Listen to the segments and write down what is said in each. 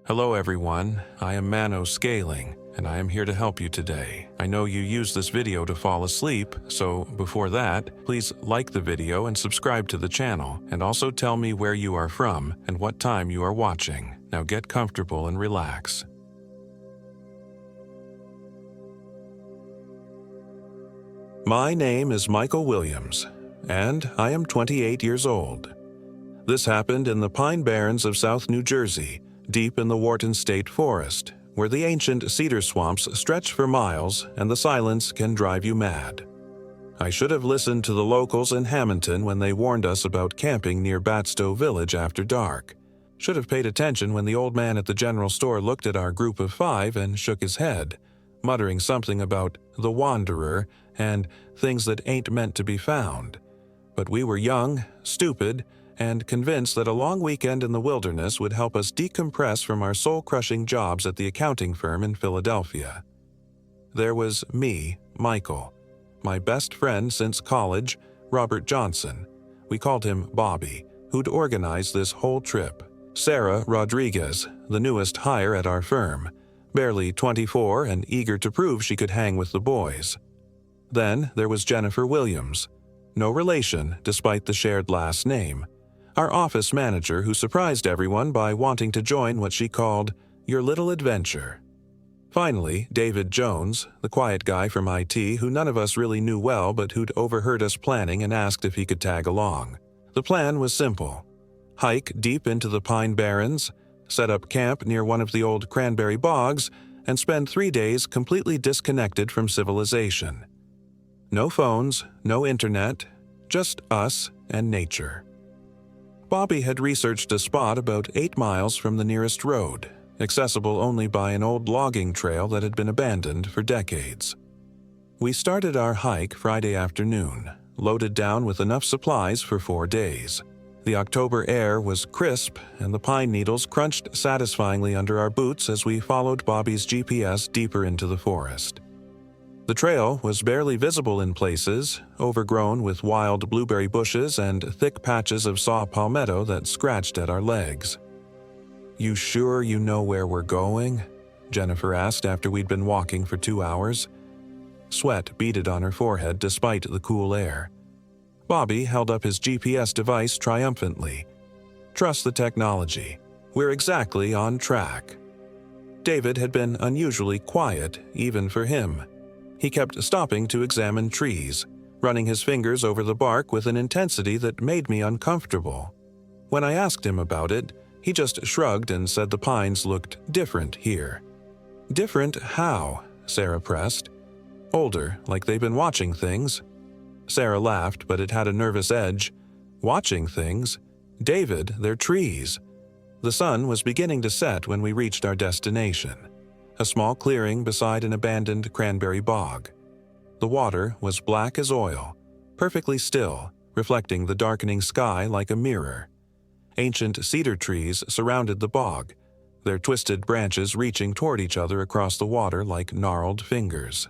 Hello everyone, I am Mano Scaling, and I am here to help you today. I know you use this video to fall asleep, so before that, please like the video and subscribe to the channel, and also tell me where you are from and what time you are watching. Now get comfortable and relax. My name is Michael Williams, and I am 28 years old. This happened in the Pine Barrens of South New Jersey, deep in the Wharton State Forest, where the ancient cedar swamps stretch for miles and the silence can drive you mad. I should have listened to the locals in Hamilton when they warned us about camping near Batstow Village after dark. Should have paid attention when the old man at the general store looked at our group of 5 and shook his head, muttering something about the wanderer and things that ain't meant to be found. But we were young, stupid, and convinced that a long weekend in the wilderness would help us decompress from our soul-crushing jobs at the accounting firm in Philadelphia. There was me, Michael, my best friend since college, Robert Johnson. We called him Bobby, who'd organized this whole trip. Sarah Rodriguez, the newest hire at our firm, barely 24 and eager to prove she could hang with the boys. Then there was Jennifer Williams, no relation despite the shared last name, our office manager who surprised everyone by wanting to join what she called your little adventure. Finally, David Jones, the quiet guy from IT who none of us really knew well but who'd overheard us planning and asked if he could tag along. The plan was simple. Hike deep into the Pine Barrens, set up camp near one of the old cranberry bogs, and spend 3 days completely disconnected from civilization. No phones, no internet, just us and nature. Bobby had researched a spot about 8 miles from the nearest road, accessible only by an old logging trail that had been abandoned for decades. We started our hike Friday afternoon, loaded down with enough supplies for 4 days. The October air was crisp, and the pine needles crunched satisfyingly under our boots as we followed Bobby's GPS deeper into the forest. The trail was barely visible in places, overgrown with wild blueberry bushes and thick patches of saw palmetto that scratched at our legs. "You sure you know where we're going?" Jennifer asked after we'd been walking for 2 hours. Sweat beaded on her forehead despite the cool air. Bobby held up his GPS device triumphantly. "Trust the technology. We're exactly on track." David had been unusually quiet, even for him. He kept stopping to examine trees, running his fingers over the bark with an intensity that made me uncomfortable. When I asked him about it, he just shrugged and said the pines looked different here. "Different how?" Sarah pressed. "Older, like they've been watching things." Sarah laughed, but it had a nervous edge. "Watching things? David, they're trees." The sun was beginning to set when we reached our destination. A small clearing beside an abandoned cranberry bog. The water was black as oil, perfectly still, reflecting the darkening sky like a mirror. Ancient cedar trees surrounded the bog, their twisted branches reaching toward each other across the water like gnarled fingers.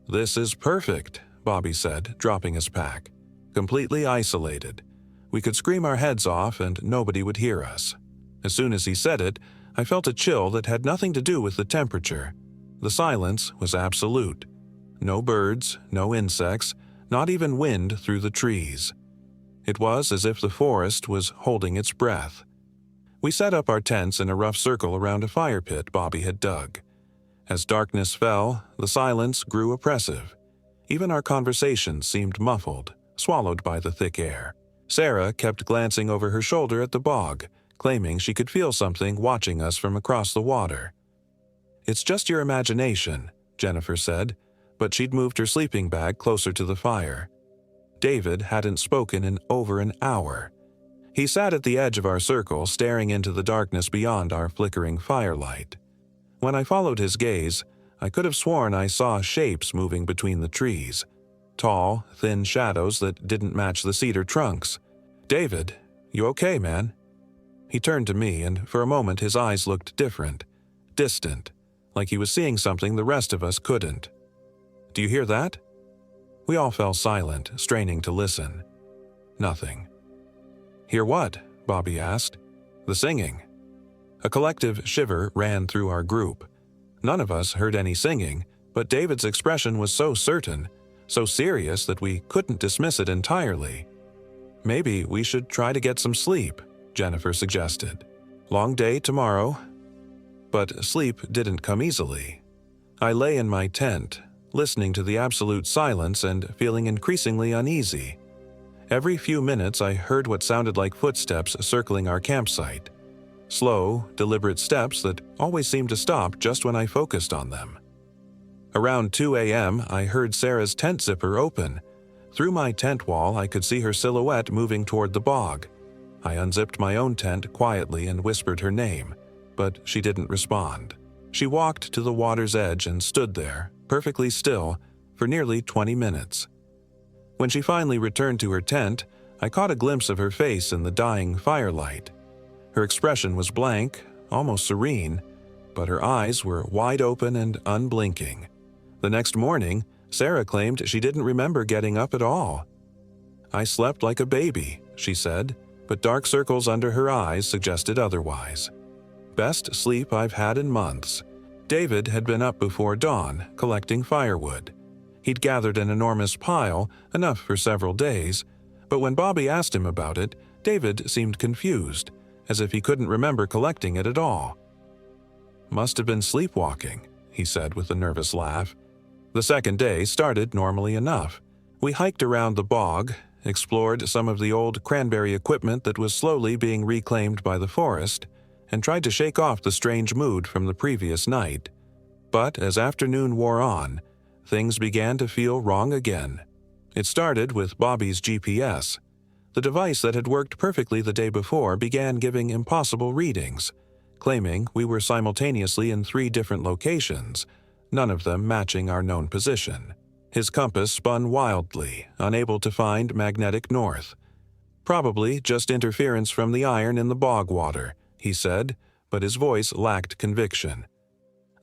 "This is perfect," Bobby said, dropping his pack. "Completely isolated. We could scream our heads off and nobody would hear us." As soon as he said it, I felt a chill that had nothing to do with the temperature. The silence was absolute. No birds, no insects, not even wind through the trees. It was as if the forest was holding its breath. We set up our tents in a rough circle around a fire pit Bobby had dug. As darkness fell, the silence grew oppressive. Even our conversations seemed muffled, swallowed by the thick air. Sarah kept glancing over her shoulder at the bog, claiming she could feel something watching us from across the water. "It's just your imagination," Jennifer said, but she'd moved her sleeping bag closer to the fire. David hadn't spoken in over an hour. He sat at the edge of our circle, staring into the darkness beyond our flickering firelight. When I followed his gaze, I could have sworn I saw shapes moving between the trees. Tall, thin shadows that didn't match the cedar trunks. "David, you okay, man?" He turned to me, and for a moment his eyes looked different, distant, like he was seeing something the rest of us couldn't. "Do you hear that?" We all fell silent, straining to listen. Nothing. "Hear what?" Bobby asked. "The singing." A collective shiver ran through our group. None of us heard any singing, but David's expression was so certain, so serious that we couldn't dismiss it entirely. "Maybe we should try to get some sleep," Jennifer suggested. "Long day tomorrow." But sleep didn't come easily. I lay in my tent, listening to the absolute silence and feeling increasingly uneasy. Every few minutes I heard what sounded like footsteps circling our campsite. Slow, deliberate steps that always seemed to stop just when I focused on them. Around 2 a.m., I heard Sarah's tent zipper open. Through my tent wall, I could see her silhouette moving toward the bog. I unzipped my own tent quietly and whispered her name, but she didn't respond. She walked to the water's edge and stood there, perfectly still, for nearly 20 minutes. When she finally returned to her tent, I caught a glimpse of her face in the dying firelight. Her expression was blank, almost serene, but her eyes were wide open and unblinking. The next morning, Sarah claimed she didn't remember getting up at all. "I slept like a baby," she said, but dark circles under her eyes suggested otherwise. "Best sleep I've had in months." David had been up before dawn, collecting firewood. He'd gathered an enormous pile, enough for several days, but when Bobby asked him about it, David seemed confused, as if he couldn't remember collecting it at all. "Must have been sleepwalking," he said with a nervous laugh. The second day started normally enough. We hiked around the bog, explored some of the old cranberry equipment that was slowly being reclaimed by the forest, and tried to shake off the strange mood from the previous night. But as afternoon wore on, things began to feel wrong again. It started with Bobby's GPS. The device that had worked perfectly the day before began giving impossible readings, claiming we were simultaneously in 3 different locations, none of them matching our known position. His compass spun wildly, unable to find magnetic north. "Probably just interference from the iron in the bog water," he said, but his voice lacked conviction.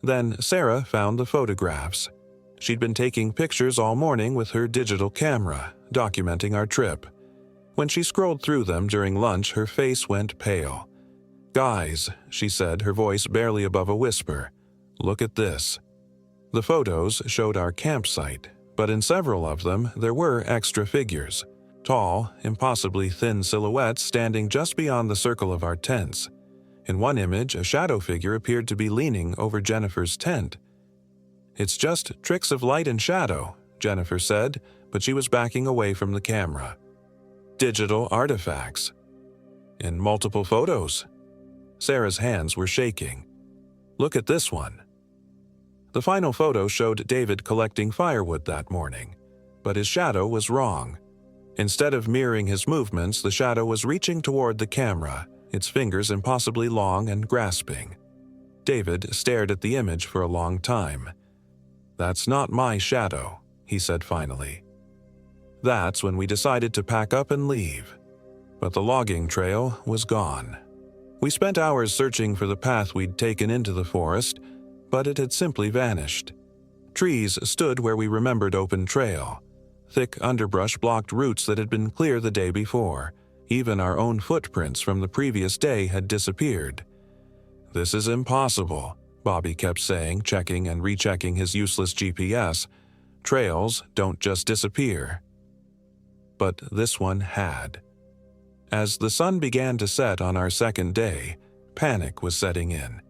Then Sarah found the photographs. She'd been taking pictures all morning with her digital camera, documenting our trip. When she scrolled through them during lunch, her face went pale. "Guys," she said, her voice barely above a whisper, "look at this." The photos showed our campsite, but in several of them there were extra figures, tall, impossibly thin silhouettes standing just beyond the circle of our tents. In one image, a shadow figure appeared to be leaning over Jennifer's tent. "It's just tricks of light and shadow," Jennifer said, but she was backing away from the camera. "Digital artifacts." "In multiple photos." Sarah's hands were shaking. "Look at this one." The final photo showed David collecting firewood that morning, but his shadow was wrong. Instead of mirroring his movements, the shadow was reaching toward the camera, its fingers impossibly long and grasping. David stared at the image for a long time. "That's not my shadow," he said finally. That's when we decided to pack up and leave. But the logging trail was gone. We spent hours searching for the path we'd taken into the forest, but it had simply vanished. Trees stood where we remembered open trail. Thick underbrush blocked routes that had been clear the day before. Even our own footprints from the previous day had disappeared. "This is impossible," Bobby kept saying, checking and rechecking his useless GPS. "Trails don't just disappear." But this one had. As the sun began to set on our second day, panic was setting in.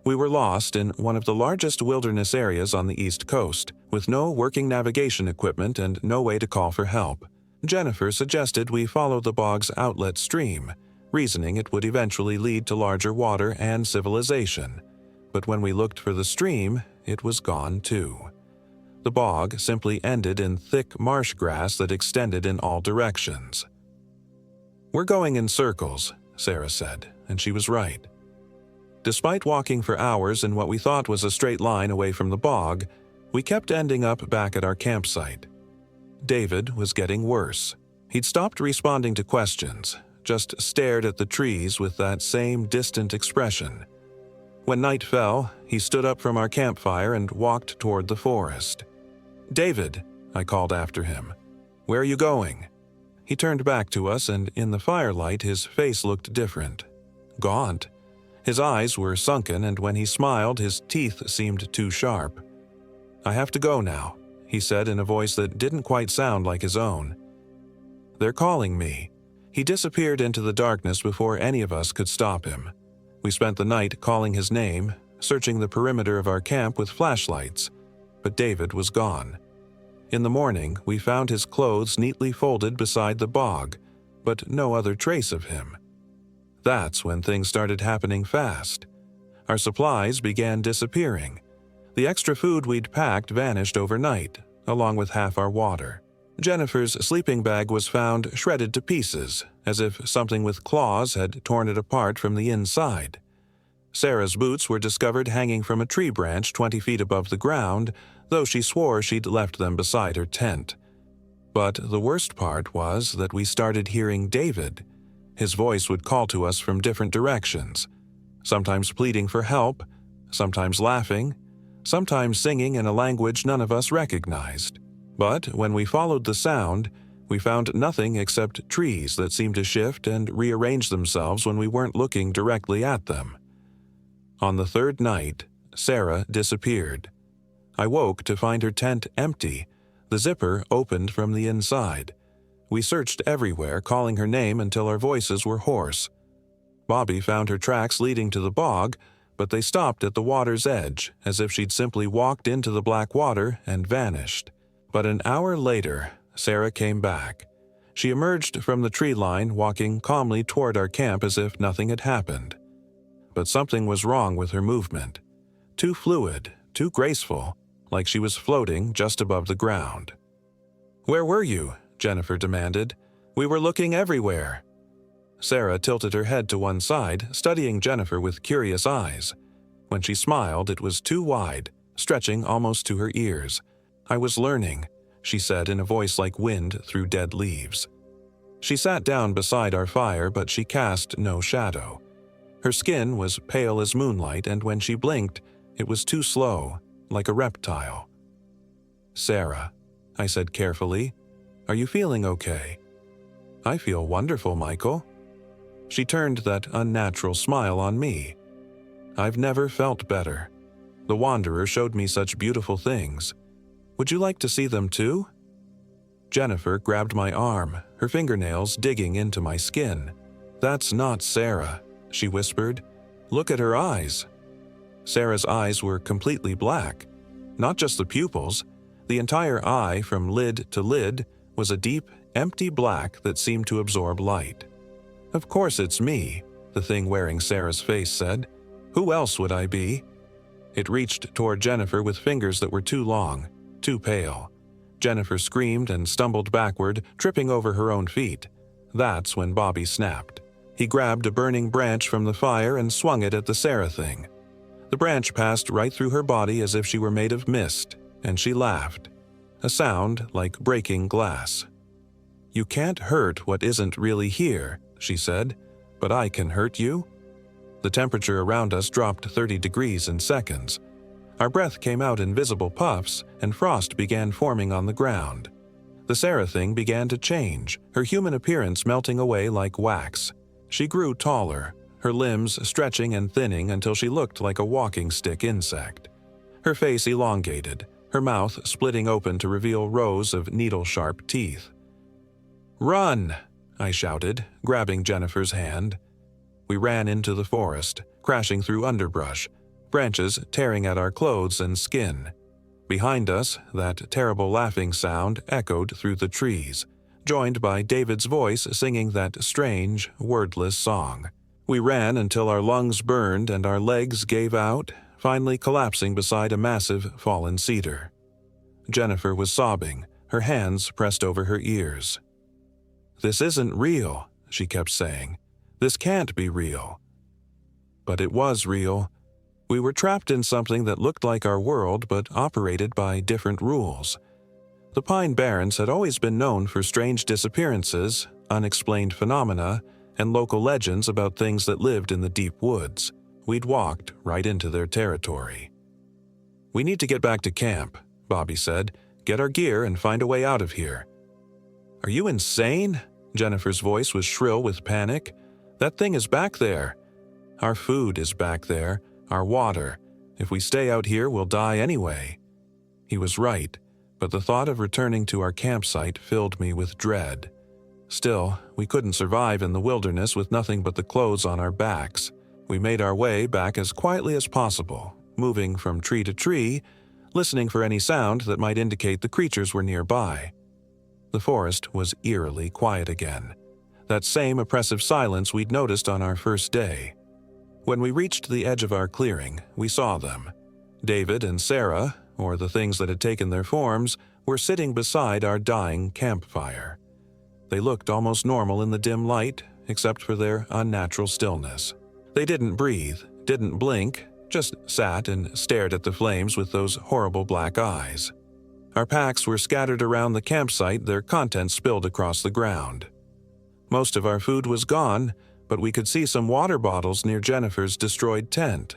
We were lost in one of the largest wilderness areas on the East Coast, with no working navigation equipment and no way to call for help. Jennifer suggested we follow the bog's outlet stream, reasoning it would eventually lead to larger water and civilization. But when we looked for the stream, it was gone too. The bog simply ended in thick marsh grass that extended in all directions. "We're going in circles," Sarah said, and she was right. Despite walking for hours in what we thought was a straight line away from the bog, we kept ending up back at our campsite. David was getting worse. He'd stopped responding to questions, just stared at the trees with that same distant expression. When night fell, he stood up from our campfire and walked toward the forest. "David," I called after him, "where are you going?" He turned back to us, and in the firelight his face looked different. Gaunt. His eyes were sunken, and when he smiled, his teeth seemed too sharp. "I have to go now," he said in a voice that didn't quite sound like his own. "They're calling me." He disappeared into the darkness before any of us could stop him. We spent the night calling his name, searching the perimeter of our camp with flashlights, but David was gone. In the morning, we found his clothes neatly folded beside the bog, but no other trace of him. That's when things started happening fast. Our supplies began disappearing. The extra food we'd packed vanished overnight, along with half our water. Jennifer's sleeping bag was found shredded to pieces, as if something with claws had torn it apart from the inside. Sarah's boots were discovered hanging from a tree branch 20 feet above the ground, though she swore she'd left them beside her tent. But the worst part was that we started hearing David. His voice would call to us from different directions, sometimes pleading for help, sometimes laughing, sometimes singing in a language none of us recognized. But when we followed the sound, we found nothing except trees that seemed to shift and rearrange themselves when we weren't looking directly at them. On the third night, Sarah disappeared. I woke to find her tent empty, the zipper opened from the inside. We searched everywhere, calling her name until our voices were hoarse. Bobby found her tracks leading to the bog, but they stopped at the water's edge, as if she'd simply walked into the black water and vanished. But an hour later, Sarah came back. She emerged from the tree line, walking calmly toward our camp as if nothing had happened. But something was wrong with her movement. Too fluid, too graceful, like she was floating just above the ground. "Where were you?" Jennifer demanded. "We were looking everywhere." Sarah tilted her head to one side, studying Jennifer with curious eyes. When she smiled, it was too wide, stretching almost to her ears. "I was learning," she said in a voice like wind through dead leaves. She sat down beside our fire, but she cast no shadow. Her skin was pale as moonlight, and when she blinked, it was too slow, like a reptile. "Sarah," I said carefully, "are you feeling okay?" "I feel wonderful, Michael." She turned that unnatural smile on me. "I've never felt better. The Wanderer showed me such beautiful things. Would you like to see them too?" Jennifer grabbed my arm, her fingernails digging into my skin. "That's not Sarah," she whispered. "Look at her eyes." Sarah's eyes were completely black. Not just the pupils. The entire eye, from lid to lid, was a deep, empty black that seemed to absorb light. "Of course it's me," the thing wearing Sarah's face said. "Who else would I be?" It reached toward Jennifer with fingers that were too long, too pale. Jennifer screamed and stumbled backward, tripping over her own feet. That's when Bobby snapped. He grabbed a burning branch from the fire and swung it at the Sarah thing. The branch passed right through her body as if she were made of mist, and she laughed. A sound like breaking glass. "You can't hurt what isn't really here," she said, "but I can hurt you." The temperature around us dropped 30 degrees in seconds. Our breath came out in visible puffs, and frost began forming on the ground. The Sarah thing began to change, her human appearance melting away like wax. She grew taller, her limbs stretching and thinning until she looked like a walking stick insect. Her face elongated, her mouth splitting open to reveal rows of needle-sharp teeth. "Run!" I shouted, grabbing Jennifer's hand. We ran into the forest, crashing through underbrush, branches tearing at our clothes and skin. Behind us, that terrible laughing sound echoed through the trees, joined by David's voice singing that strange, wordless song. We ran until our lungs burned and our legs gave out, finally collapsing beside a massive fallen cedar. Jennifer was sobbing, her hands pressed over her ears. "This isn't real," she kept saying. "This can't be real." But it was real. We were trapped in something that looked like our world but operated by different rules. The Pine Barrens had always been known for strange disappearances, unexplained phenomena, and local legends about things that lived in the deep woods. We'd walked right into their territory. "We need to get back to camp," Bobby said. "Get our gear and find a way out of here." "Are you insane?" Jennifer's voice was shrill with panic. "That thing is back there." Our food is back there, our water. If we stay out here, we'll die anyway." He was right, but the thought of returning to our campsite filled me with dread. Still, we couldn't survive in the wilderness with nothing but the clothes on our backs. We made our way back as quietly as possible, moving from tree to tree, listening for any sound that might indicate the creatures were nearby. The forest was eerily quiet again, that same oppressive silence we'd noticed on our first day. When we reached the edge of our clearing, we saw them. David and Sarah, or the things that had taken their forms, were sitting beside our dying campfire. They looked almost normal in the dim light, except for their unnatural stillness. They didn't breathe, didn't blink, just sat and stared at the flames with those horrible black eyes. Our packs were scattered around the campsite, their contents spilled across the ground. Most of our food was gone, but we could see some water bottles near Jennifer's destroyed tent.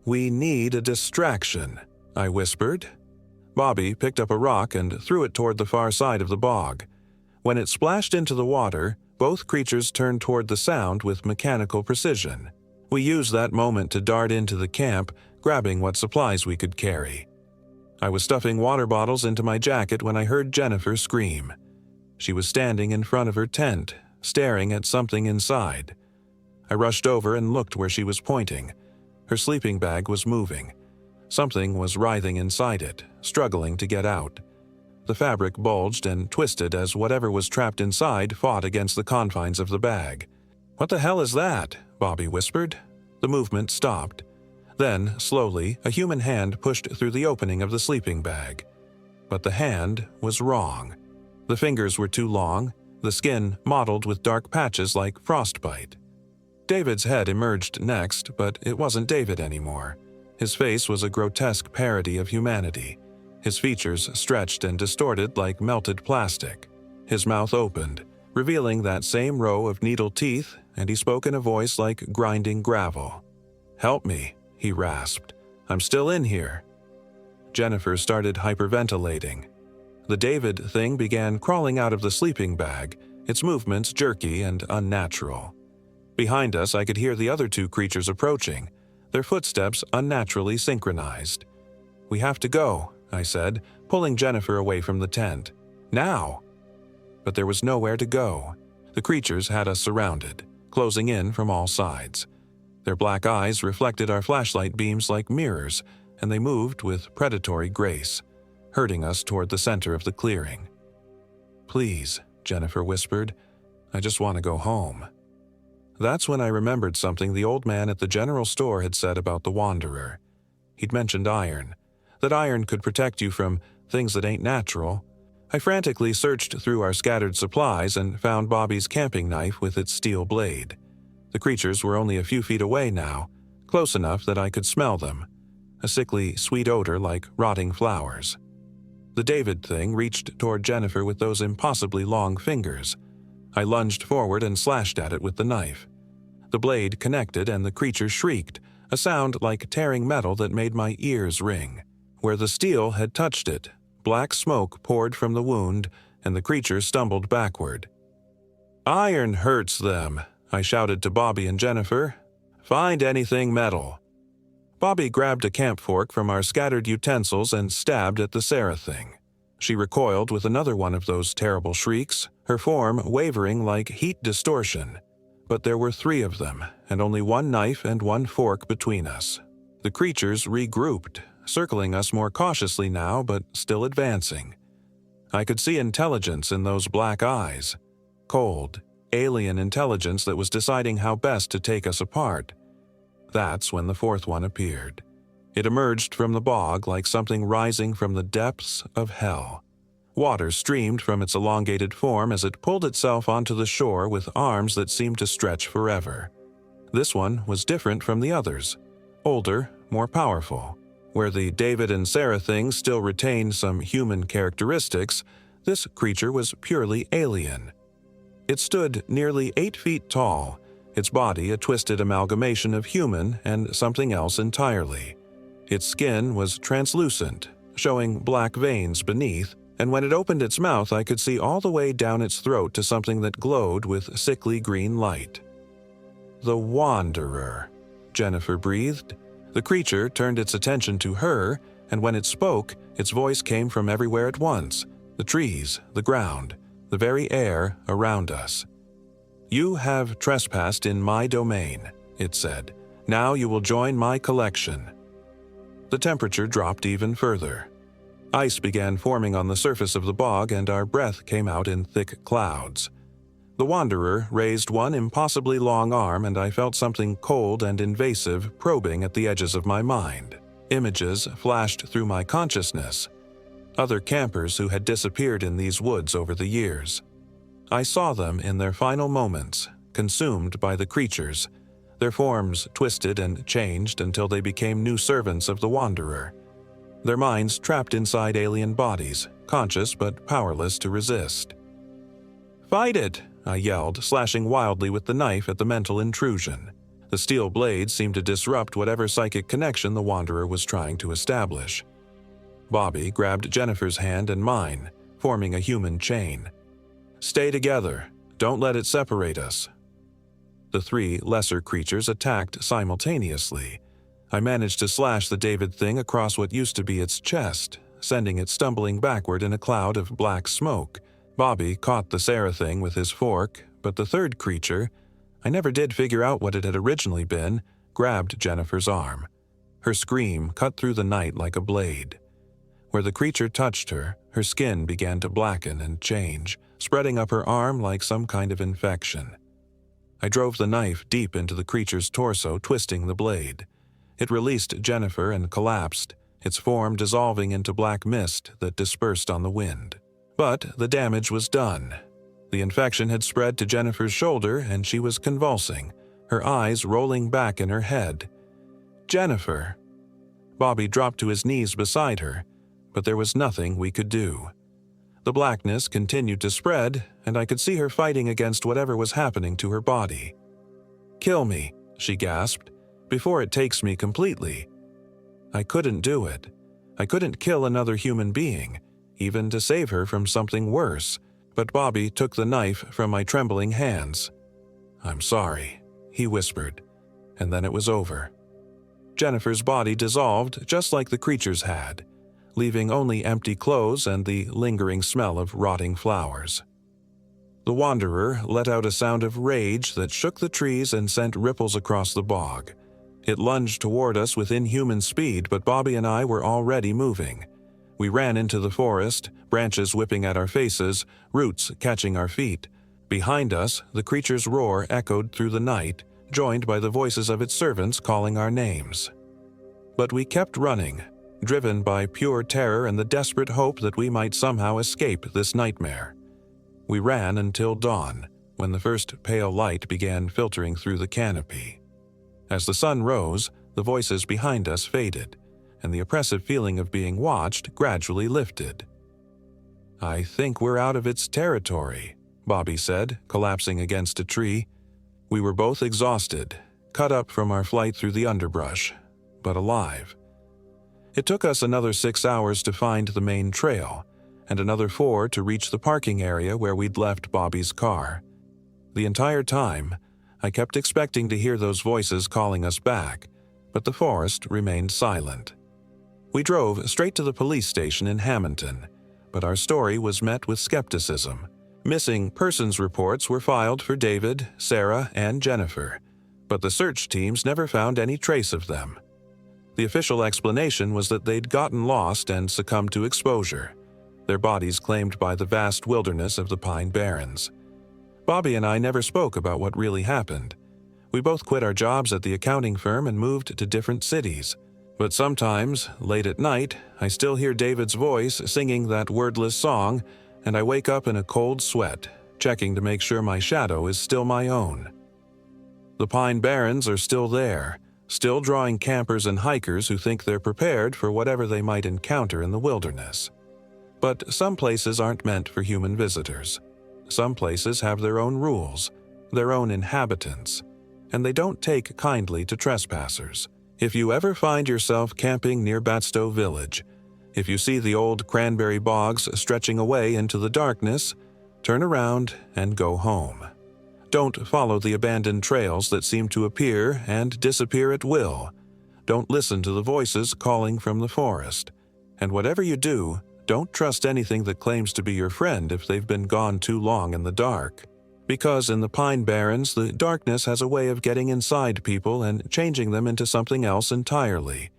"We need a distraction," I whispered. Bobby picked up a rock and threw it toward the far side of the bog. When it splashed into the water, both creatures turned toward the sound with mechanical precision. We used that moment to dart into the camp, grabbing what supplies we could carry. I was stuffing water bottles into my jacket when I heard Jennifer scream. She was standing in front of her tent, staring at something inside. I rushed over and looked where she was pointing. Her sleeping bag was moving. Something was writhing inside it, struggling to get out. The fabric bulged and twisted as whatever was trapped inside fought against the confines of the bag. "What the hell is that?" Bobby whispered. The movement stopped. Then, slowly, a human hand pushed through the opening of the sleeping bag. But the hand was wrong. The fingers were too long, the skin mottled with dark patches like frostbite. David's head emerged next, but it wasn't David anymore. His face was a grotesque parody of humanity. His features stretched and distorted like melted plastic. His mouth opened, revealing that same row of needle teeth, and he spoke in a voice like grinding gravel. "Help me," he rasped. "I'm still in here." Jennifer started hyperventilating. The David thing began crawling out of the sleeping bag, its movements jerky and unnatural. Behind us, I could hear the other two creatures approaching, their footsteps unnaturally synchronized. "We have to go," I said, pulling Jennifer away from the tent. "Now!" But there was nowhere to go. The creatures had us surrounded, closing in from all sides. Their black eyes reflected our flashlight beams like mirrors, and they moved with predatory grace, herding us toward the center of the clearing. "Please," Jennifer whispered, "I just want to go home." That's when I remembered something the old man at the general store had said about the Wanderer. He'd mentioned iron, that iron could protect you from things that ain't natural. I frantically searched through our scattered supplies and found Bobby's camping knife with its steel blade. The creatures were only a few feet away now, close enough that I could smell them, a sickly, sweet odor like rotting flowers. The David thing reached toward Jennifer with those impossibly long fingers. I lunged forward and slashed at it with the knife. The blade connected and the creature shrieked, a sound like tearing metal that made my ears ring. Where the steel had touched it, black smoke poured from the wound, and the creature stumbled backward. "Iron hurts them," I shouted to Bobby and Jennifer. "Find anything metal." Bobby grabbed a camp fork from our scattered utensils and stabbed at the Sarah thing. She recoiled with another one of those terrible shrieks, her form wavering like heat distortion. But there were 3 of them, and only one knife and one fork between us. The creatures regrouped, circling us more cautiously now, but still advancing. I could see intelligence in those black eyes. Cold, alien intelligence that was deciding how best to take us apart. That's when the 4th one appeared. It emerged from the bog like something rising from the depths of hell. Water streamed from its elongated form as it pulled itself onto the shore with arms that seemed to stretch forever. This one was different from the others. Older, more powerful. Where the David and Sarah things still retained some human characteristics, this creature was purely alien. It stood nearly 8 feet tall, its body a twisted amalgamation of human and something else entirely. Its skin was translucent, showing black veins beneath, and when it opened its mouth I could see all the way down its throat to something that glowed with sickly green light. The Wanderer. Jennifer breathed. The creature turned its attention to her, and when it spoke, its voice came from everywhere at once: the trees, the ground, the very air around us. "You have trespassed in my domain," it said. "Now you will join my collection." The temperature dropped even further. Ice began forming on the surface of the bog, and our breath came out in thick clouds. The wanderer raised one impossibly long arm, and I felt something cold and invasive probing at the edges of my mind. Images flashed through my consciousness. Other campers who had disappeared in these woods over the years. I saw them in their final moments, consumed by the creatures, their forms twisted and changed until they became new servants of the wanderer. Their minds trapped inside alien bodies, conscious but powerless to resist. "Fight it!" I yelled, slashing wildly with the knife at the mental intrusion. The steel blade seemed to disrupt whatever psychic connection the wanderer was trying to establish. Bobby grabbed Jennifer's hand and mine, forming a human chain. "Stay together. Don't let it separate us." The three lesser creatures attacked simultaneously. I managed to slash the David thing across what used to be its chest, sending it stumbling backward in a cloud of black smoke. Bobby caught the Sarah thing with his fork, but the third creature, I never did figure out what it had originally been, grabbed Jennifer's arm. Her scream cut through the night like a blade. Where the creature touched her, her skin began to blacken and change, spreading up her arm like some kind of infection. I drove the knife deep into the creature's torso, twisting the blade. It released Jennifer and collapsed, its form dissolving into black mist that dispersed on the wind. But the damage was done. The infection had spread to Jennifer's shoulder, and she was convulsing, her eyes rolling back in her head. "Jennifer!" Bobby dropped to his knees beside her, but there was nothing we could do. The blackness continued to spread, and I could see her fighting against whatever was happening to her body. "Kill me," she gasped, "before it takes me completely." I couldn't do it. I couldn't kill another human being, even to save her from something worse, but Bobby took the knife from my trembling hands. "I'm sorry," he whispered, and then it was over. Jennifer's body dissolved just like the creatures had, leaving only empty clothes and the lingering smell of rotting flowers. The wanderer let out a sound of rage that shook the trees and sent ripples across the bog. It lunged toward us with inhuman speed, but Bobby and I were already moving. We ran into the forest, branches whipping at our faces, roots catching our feet. Behind us, the creature's roar echoed through the night, joined by the voices of its servants calling our names. But we kept running, driven by pure terror and the desperate hope that we might somehow escape this nightmare. We ran until dawn, when the first pale light began filtering through the canopy. As the sun rose, the voices behind us faded, and the oppressive feeling of being watched gradually lifted. "I think we're out of its territory," Bobby said, collapsing against a tree. We were both exhausted, cut up from our flight through the underbrush, but alive. It took us another 6 hours to find the main trail, and another 4 to reach the parking area where we'd left Bobby's car. The entire time, I kept expecting to hear those voices calling us back, but the forest remained silent. We drove straight to the police station in Hamilton, but our story was met with skepticism. Missing persons reports were filed for David, Sarah, and Jennifer, but the search teams never found any trace of them. The official explanation was that they'd gotten lost and succumbed to exposure, their bodies claimed by the vast wilderness of the Pine Barrens. Bobby and I never spoke about what really happened. We both quit our jobs at the accounting firm and moved to different cities. But sometimes, late at night, I still hear David's voice singing that wordless song, and I wake up in a cold sweat, checking to make sure my shadow is still my own. The Pine Barrens are still there, still drawing campers and hikers who think they're prepared for whatever they might encounter in the wilderness. But some places aren't meant for human visitors. Some places have their own rules, their own inhabitants, and they don't take kindly to trespassers. If you ever find yourself camping near Batstow Village, if you see the old cranberry bogs stretching away into the darkness, turn around and go home. Don't follow the abandoned trails that seem to appear and disappear at will. Don't listen to the voices calling from the forest. And whatever you do, don't trust anything that claims to be your friend if they've been gone too long in the dark. Because in the Pine Barrens, the darkness has a way of getting inside people and changing them into something else entirely.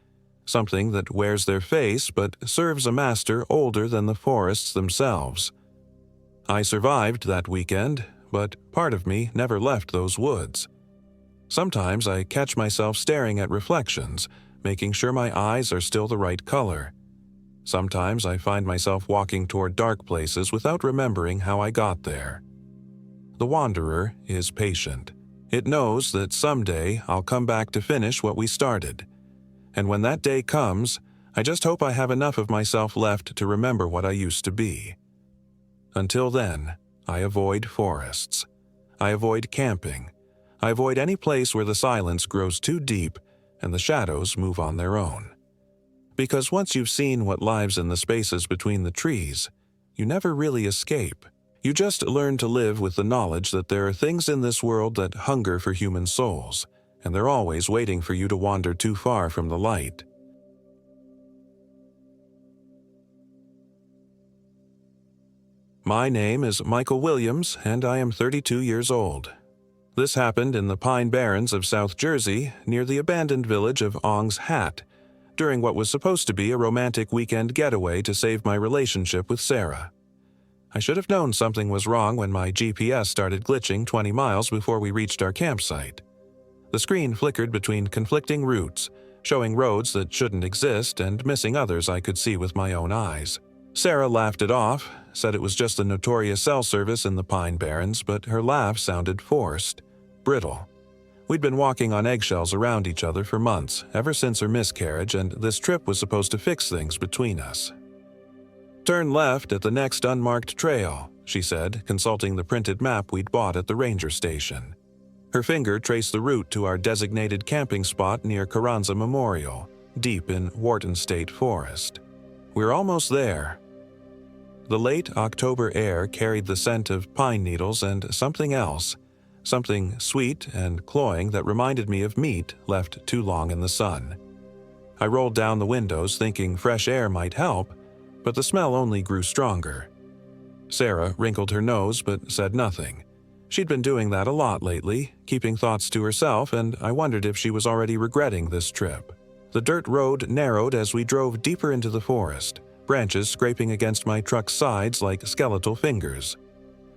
Something that wears their face but serves a master older than the forests themselves. I survived that weekend, but part of me never left those woods. Sometimes I catch myself staring at reflections, making sure my eyes are still the right color. Sometimes I find myself walking toward dark places without remembering how I got there. The wanderer is patient. It knows that someday I'll come back to finish what we started. And when that day comes, I just hope I have enough of myself left to remember what I used to be. Until then, I avoid forests. I avoid camping. I avoid any place where the silence grows too deep and the shadows move on their own. Because once you've seen what lives in the spaces between the trees, you never really escape. You just learn to live with the knowledge that there are things in this world that hunger for human souls, and they're always waiting for you to wander too far from the light. My name is Michael Williams, and I am 32 years old. This happened in the Pine Barrens of South Jersey, near the abandoned village of Ong's Hat, during what was supposed to be a romantic weekend getaway to save my relationship with Sarah. I should have known something was wrong when my GPS started glitching 20 miles before we reached our campsite. The screen flickered between conflicting routes, showing roads that shouldn't exist and missing others I could see with my own eyes. Sarah laughed it off, said it was just the notorious cell service in the Pine Barrens, but her laugh sounded forced, brittle. We'd been walking on eggshells around each other for months, ever since her miscarriage, and this trip was supposed to fix things between us. "Turn left at the next unmarked trail," she said, consulting the printed map we'd bought at the ranger station. Her finger traced the route to our designated camping spot near Carranza Memorial, deep in Wharton State Forest. "We're almost there." The late October air carried the scent of pine needles and something else, something sweet and cloying that reminded me of meat left too long in the sun. I rolled down the windows thinking fresh air might help, but the smell only grew stronger. Sarah wrinkled her nose but said nothing. She'd been doing that a lot lately, keeping thoughts to herself, and I wondered if she was already regretting this trip. The dirt road narrowed as we drove deeper into the forest, branches scraping against my truck's sides like skeletal fingers.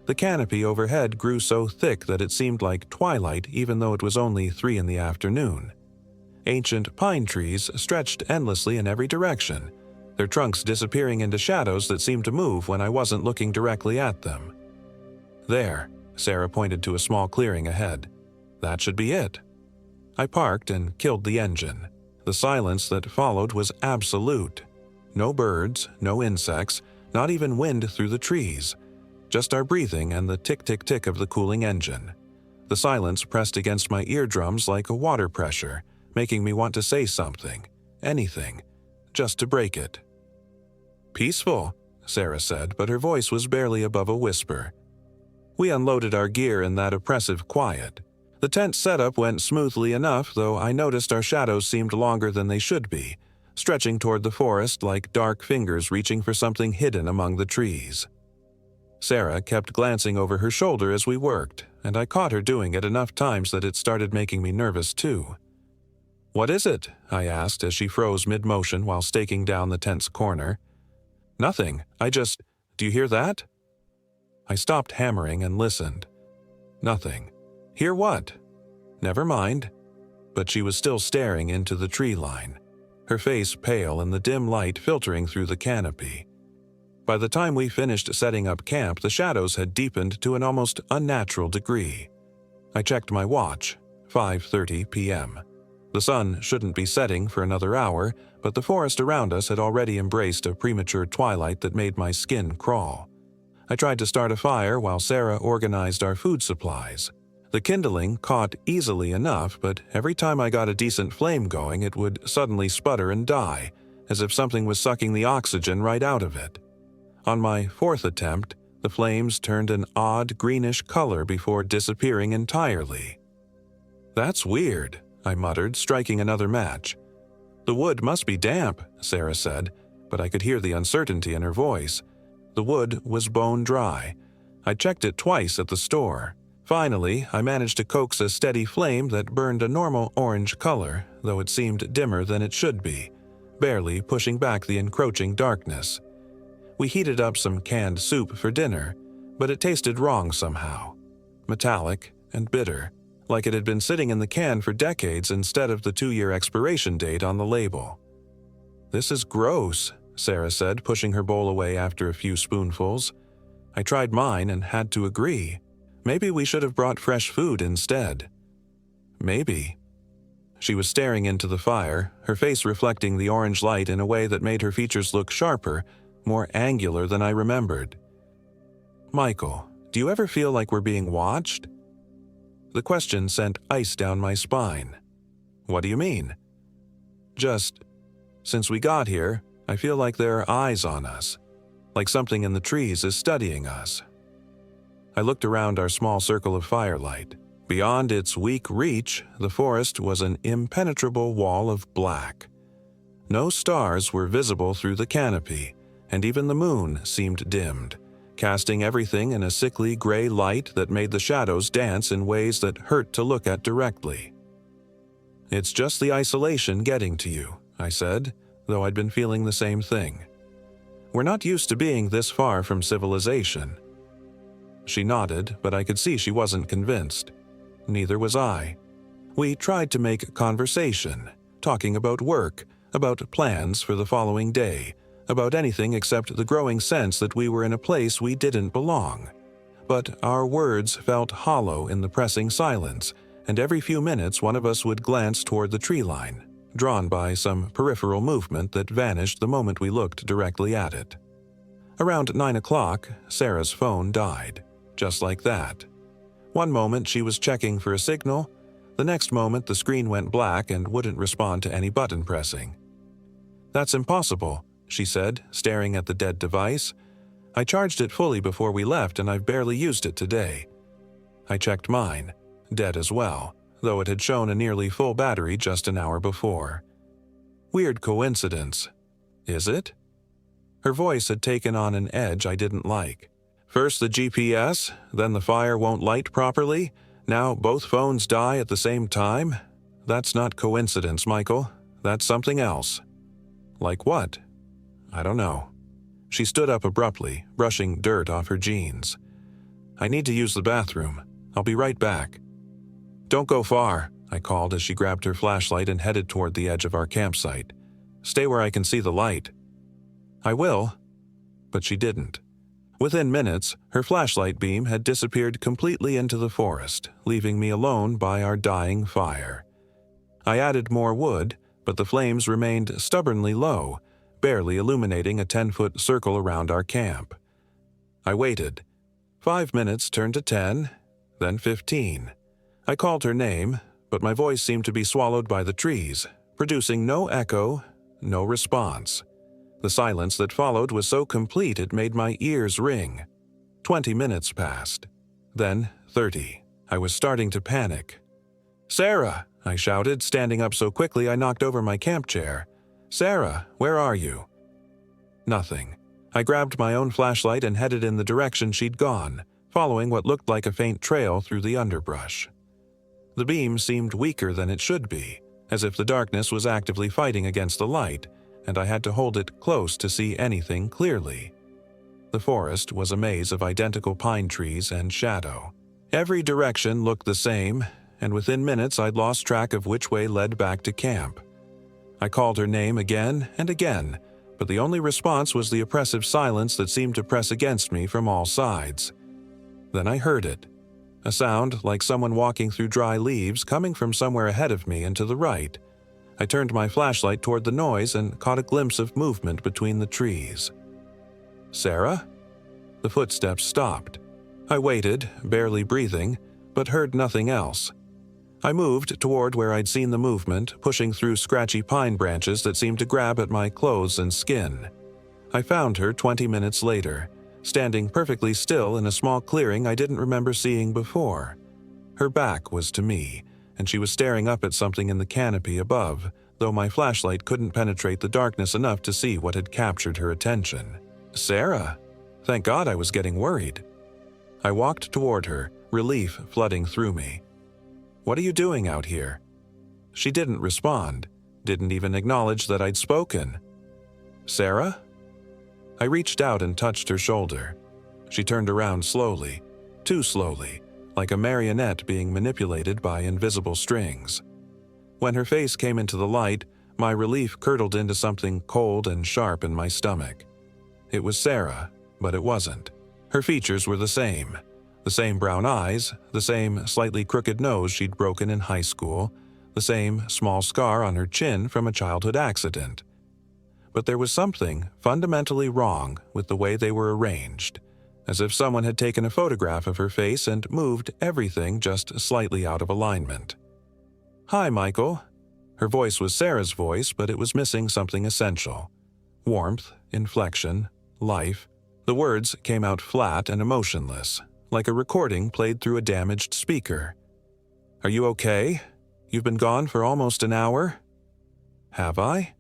The canopy overhead grew so thick that it seemed like twilight even though it was only 3 in the afternoon. Ancient pine trees stretched endlessly in every direction, their trunks disappearing into shadows that seemed to move when I wasn't looking directly at them. "There," Sarah pointed to a small clearing ahead. "That should be it." I parked and killed the engine. The silence that followed was absolute. No birds, no insects, not even wind through the trees. Just our breathing and the tick-tick-tick of the cooling engine. The silence pressed against my eardrums like a water pressure, making me want to say something, anything, just to break it. "Peaceful," Sarah said, but her voice was barely above a whisper. We unloaded our gear in that oppressive quiet. The tent setup went smoothly enough, though I noticed our shadows seemed longer than they should be, stretching toward the forest like dark fingers reaching for something hidden among the trees. Sarah kept glancing over her shoulder as we worked, and I caught her doing it enough times that it started making me nervous too. "What is it?" I asked as she froze mid-motion while staking down the tent's corner. "Nothing. Do you hear that?" I stopped hammering and listened. Nothing. Hear what? Never mind. But she was still staring into the tree line, her face pale in the dim light filtering through the canopy. By the time we finished setting up camp, the shadows had deepened to an almost unnatural degree. I checked my watch, 5:30 p.m. The sun shouldn't be setting for another hour, but the forest around us had already embraced a premature twilight that made my skin crawl. I tried to start a fire while Sarah organized our food supplies. The kindling caught easily enough, but every time I got a decent flame going, it would suddenly sputter and die, as if something was sucking the oxygen right out of it. On my 4th attempt, The flames turned an odd greenish color before disappearing entirely. "That's weird," I muttered, striking another match. "The wood must be damp," Sarah said, but I could hear the uncertainty in her voice. The wood was bone dry. I checked it twice at the store. Finally, I managed to coax a steady flame that burned a normal orange color, though it seemed dimmer than it should be, barely pushing back the encroaching darkness. We heated up some canned soup for dinner, but it tasted wrong somehow. Metallic and bitter, like it had been sitting in the can for decades instead of the 2-year expiration date on the label. "This is gross," Sarah said, pushing her bowl away after a few spoonfuls. I tried mine and had to agree. Maybe we should have brought fresh food instead. Maybe. She was staring into the fire, her face reflecting the orange light in a way that made her features look sharper, more angular than I remembered. "Michael, do you ever feel like we're being watched?" The question sent ice down my spine. "What do you mean?" "Just, since we got here, I feel like there are eyes on us, like something in the trees is studying us." I looked around our small circle of firelight. Beyond its weak reach, the forest was an impenetrable wall of black. No stars were visible through the canopy, and even the moon seemed dimmed, casting everything in a sickly gray light that made the shadows dance in ways that hurt to look at directly. "It's just the isolation getting to you," I said, though I'd been feeling the same thing. "We're not used to being this far from civilization." She nodded, but I could see she wasn't convinced. Neither was I. We tried to make conversation, talking about work, about plans for the following day, about anything except the growing sense that we were in a place we didn't belong. But our words felt hollow in the pressing silence, and every few minutes one of us would glance toward the tree line, drawn by some peripheral movement that vanished the moment we looked directly at it. Around 9 o'clock, Sarah's phone died, just like that. One moment she was checking for a signal, the next moment the screen went black and wouldn't respond to any button pressing. "That's impossible," she said, staring at the dead device. "I charged it fully before we left and I've barely used it today." I checked mine, dead as well, though it had shown a nearly full battery just an hour before. "Weird coincidence. Is it?" Her voice had taken on an edge I didn't like. "First the GPS, then the fire won't light properly, now both phones die at the same time? That's not coincidence, Michael. That's something else." "Like what?" "I don't know." She stood up abruptly, brushing dirt off her jeans. "I need to use the bathroom. I'll be right back." "Don't go far," I called as she grabbed her flashlight and headed toward the edge of our campsite. "Stay where I can see the light." "I will." But she didn't. Within minutes, her flashlight beam had disappeared completely into the forest, leaving me alone by our dying fire. I added more wood, but the flames remained stubbornly low, barely illuminating a 10-foot circle around our camp. I waited. 5 minutes turned to 10, then 15. I called her name, but my voice seemed to be swallowed by the trees, producing no echo, no response. The silence that followed was so complete it made my ears ring. 20 minutes passed. Then 30. I was starting to panic. "Sarah!" I shouted, standing up so quickly I knocked over my camp chair. "Sarah, where are you?" Nothing. I grabbed my own flashlight and headed in the direction she'd gone, following what looked like a faint trail through the underbrush. The beam seemed weaker than it should be, as if the darkness was actively fighting against the light, and I had to hold it close to see anything clearly. The forest was a maze of identical pine trees and shadow. Every direction looked the same, and within minutes I'd lost track of which way led back to camp. I called her name again and again, but the only response was the oppressive silence that seemed to press against me from all sides. Then I heard it. A sound like someone walking through dry leaves coming from somewhere ahead of me and to the right. I turned my flashlight toward the noise and caught a glimpse of movement between the trees. "Sarah?" The footsteps stopped. I waited, barely breathing, but heard nothing else. I moved toward where I'd seen the movement, pushing through scratchy pine branches that seemed to grab at my clothes and skin. I found her 20 minutes later, standing perfectly still in a small clearing I didn't remember seeing before. Her back was to me, and she was staring up at something in the canopy above, though my flashlight couldn't penetrate the darkness enough to see what had captured her attention. Sarah! Thank God, I was getting worried. I walked toward her, relief flooding through me. What are you doing out here? She didn't respond, didn't even acknowledge that I'd spoken. Sarah? I reached out and touched her shoulder. She turned around slowly, too slowly, like a marionette being manipulated by invisible strings. When her face came into the light, my relief curdled into something cold and sharp in my stomach. It was Sarah, but it wasn't. Her features were the same brown eyes, the same slightly crooked nose she'd broken in high school, the same small scar on her chin from a childhood accident. But there was something fundamentally wrong with the way they were arranged, as if someone had taken a photograph of her face and moved everything just slightly out of alignment. "Hi, Michael." Her voice was Sarah's voice, but it was missing something essential. Warmth, inflection, life. The words came out flat and emotionless, like a recording played through a damaged speaker. "Are you okay? You've been gone for almost an hour?" "Have I?"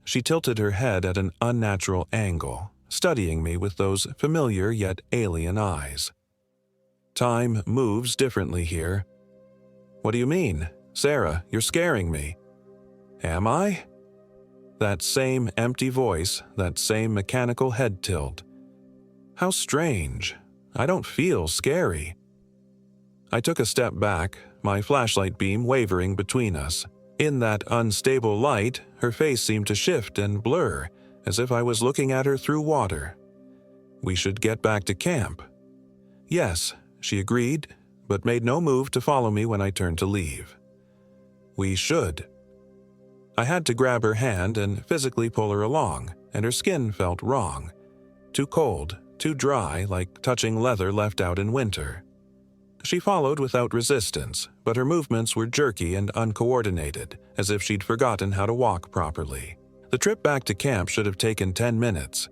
She tilted her head at an unnatural angle, studying me with those familiar yet alien eyes. "Time moves differently here." "What do you mean? Sarah, you're scaring me." "Am I?" That same empty voice, that same mechanical head tilt. How strange. I don't feel scary. I took a step back, my flashlight beam wavering between us. In that unstable light, her face seemed to shift and blur, as if I was looking at her through water. "We should get back to camp." "Yes," she agreed, but made no move to follow me when I turned to leave. "We should." I had to grab her hand and physically pull her along, and her skin felt wrong. Too cold, too dry, like touching leather left out in winter. She followed without resistance, but her movements were jerky and uncoordinated, as if she'd forgotten how to walk properly. The trip back to camp should have taken 10 minutes.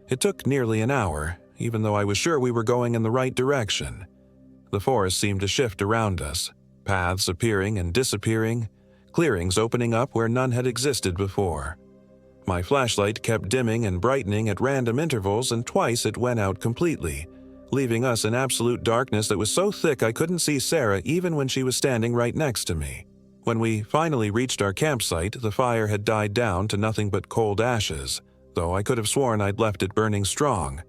It took nearly an hour, even though I was sure we were going in the right direction. The forest seemed to shift around us, paths appearing and disappearing, clearings opening up where none had existed before. My flashlight kept dimming and brightening at random intervals, and twice it went out completely, leaving us in absolute darkness that was so thick I couldn't see Sarah even when she was standing right next to me. When we finally reached our campsite, the fire had died down to nothing but cold ashes, though I could have sworn I'd left it burning strong.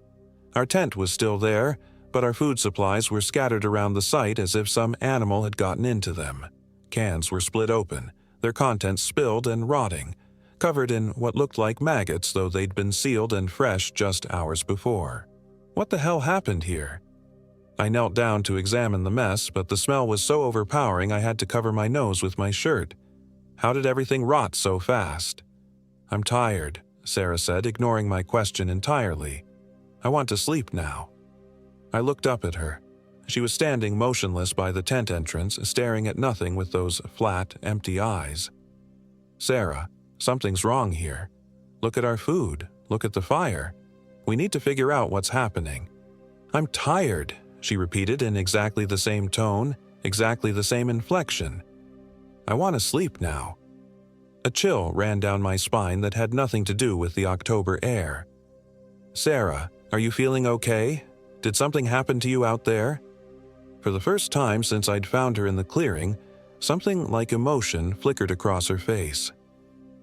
Our tent was still there, but our food supplies were scattered around the site as if some animal had gotten into them. Cans were split open, their contents spilled and rotting, covered in what looked like maggots, though they'd been sealed and fresh just hours before. What the hell happened here? I knelt down to examine the mess, but the smell was so overpowering I had to cover my nose with my shirt. How did everything rot so fast? "I'm tired," Sarah said, ignoring my question entirely. "I want to sleep now." I looked up at her. She was standing motionless by the tent entrance, staring at nothing with those flat, empty eyes. "Sarah, something's wrong here. Look at our food. Look at the fire. We need to figure out what's happening." "I'm tired," she repeated in exactly the same tone, exactly the same inflection. "I want to sleep now." A chill ran down my spine that had nothing to do with the October air. "Sarah, are you feeling okay? Did something happen to you out there?" For the first time since I'd found her in the clearing, something like emotion flickered across her face.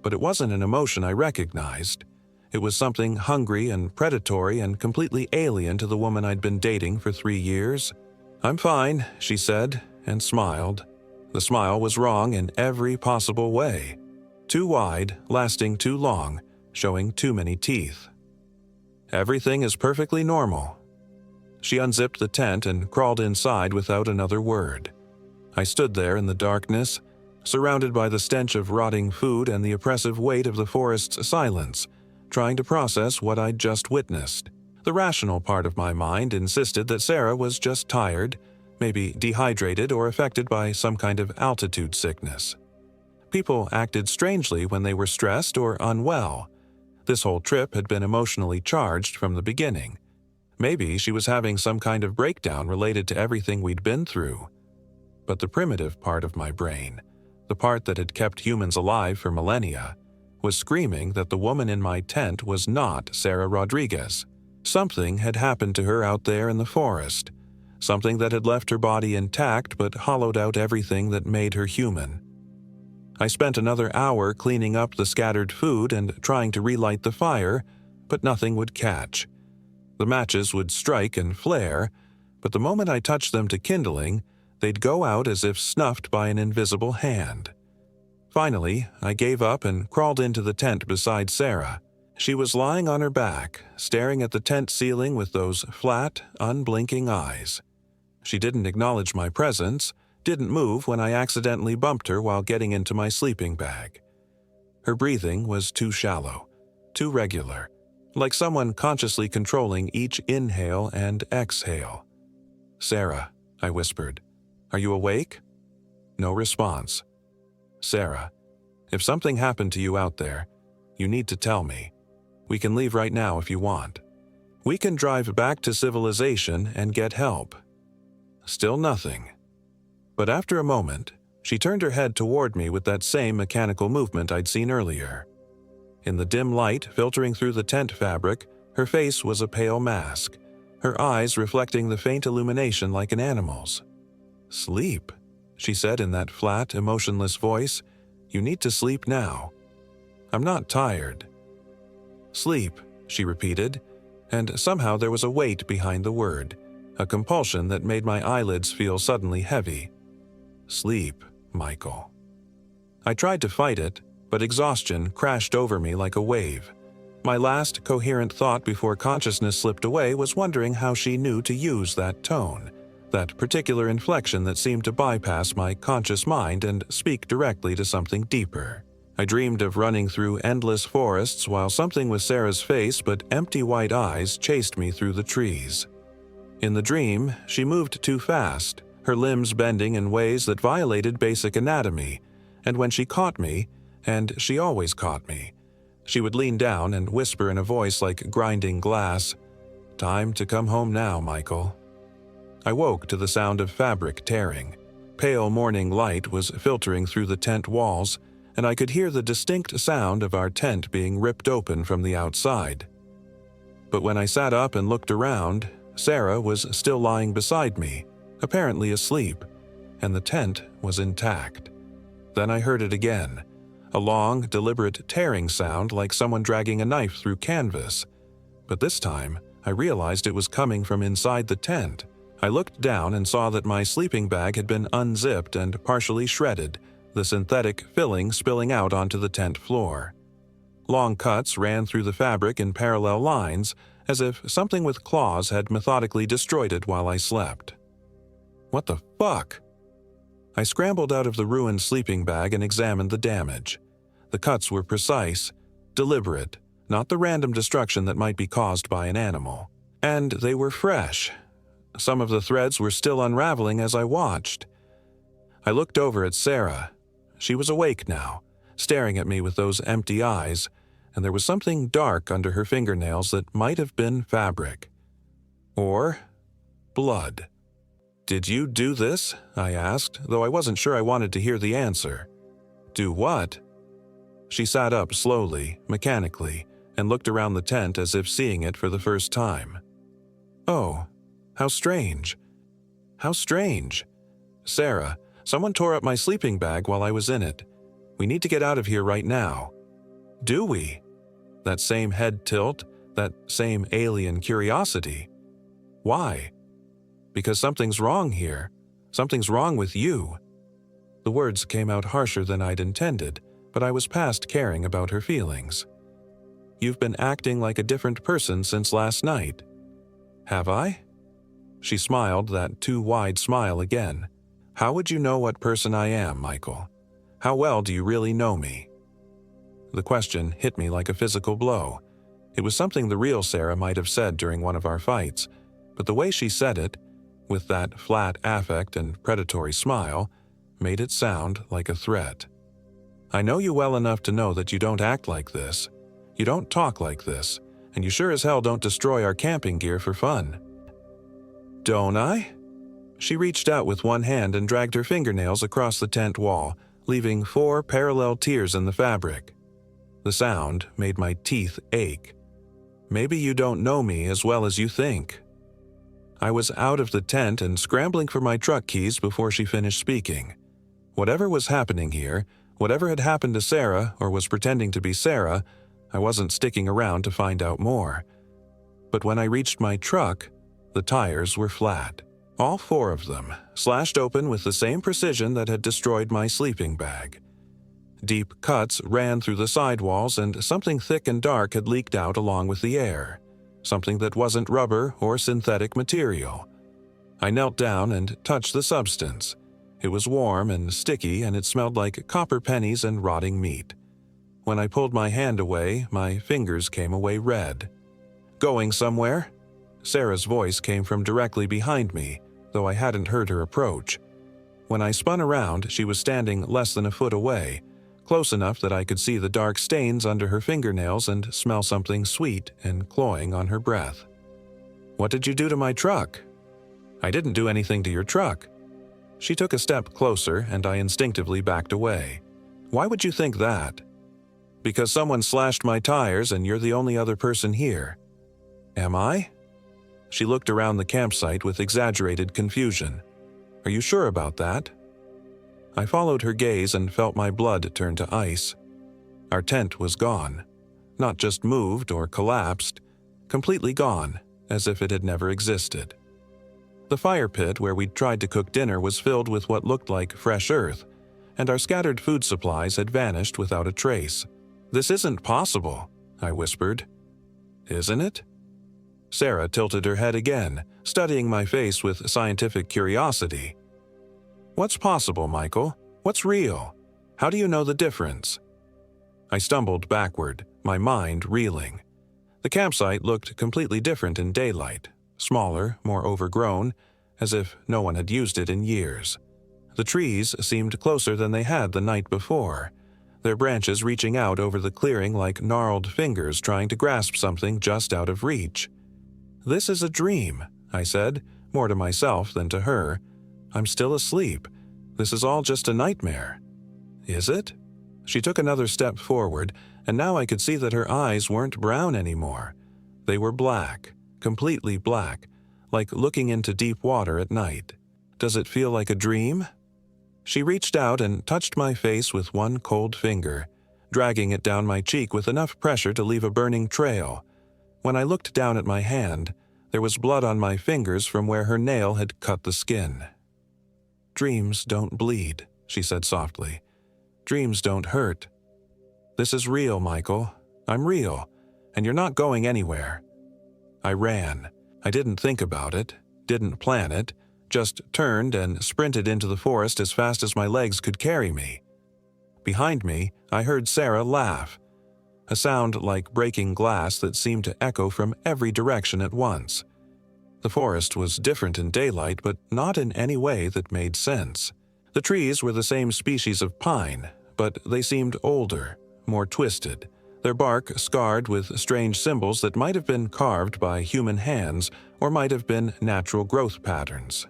But it wasn't an emotion I recognized. It was something hungry and predatory and completely alien to the woman I'd been dating for 3 years. "I'm fine," she said, and smiled. The smile was wrong in every possible way. Too wide, lasting too long, showing too many teeth. "Everything is perfectly normal." She unzipped the tent and crawled inside without another word. I stood there in the darkness, surrounded by the stench of rotting food and the oppressive weight of the forest's silence, trying to process what I'd just witnessed. The rational part of my mind insisted that Sarah was just tired, maybe dehydrated or affected by some kind of altitude sickness. People acted strangely when they were stressed or unwell. This whole trip had been emotionally charged from the beginning. Maybe she was having some kind of breakdown related to everything we'd been through. But the primitive part of my brain, the part that had kept humans alive for millennia, was screaming that the woman in my tent was not Sarah Rodriguez. Something had happened to her out there in the forest, something that had left her body intact but hollowed out everything that made her human. I spent another hour cleaning up the scattered food and trying to relight the fire, but nothing would catch. The matches would strike and flare, but the moment I touched them to kindling, they'd go out as if snuffed by an invisible hand. Finally, I gave up and crawled into the tent beside Sarah. She was lying on her back, staring at the tent ceiling with those flat, unblinking eyes. She didn't acknowledge my presence, didn't move when I accidentally bumped her while getting into my sleeping bag. Her breathing was too shallow, too regular, like someone consciously controlling each inhale and exhale. "Sarah," I whispered, "are you awake?" No response. "Sarah, if something happened to you out there, you need to tell me. We can leave right now if you want. We can drive back to civilization and get help." Still nothing. But after a moment, she turned her head toward me with that same mechanical movement I'd seen earlier. In the dim light filtering through the tent fabric, her face was a pale mask, her eyes reflecting the faint illumination like an animal's. "Sleep," she said in that flat, emotionless voice. "You need to sleep now." "I'm not tired." "Sleep," she repeated, and somehow there was a weight behind the word, a compulsion that made my eyelids feel suddenly heavy. "Sleep, Michael." I tried to fight it, but exhaustion crashed over me like a wave. My last coherent thought before consciousness slipped away was wondering how she knew to use that tone, that particular inflection that seemed to bypass my conscious mind and speak directly to something deeper. I dreamed of running through endless forests while something with Sarah's face but empty white eyes chased me through the trees. In the dream, she moved too fast, her limbs bending in ways that violated basic anatomy, and when she caught me, and she always caught me, she would lean down and whisper in a voice like grinding glass, "Time to come home now, Michael." I woke to the sound of fabric tearing. Pale morning light was filtering through the tent walls, and I could hear the distinct sound of our tent being ripped open from the outside. But when I sat up and looked around, Sarah was still lying beside me, apparently asleep, and the tent was intact. Then I heard it again, a long, deliberate tearing sound like someone dragging a knife through canvas. But this time, I realized it was coming from inside the tent. I looked down and saw that my sleeping bag had been unzipped and partially shredded, the synthetic filling spilling out onto the tent floor. Long cuts ran through the fabric in parallel lines, as if something with claws had methodically destroyed it while I slept. What the fuck? I scrambled out of the ruined sleeping bag and examined the damage. The cuts were precise, deliberate, not the random destruction that might be caused by an animal. And they were fresh. Some of the threads were still unraveling as I watched. I looked over at Sarah. She was awake now, staring at me with those empty eyes, and there was something dark under her fingernails that might have been fabric. Or blood. "Did you do this?" I asked, though I wasn't sure I wanted to hear the answer. "Do what?" She sat up slowly, mechanically, and looked around the tent as if seeing it for the first time. "Oh, how strange. How strange. Sarah, someone tore up my sleeping bag while I was in it. We need to get out of here right now." "Do we?" That same head tilt, that same alien curiosity. "Why?" "Because something's wrong here. Something's wrong with you." The words came out harsher than I'd intended, but I was past caring about her feelings. "You've been acting like a different person since last night." "Have I?" She smiled that too wide smile again. "How would you know what person I am, Michael? How well do you really know me?" The question hit me like a physical blow. It was something the real Sarah might have said during one of our fights, but the way she said it, with that flat affect and predatory smile, made it sound like a threat. "I know you well enough to know that you don't act like this. You don't talk like this, And you sure as hell don't destroy our camping gear for fun. Don't I? She reached out with one hand and dragged her fingernails across the tent wall, leaving 4 parallel tears in the fabric. The sound made my teeth ache. Maybe you don't know me as well as you think. I was out of the tent and scrambling for my truck keys before she finished speaking. Whatever was happening here, whatever had happened to Sarah or was pretending to be Sarah, I wasn't sticking around to find out more. But when I reached my truck, the tires were flat. All 4 of them, slashed open with the same precision that had destroyed my sleeping bag. Deep cuts ran through the sidewalls and something thick and dark had leaked out along with the air. Something that wasn't rubber or synthetic material. I knelt down and touched the substance. It was warm and sticky and it smelled like copper pennies and rotting meat. When I pulled my hand away, my fingers came away red. Going somewhere? Sarah's voice came from directly behind me, though I hadn't heard her approach. When I spun around, she was standing less than a foot away, close enough that I could see the dark stains under her fingernails and smell something sweet and cloying on her breath. What did you do to my truck? I didn't do anything to your truck. She took a step closer and I instinctively backed away. Why would you think that? Because someone slashed my tires and you're the only other person here. Am I? She looked around the campsite with exaggerated confusion. Are you sure about that? I followed her gaze and felt my blood turn to ice. Our tent was gone. Not just moved or collapsed, completely gone, as if it had never existed. The fire pit where we'd tried to cook dinner was filled with what looked like fresh earth, and our scattered food supplies had vanished without a trace. This isn't possible, I whispered. Isn't it? Sarah tilted her head again, studying my face with scientific curiosity. What's possible, Michael? What's real? How do you know the difference? I stumbled backward, my mind reeling. The campsite looked completely different in daylight, smaller, more overgrown, as if no one had used it in years. The trees seemed closer than they had the night before, their branches reaching out over the clearing like gnarled fingers trying to grasp something just out of reach. This is a dream, I said, more to myself than to her. I'm still asleep. This is all just a nightmare. Is it? She took another step forward, and now I could see that her eyes weren't brown anymore. They were black, completely black, like looking into deep water at night. Does it feel like a dream? She reached out and touched my face with one cold finger, dragging it down my cheek with enough pressure to leave a burning trail. When I looked down at my hand, there was blood on my fingers from where her nail had cut the skin. Dreams don't bleed, she said softly. Dreams don't hurt. This is real, Michael. I'm real, and you're not going anywhere. I ran. I didn't think about it, didn't plan it, just turned and sprinted into the forest as fast as my legs could carry me. Behind me, I heard Sarah laugh, a sound like breaking glass that seemed to echo from every direction at once. The forest was different in daylight, but not in any way that made sense. The trees were the same species of pine, but they seemed older, more twisted, their bark scarred with strange symbols that might have been carved by human hands or might have been natural growth patterns.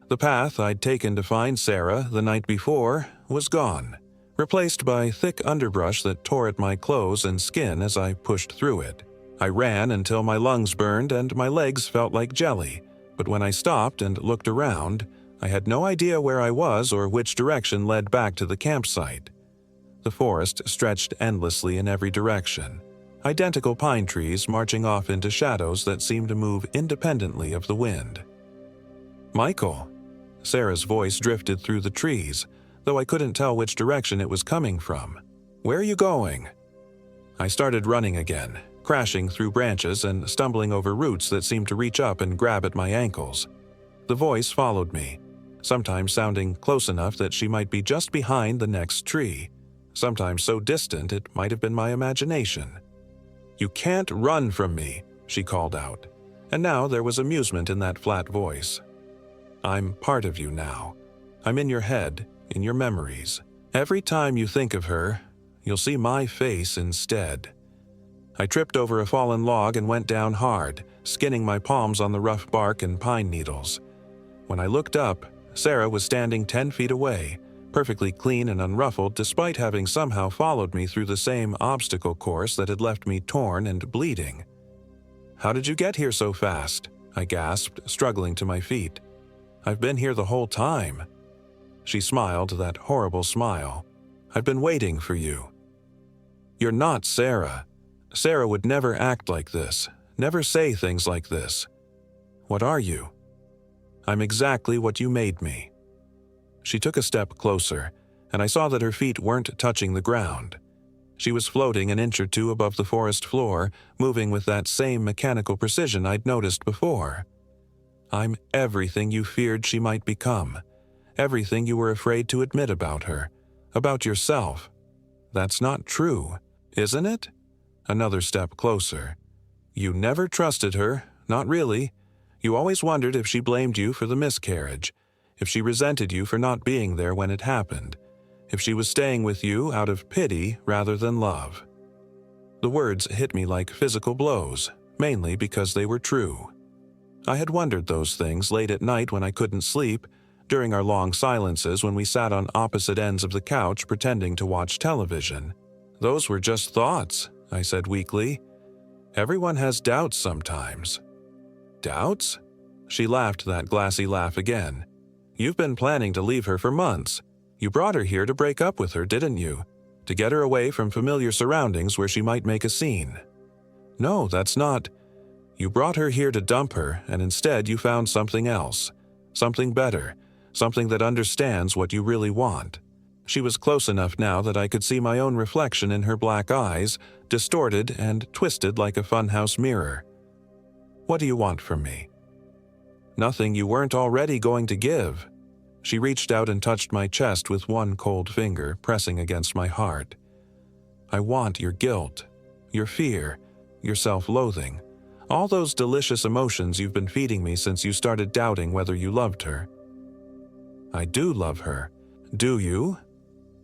The path I'd taken to find Sarah the night before was gone, replaced by thick underbrush that tore at my clothes and skin as I pushed through it. I ran until my lungs burned and my legs felt like jelly, but when I stopped and looked around, I had no idea where I was or which direction led back to the campsite. The forest stretched endlessly in every direction, identical pine trees marching off into shadows that seemed to move independently of the wind. Michael! Sarah's voice drifted through the trees, though I couldn't tell which direction it was coming from. Where are you going? I started running again, crashing through branches and stumbling over roots that seemed to reach up and grab at my ankles. The voice followed me, sometimes sounding close enough that she might be just behind the next tree, sometimes so distant it might have been my imagination. You can't run from me, she called out, and now there was amusement in that flat voice. I'm part of you now. I'm in your head, in your memories. Every time you think of her, you'll see my face instead. I tripped over a fallen log and went down hard, skinning my palms on the rough bark and pine needles. When I looked up, Sarah was standing 10 feet away, perfectly clean and unruffled despite having somehow followed me through the same obstacle course that had left me torn and bleeding. "How did you get here so fast?" I gasped, struggling to my feet. "I've been here the whole time." She smiled that horrible smile. "I've been waiting for you." "You're not Sarah. Sarah would never act like this, never say things like this. What are you?" "I'm exactly what you made me." She took a step closer, and I saw that her feet weren't touching the ground. She was floating an inch or two above the forest floor, moving with that same mechanical precision I'd noticed before. "I'm everything you feared she might become, everything you were afraid to admit about her, about yourself. That's not true, isn't it?" Another step closer. "You never trusted her, not really. You always wondered if she blamed you for the miscarriage, if she resented you for not being there when it happened, if she was staying with you out of pity rather than love." The words hit me like physical blows, mainly because they were true. I had wondered those things late at night when I couldn't sleep, during our long silences when we sat on opposite ends of the couch pretending to watch television. "Those were just thoughts," I said weakly. "Everyone has doubts sometimes." "Doubts?" She laughed that glassy laugh again. "You've been planning to leave her for months. You brought her here to break up with her, didn't you? To get her away from familiar surroundings where she might make a scene." "No, that's not. You brought her here to dump her, and instead you found something else. Something better. Something that understands what you really want." She was close enough now that I could see my own reflection in her black eyes, distorted and twisted like a funhouse mirror. "What do you want from me?" "Nothing you weren't already going to give." She reached out and touched my chest with one cold finger, pressing against my heart. "I want your guilt, your fear, your self-loathing, all those delicious emotions you've been feeding me since you started doubting whether you loved her." "I do love her. Do you?"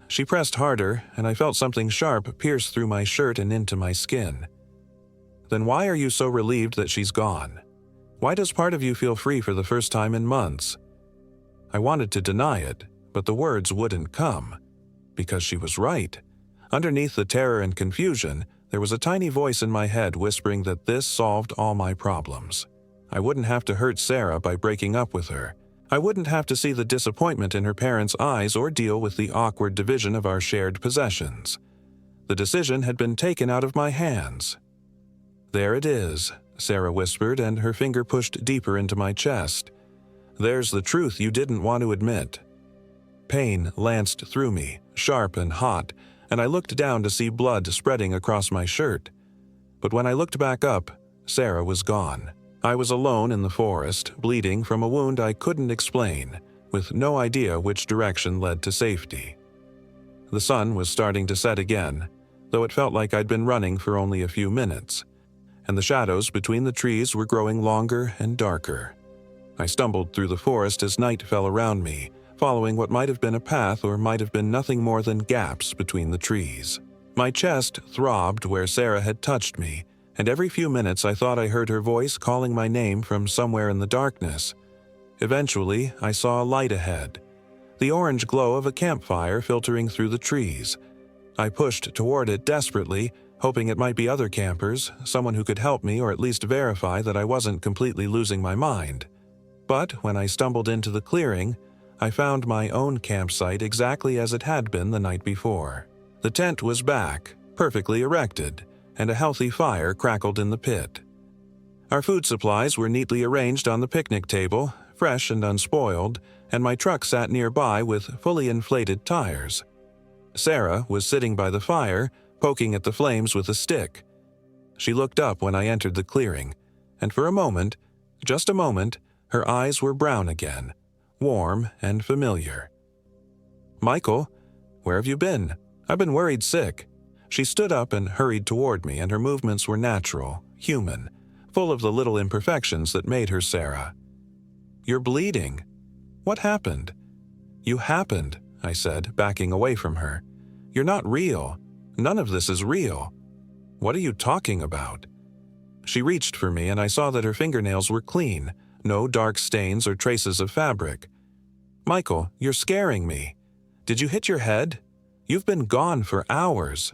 She pressed harder, and I felt something sharp pierce through my shirt and into my skin. "Then why are you so relieved that she's gone? Why does part of you feel free for the first time in months?" I wanted to deny it, but the words wouldn't come. Because she was right. Underneath the terror and confusion, there was a tiny voice in my head whispering that this solved all my problems. I wouldn't have to hurt Sarah by breaking up with her. I wouldn't have to see the disappointment in her parents' eyes or deal with the awkward division of our shared possessions. The decision had been taken out of my hands. "There it is," Sarah whispered, and her finger pushed deeper into my chest. "There's the truth you didn't want to admit." Pain lanced through me, sharp and hot, and I looked down to see blood spreading across my shirt. But when I looked back up, Sarah was gone. I was alone in the forest, bleeding from a wound I couldn't explain, with no idea which direction led to safety. The sun was starting to set again, though it felt like I'd been running for only a few minutes, and the shadows between the trees were growing longer and darker. I stumbled through the forest as night fell around me, following what might have been a path or might have been nothing more than gaps between the trees. My chest throbbed where Sarah had touched me, and every few minutes I thought I heard her voice calling my name from somewhere in the darkness. Eventually, I saw a light ahead, the orange glow of a campfire filtering through the trees. I pushed toward it desperately, hoping it might be other campers, someone who could help me or at least verify that I wasn't completely losing my mind. But when I stumbled into the clearing, I found my own campsite exactly as it had been the night before. The tent was back, perfectly erected, and a healthy fire crackled in the pit. Our food supplies were neatly arranged on the picnic table, fresh and unspoiled, and my truck sat nearby with fully inflated tires. Sarah was sitting by the fire, poking at the flames with a stick. She looked up when I entered the clearing, and for a moment, just a moment, her eyes were brown again, warm and familiar. "Michael, where have you been? I've been worried sick." She stood up and hurried toward me, and her movements were natural, human, full of the little imperfections that made her Sarah. "You're bleeding. What happened?" "You happened," I said, backing away from her. "You're not real. None of this is real." What are you talking about?" She reached for me, and I saw that her fingernails were clean, no dark stains or traces of fabric. "Michael, you're scaring me. Did you hit your head? You've been gone for hours."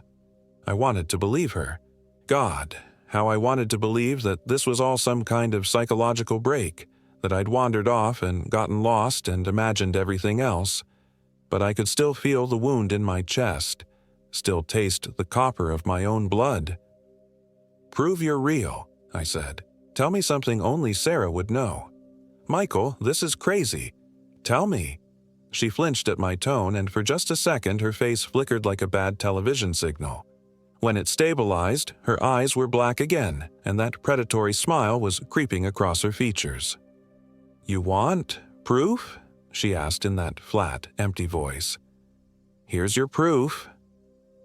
I wanted to believe her. God, how I wanted to believe that this was all some kind of psychological break, that I'd wandered off and gotten lost and imagined everything else. But I could still feel the wound in my chest, still taste the copper of my own blood. "Prove you're real," I said. "Tell me something only Sarah would know." "Michael, this is crazy. Tell me." She flinched at my tone, and for just a second her face flickered like a bad television signal. When it stabilized, her eyes were black again, and that predatory smile was creeping across her features. "You want proof?" she asked in that flat, empty voice. "Here's your proof."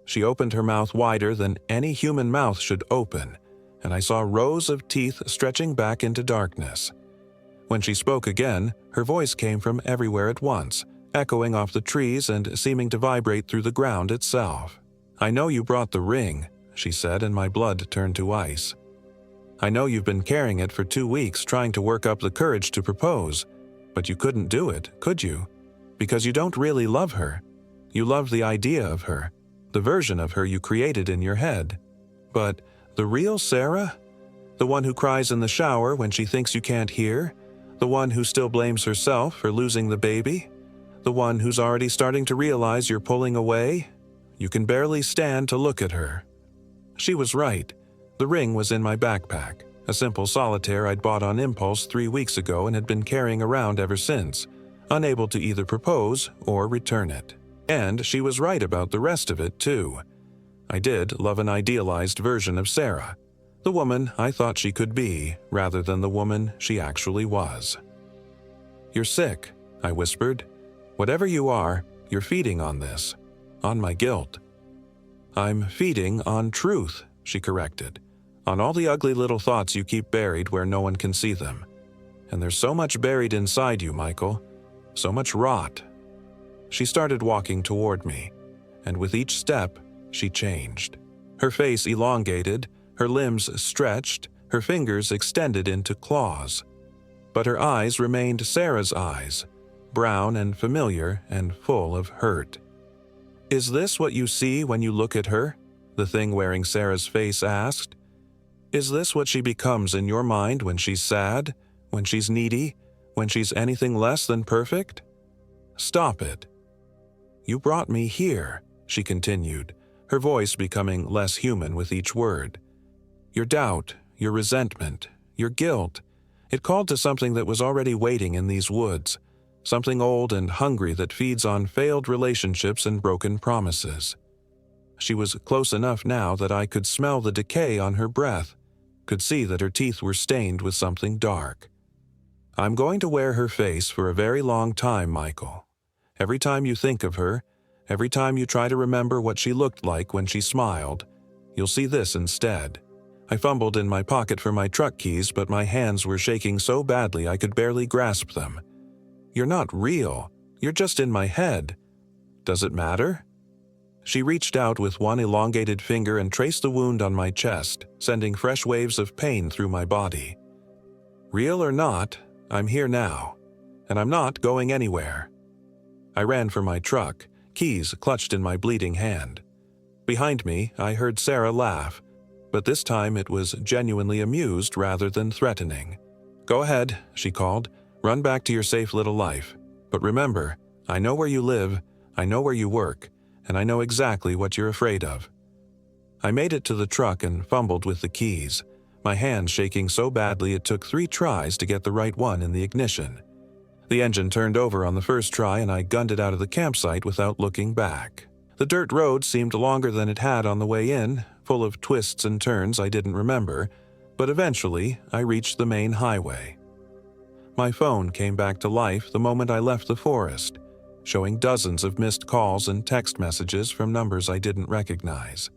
She opened her mouth wider than any human mouth should open, and I saw rows of teeth stretching back into darkness. When she spoke again, her voice came from everywhere at once, echoing off the trees and seeming to vibrate through the ground itself. "I know you brought the ring," she said, and my blood turned to ice. "I know you've been carrying it for 2 weeks, trying to work up the courage to propose, but you couldn't do it, could you? Because you don't really love her. You love the idea of her, the version of her you created in your head. But the real Sarah? The one who cries in the shower when she thinks you can't hear? The one who still blames herself for losing the baby? The one who's already starting to realize you're pulling away? You can barely stand to look at her." She was right. The ring was in my backpack, a simple solitaire I'd bought on impulse 3 weeks ago and had been carrying around ever since, unable to either propose or return it. And she was right about the rest of it, too. I did love an idealized version of Sarah, the woman I thought she could be, rather than the woman she actually was. "You're sick," I whispered. "Whatever you are, you're feeding on this, on my guilt." "I'm feeding on truth," she corrected, "on all the ugly little thoughts you keep buried where no one can see them. And there's so much buried inside you, Michael, so much rot." She started walking toward me, and with each step, she changed. Her face elongated, her limbs stretched, her fingers extended into claws. But her eyes remained Sarah's eyes, brown and familiar and full of hurt. "Is this what you see when you look at her?" the thing wearing Sarah's face asked. "Is this what she becomes in your mind when she's sad, when she's needy, when she's anything less than perfect? Stop it." "You brought me here," she continued, her voice becoming less human with each word. "Your doubt, your resentment, your guilt, it called to something that was already waiting in these woods, something old and hungry that feeds on failed relationships and broken promises." She was close enough now that I could smell the decay on her breath, could see that her teeth were stained with something dark. "I'm going to wear her face for a very long time, Michael. Every time you think of her, every time you try to remember what she looked like when she smiled, you'll see this instead." I fumbled in my pocket for my truck keys, but my hands were shaking so badly I could barely grasp them. "You're not real. You're just in my head. Does it matter?" She reached out with one elongated finger and traced the wound on my chest, sending fresh waves of pain through my body. "Real or not, I'm here now, and I'm not going anywhere." I ran for my truck, keys clutched in my bleeding hand. Behind me, I heard Sarah laugh, but this time it was genuinely amused rather than threatening. "Go ahead," she called. "Run back to your safe little life. But remember, I know where you live, I know where you work, and I know exactly what you're afraid of." I made it to the truck and fumbled with the keys, my hands shaking so badly it took 3 tries to get the right one in the ignition. The engine turned over on the first try and I gunned it out of the campsite without looking back. The dirt road seemed longer than it had on the way in, full of twists and turns I didn't remember, but eventually I reached the main highway. My phone came back to life the moment I left the forest, showing dozens of missed calls and text messages from numbers I didn't recognize.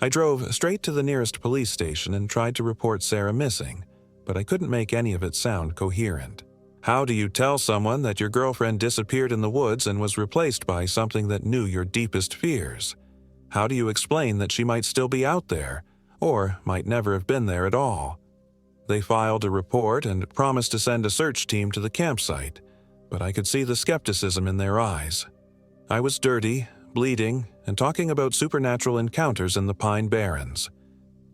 I drove straight to the nearest police station and tried to report Sarah missing, but I couldn't make any of it sound coherent. How do you tell someone that your girlfriend disappeared in the woods and was replaced by something that knew your deepest fears? How do you explain that she might still be out there, or might never have been there at all. They filed a report and promised to send a search team to the campsite, but I could see the skepticism in their eyes. I was dirty, bleeding, and talking about supernatural encounters in the Pine Barrens.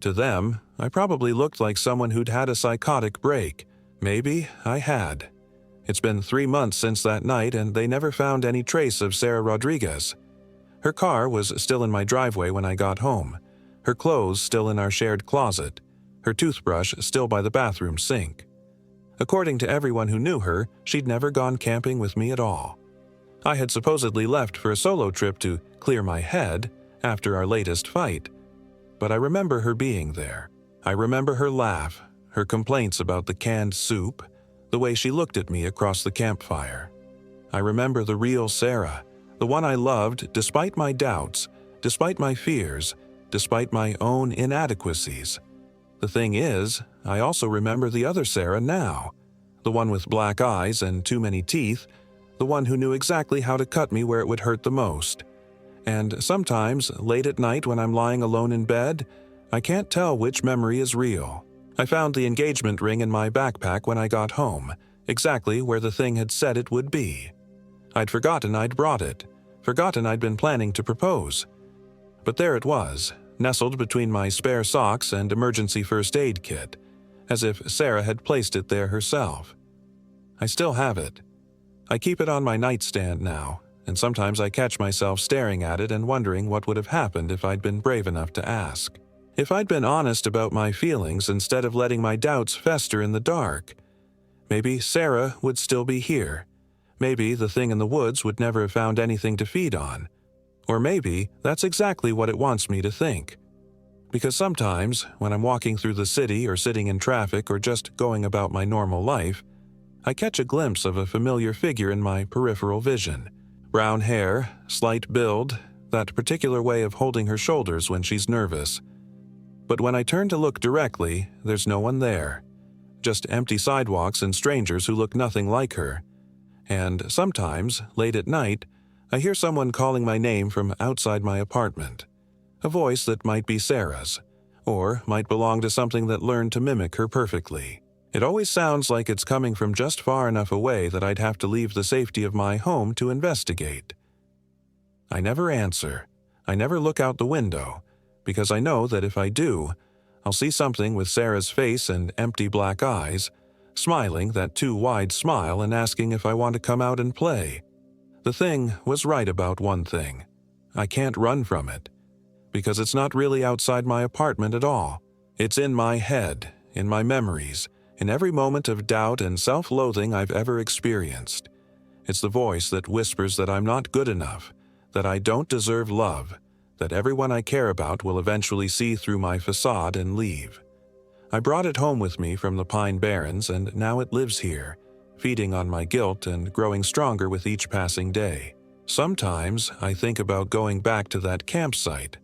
To them, I probably looked like someone who'd had a psychotic break. Maybe I had. It's been 3 months since that night, and they never found any trace of Sarah Rodriguez. Her car was still in my driveway when I got home, her clothes still in our shared closet, her toothbrush still by the bathroom sink. According to everyone who knew her, she'd never gone camping with me at all. I had supposedly left for a solo trip to clear my head after our latest fight. But I remember her being there. I remember her laugh, her complaints about the canned soup, the way she looked at me across the campfire. I remember the real Sarah, the one I loved despite my doubts, despite my fears, despite my own inadequacies. The thing is, I also remember the other Sarah now, the one with black eyes and too many teeth, the one who knew exactly how to cut me where it would hurt the most. And sometimes, late at night when I'm lying alone in bed, I can't tell which memory is real. I found the engagement ring in my backpack when I got home, exactly where the thing had said it would be. I'd forgotten I'd brought it, forgotten I'd been planning to propose. But there it was, nestled between my spare socks and emergency first aid kit, as if Sarah had placed it there herself. I still have it. I keep it on my nightstand now, and sometimes I catch myself staring at it and wondering what would have happened if I'd been brave enough to ask. If I'd been honest about my feelings instead of letting my doubts fester in the dark. Maybe Sarah would still be here. Maybe the thing in the woods would never have found anything to feed on. Or maybe that's exactly what it wants me to think. Because sometimes, when I'm walking through the city or sitting in traffic or just going about my normal life, I catch a glimpse of a familiar figure in my peripheral vision. Brown hair, slight build, that particular way of holding her shoulders when she's nervous. But when I turn to look directly, there's no one there. Just empty sidewalks and strangers who look nothing like her. And sometimes, late at night, I hear someone calling my name from outside my apartment. A voice that might be Sarah's, or might belong to something that learned to mimic her perfectly. It always sounds like it's coming from just far enough away that I'd have to leave the safety of my home to investigate. I never answer. I never look out the window, because I know that if I do, I'll see something with Sarah's face and empty black eyes, smiling that too wide smile and asking if I want to come out and play. The thing was right about one thing. I can't run from it, because it's not really outside my apartment at all. It's in my head, in my memories, in every moment of doubt and self-loathing I've ever experienced. It's the voice that whispers that I'm not good enough, that I don't deserve love, that everyone I care about will eventually see through my facade and leave. I brought it home with me from the Pine Barrens, and now it lives here, feeding on my guilt and growing stronger with each passing day. Sometimes I think about going back to that campsite,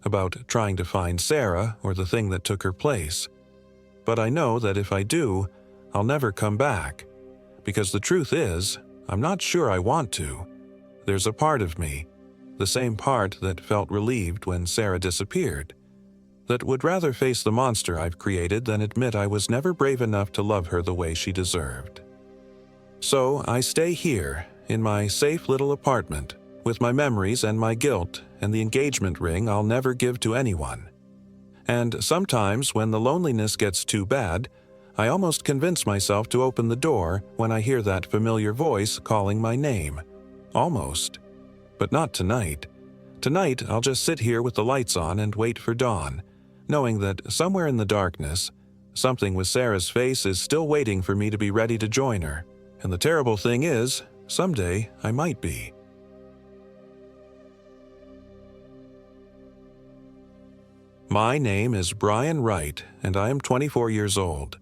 about trying to find Sarah or the thing that took her place. But I know that if I do, I'll never come back. Because the truth is, I'm not sure I want to. There's a part of me, the same part that felt relieved when Sarah disappeared, that would rather face the monster I've created than admit I was never brave enough to love her the way she deserved. So I stay here, in my safe little apartment, with my memories and my guilt and the engagement ring I'll never give to anyone. And sometimes when the loneliness gets too bad, I almost convince myself to open the door when I hear that familiar voice calling my name. Almost. But not tonight. Tonight, I'll just sit here with the lights on and wait for dawn, knowing that somewhere in the darkness, something with Sarah's face is still waiting for me to be ready to join her. And the terrible thing is, someday I might be. My name is Brian Wright, and I am 24 years old.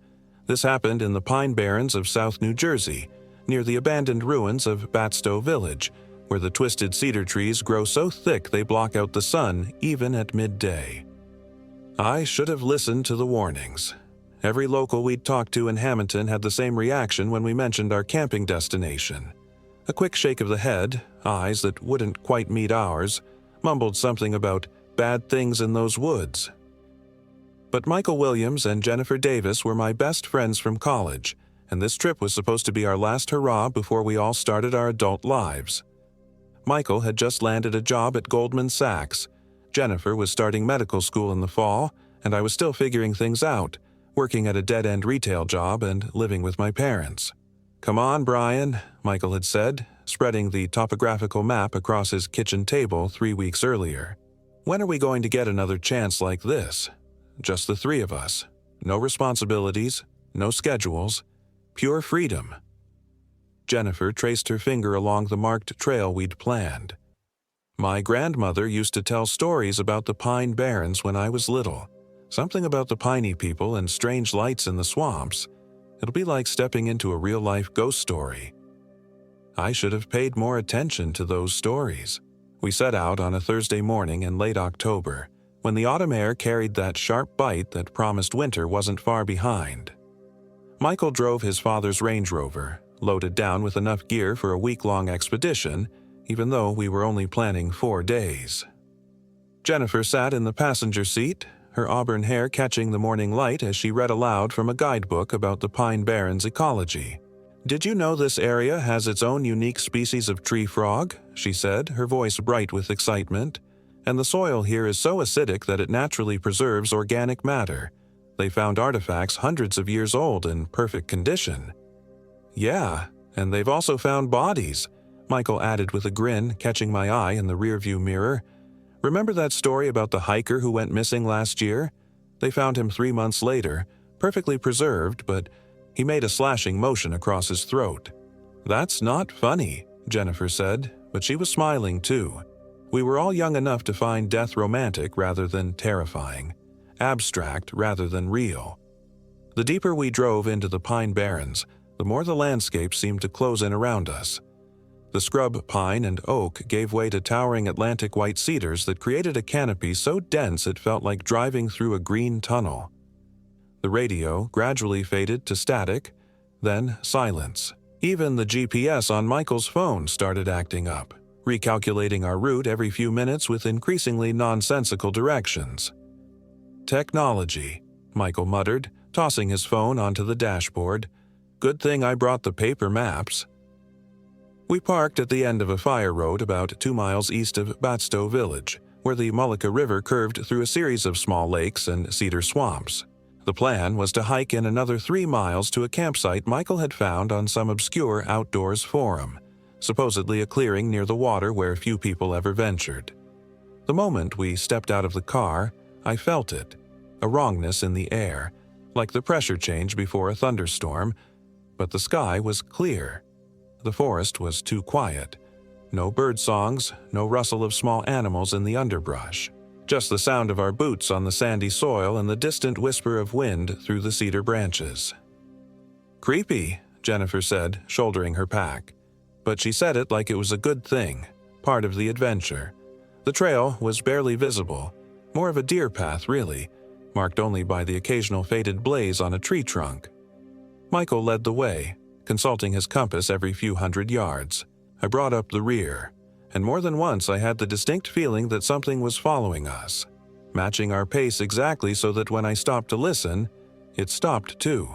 This happened in the Pine Barrens of South New Jersey, near the abandoned ruins of Batstow Village, where the twisted cedar trees grow so thick they block out the sun even at midday. I should have listened to the warnings. Every local we'd talked to in Hamilton had the same reaction when we mentioned our camping destination. A quick shake of the head, eyes that wouldn't quite meet ours, mumbled something about bad things in those woods. But Michael Williams and Jennifer Davis were my best friends from college, and this trip was supposed to be our last hurrah before we all started our adult lives. Michael had just landed a job at Goldman Sachs. Jennifer was starting medical school in the fall, and I was still figuring things out, working at a dead-end retail job and living with my parents. "Come on, Brian," Michael had said, spreading the topographical map across his kitchen table 3 weeks earlier. "When are we going to get another chance like this? Just the three of us. No responsibilities, no schedules, pure freedom." Jennifer traced her finger along the marked trail we'd planned. "My grandmother used to tell stories about the Pine Barrens when I was little. Something about the piney people and strange lights in the swamps. It'll be like stepping into a real-life ghost story." I should have paid more attention to those stories. We set out on a Thursday morning in late October, when the autumn air carried that sharp bite that promised winter wasn't far behind. Michael drove his father's Range Rover, loaded down with enough gear for a week-long expedition, even though we were only planning 4 days. Jennifer sat in the passenger seat, her auburn hair catching the morning light as she read aloud from a guidebook about the Pine Barrens ecology. "Did you know this area has its own unique species of tree frog?" she said, her voice bright with excitement. "And the soil here is so acidic that it naturally preserves organic matter. They found artifacts hundreds of years old in perfect condition." "Yeah, and they've also found bodies," Michael added with a grin, catching my eye in the rearview mirror. "Remember that story about the hiker who went missing last year? They found him 3 months later, perfectly preserved, but he made a slashing motion across his throat." "That's not funny," Jennifer said, but she was smiling too. We were all young enough to find death romantic rather than terrifying, abstract rather than real. The deeper we drove into the Pine Barrens, the more the landscape seemed to close in around us. The scrub pine and oak gave way to towering Atlantic white cedars that created a canopy so dense it felt like driving through a green tunnel. The radio gradually faded to static, then silence. Even the GPS on Michael's phone started acting up, recalculating our route every few minutes with increasingly nonsensical directions. "Technology," Michael muttered, tossing his phone onto the dashboard. "Good thing I brought the paper maps." We parked at the end of a fire road about 2 miles east of Batstow Village, where the Mullica River curved through a series of small lakes and cedar swamps. The plan was to hike in another 3 miles to a campsite Michael had found on some obscure outdoors forum, supposedly a clearing near the water where few people ever ventured. The moment we stepped out of the car, I felt it, a wrongness in the air, like the pressure change before a thunderstorm, but the sky was clear. The forest was too quiet. No bird songs, no rustle of small animals in the underbrush. Just the sound of our boots on the sandy soil and the distant whisper of wind through the cedar branches. "Creepy," Jennifer said, shouldering her pack. But she said it like it was a good thing, part of the adventure. The trail was barely visible, more of a deer path really, marked only by the occasional faded blaze on a tree trunk. Michael led the way, consulting his compass every few hundred yards. I brought up the rear, and more than once I had the distinct feeling that something was following us, matching our pace exactly so that when I stopped to listen, it stopped too.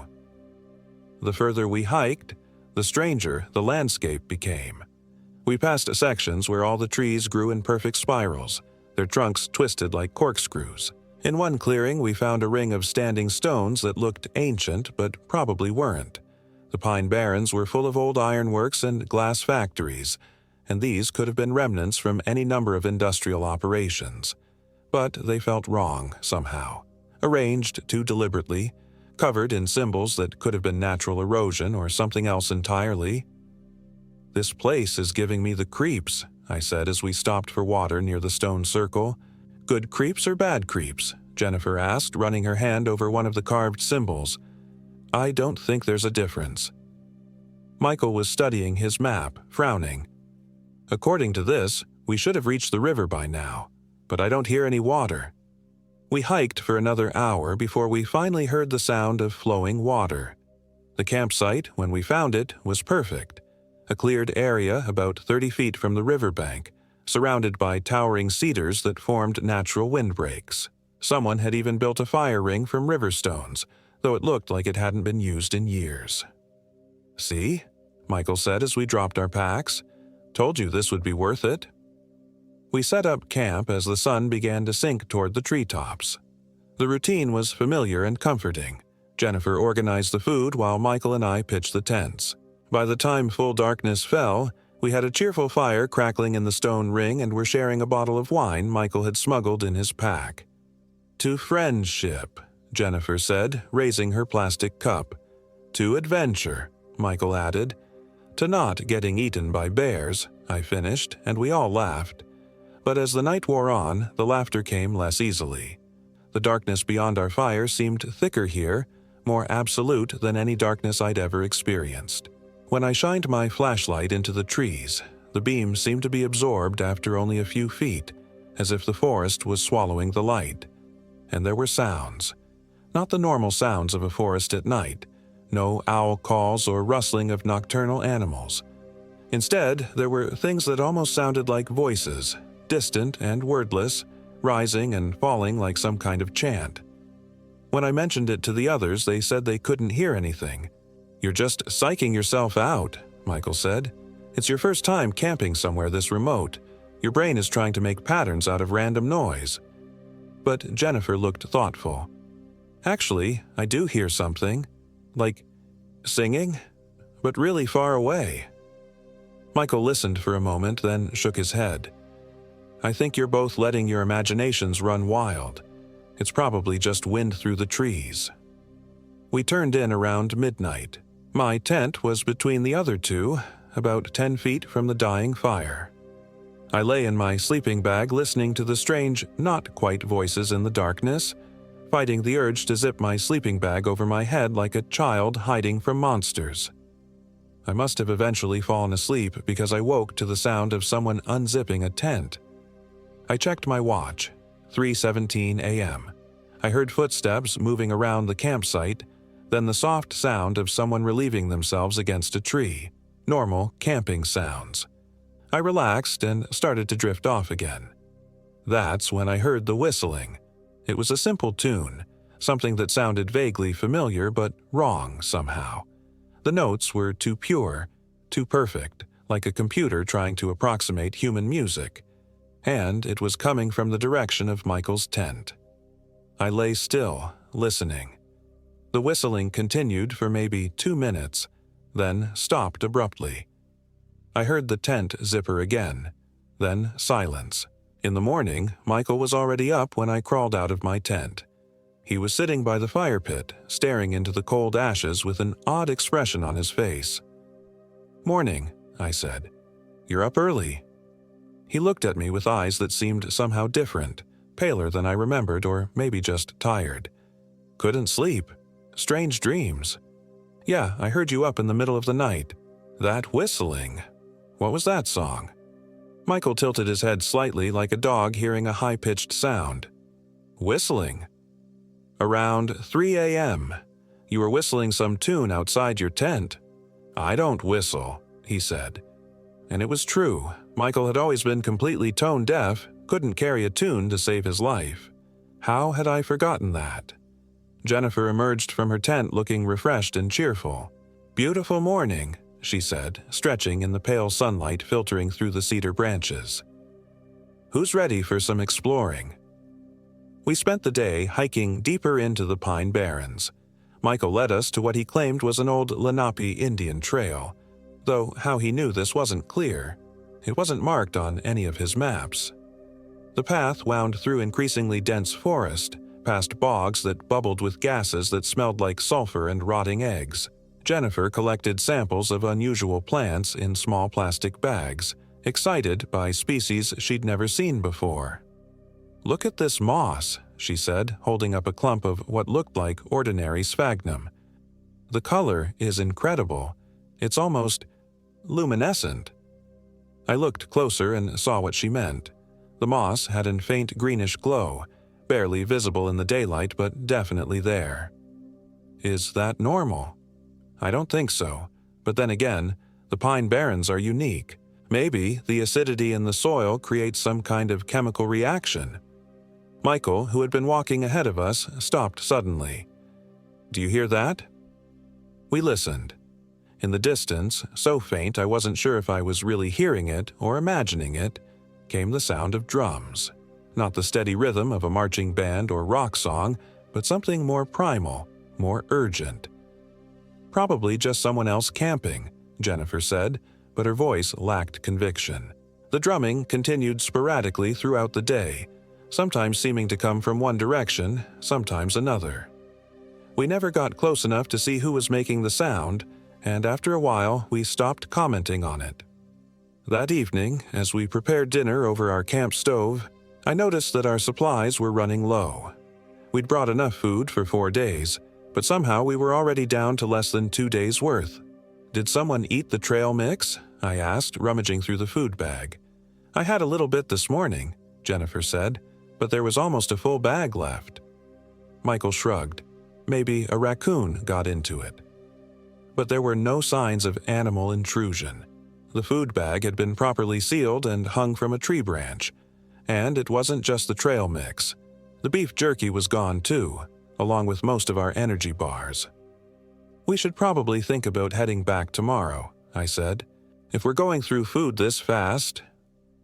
The further we hiked, the stranger the landscape became. We passed sections where all the trees grew in perfect spirals, their trunks twisted like corkscrews. In one clearing, we found a ring of standing stones that looked ancient but probably weren't. The Pine Barrens were full of old ironworks and glass factories, and these could have been remnants from any number of industrial operations. But they felt wrong, somehow. Arranged too deliberately, covered in symbols that could have been natural erosion or something else entirely. "This place is giving me the creeps," I said as we stopped for water near the stone circle. "Good creeps or bad creeps?" Jennifer asked, running her hand over one of the carved symbols. "I don't think there's a difference." Michael was studying his map, frowning. "According to this, we should have reached the river by now, but I don't hear any water." We hiked for another hour before we finally heard the sound of flowing water. The campsite, when we found it, was perfect. A cleared area about 30 feet from the riverbank, surrounded by towering cedars that formed natural windbreaks. Someone had even built a fire ring from river stones, though it looked like it hadn't been used in years. "See?" Michael said as we dropped our packs. "Told you this would be worth it." We set up camp as the sun began to sink toward the treetops. The routine was familiar and comforting. Jennifer organized the food while Michael and I pitched the tents. By the time full darkness fell, we had a cheerful fire crackling in the stone ring and were sharing a bottle of wine Michael had smuggled in his pack. "To friendship," Jennifer said, raising her plastic cup. "To adventure," Michael added. "To not getting eaten by bears," I finished, and we all laughed. But as the night wore on, the laughter came less easily. The darkness beyond our fire seemed thicker here, more absolute than any darkness I'd ever experienced. When I shined my flashlight into the trees, the beam seemed to be absorbed after only a few feet, as if the forest was swallowing the light. And there were sounds. Not the normal sounds of a forest at night, no owl calls or rustling of nocturnal animals. Instead, there were things that almost sounded like voices, distant and wordless, rising and falling like some kind of chant. When I mentioned it to the others, they said they couldn't hear anything. "You're just psyching yourself out," Michael said. "It's your first time camping somewhere this remote. Your brain is trying to make patterns out of random noise." But Jennifer looked thoughtful. "Actually, I do hear something. Like singing, but really far away." Michael listened for a moment, then shook his head. "I think you're both letting your imaginations run wild. It's probably just wind through the trees." We turned in around midnight. My tent was between the other two, about 10 feet from the dying fire. I lay in my sleeping bag listening to the strange, not quite voices in the darkness, fighting the urge to zip my sleeping bag over my head like a child hiding from monsters. I must have eventually fallen asleep because I woke to the sound of someone unzipping a tent. I checked my watch, 3:17 a.m. I heard footsteps moving around the campsite, then the soft sound of someone relieving themselves against a tree. Normal camping sounds. I relaxed and started to drift off again. That's when I heard the whistling. It was a simple tune, something that sounded vaguely familiar but wrong somehow. The notes were too pure, too perfect, like a computer trying to approximate human music. And it was coming from the direction of Michael's tent. I lay still, listening. The whistling continued for maybe 2 minutes, then stopped abruptly. I heard the tent zipper again, then silence. In the morning, Michael was already up when I crawled out of my tent. He was sitting by the fire pit, staring into the cold ashes with an odd expression on his face. "Morning," I said. "You're up early." He looked at me with eyes that seemed somehow different, paler than I remembered, or maybe just tired. "Couldn't sleep. Strange dreams." "Yeah, I heard you up in the middle of the night. That whistling. What was that song?" Michael tilted his head slightly like a dog hearing a high-pitched sound. "Whistling?" "Around 3 a.m. You were whistling some tune outside your tent." "I don't whistle," he said. And it was true. Michael had always been completely tone-deaf, couldn't carry a tune to save his life. How had I forgotten that? Jennifer emerged from her tent looking refreshed and cheerful. "Beautiful morning," she said, stretching in the pale sunlight filtering through the cedar branches. "Who's ready for some exploring?" We spent the day hiking deeper into the Pine Barrens. Michael led us to what he claimed was an old Lenape Indian trail, though how he knew this wasn't clear. It wasn't marked on any of his maps. The path wound through increasingly dense forest, past bogs that bubbled with gases that smelled like sulfur and rotting eggs. Jennifer collected samples of unusual plants in small plastic bags, excited by species she'd never seen before. "Look at this moss," she said, holding up a clump of what looked like ordinary sphagnum. "The color is incredible. It's almost luminescent." I looked closer and saw what she meant. The moss had a faint greenish glow, barely visible in the daylight but definitely there. Is that normal? I don't think so. But then again, the Pine Barrens are unique. Maybe the acidity in the soil creates some kind of chemical reaction. Michael, who had been walking ahead of us, stopped suddenly. "Do you hear that?" We listened. In the distance, so faint I wasn't sure if I was really hearing it or imagining it, came the sound of drums. Not the steady rhythm of a marching band or rock song, but something more primal, more urgent. "Probably just someone else camping," Jennifer said, but her voice lacked conviction. The drumming continued sporadically throughout the day, sometimes seeming to come from one direction, sometimes another. We never got close enough to see who was making the sound, and after a while we stopped commenting on it. That evening, as we prepared dinner over our camp stove, I noticed that our supplies were running low. We'd brought enough food for 4 days, but somehow we were already down to less than 2 days' worth. "Did someone eat the trail mix?" I asked, rummaging through the food bag. "I had a little bit this morning," Jennifer said, "but there was almost a full bag left." Michael shrugged. Maybe a raccoon got into it. But there were no signs of animal intrusion. The food bag had been properly sealed and hung from a tree branch. And it wasn't just the trail mix. The beef jerky was gone too, along with most of our energy bars. "We should probably think about heading back tomorrow," I said. "If we're going through food this fast—"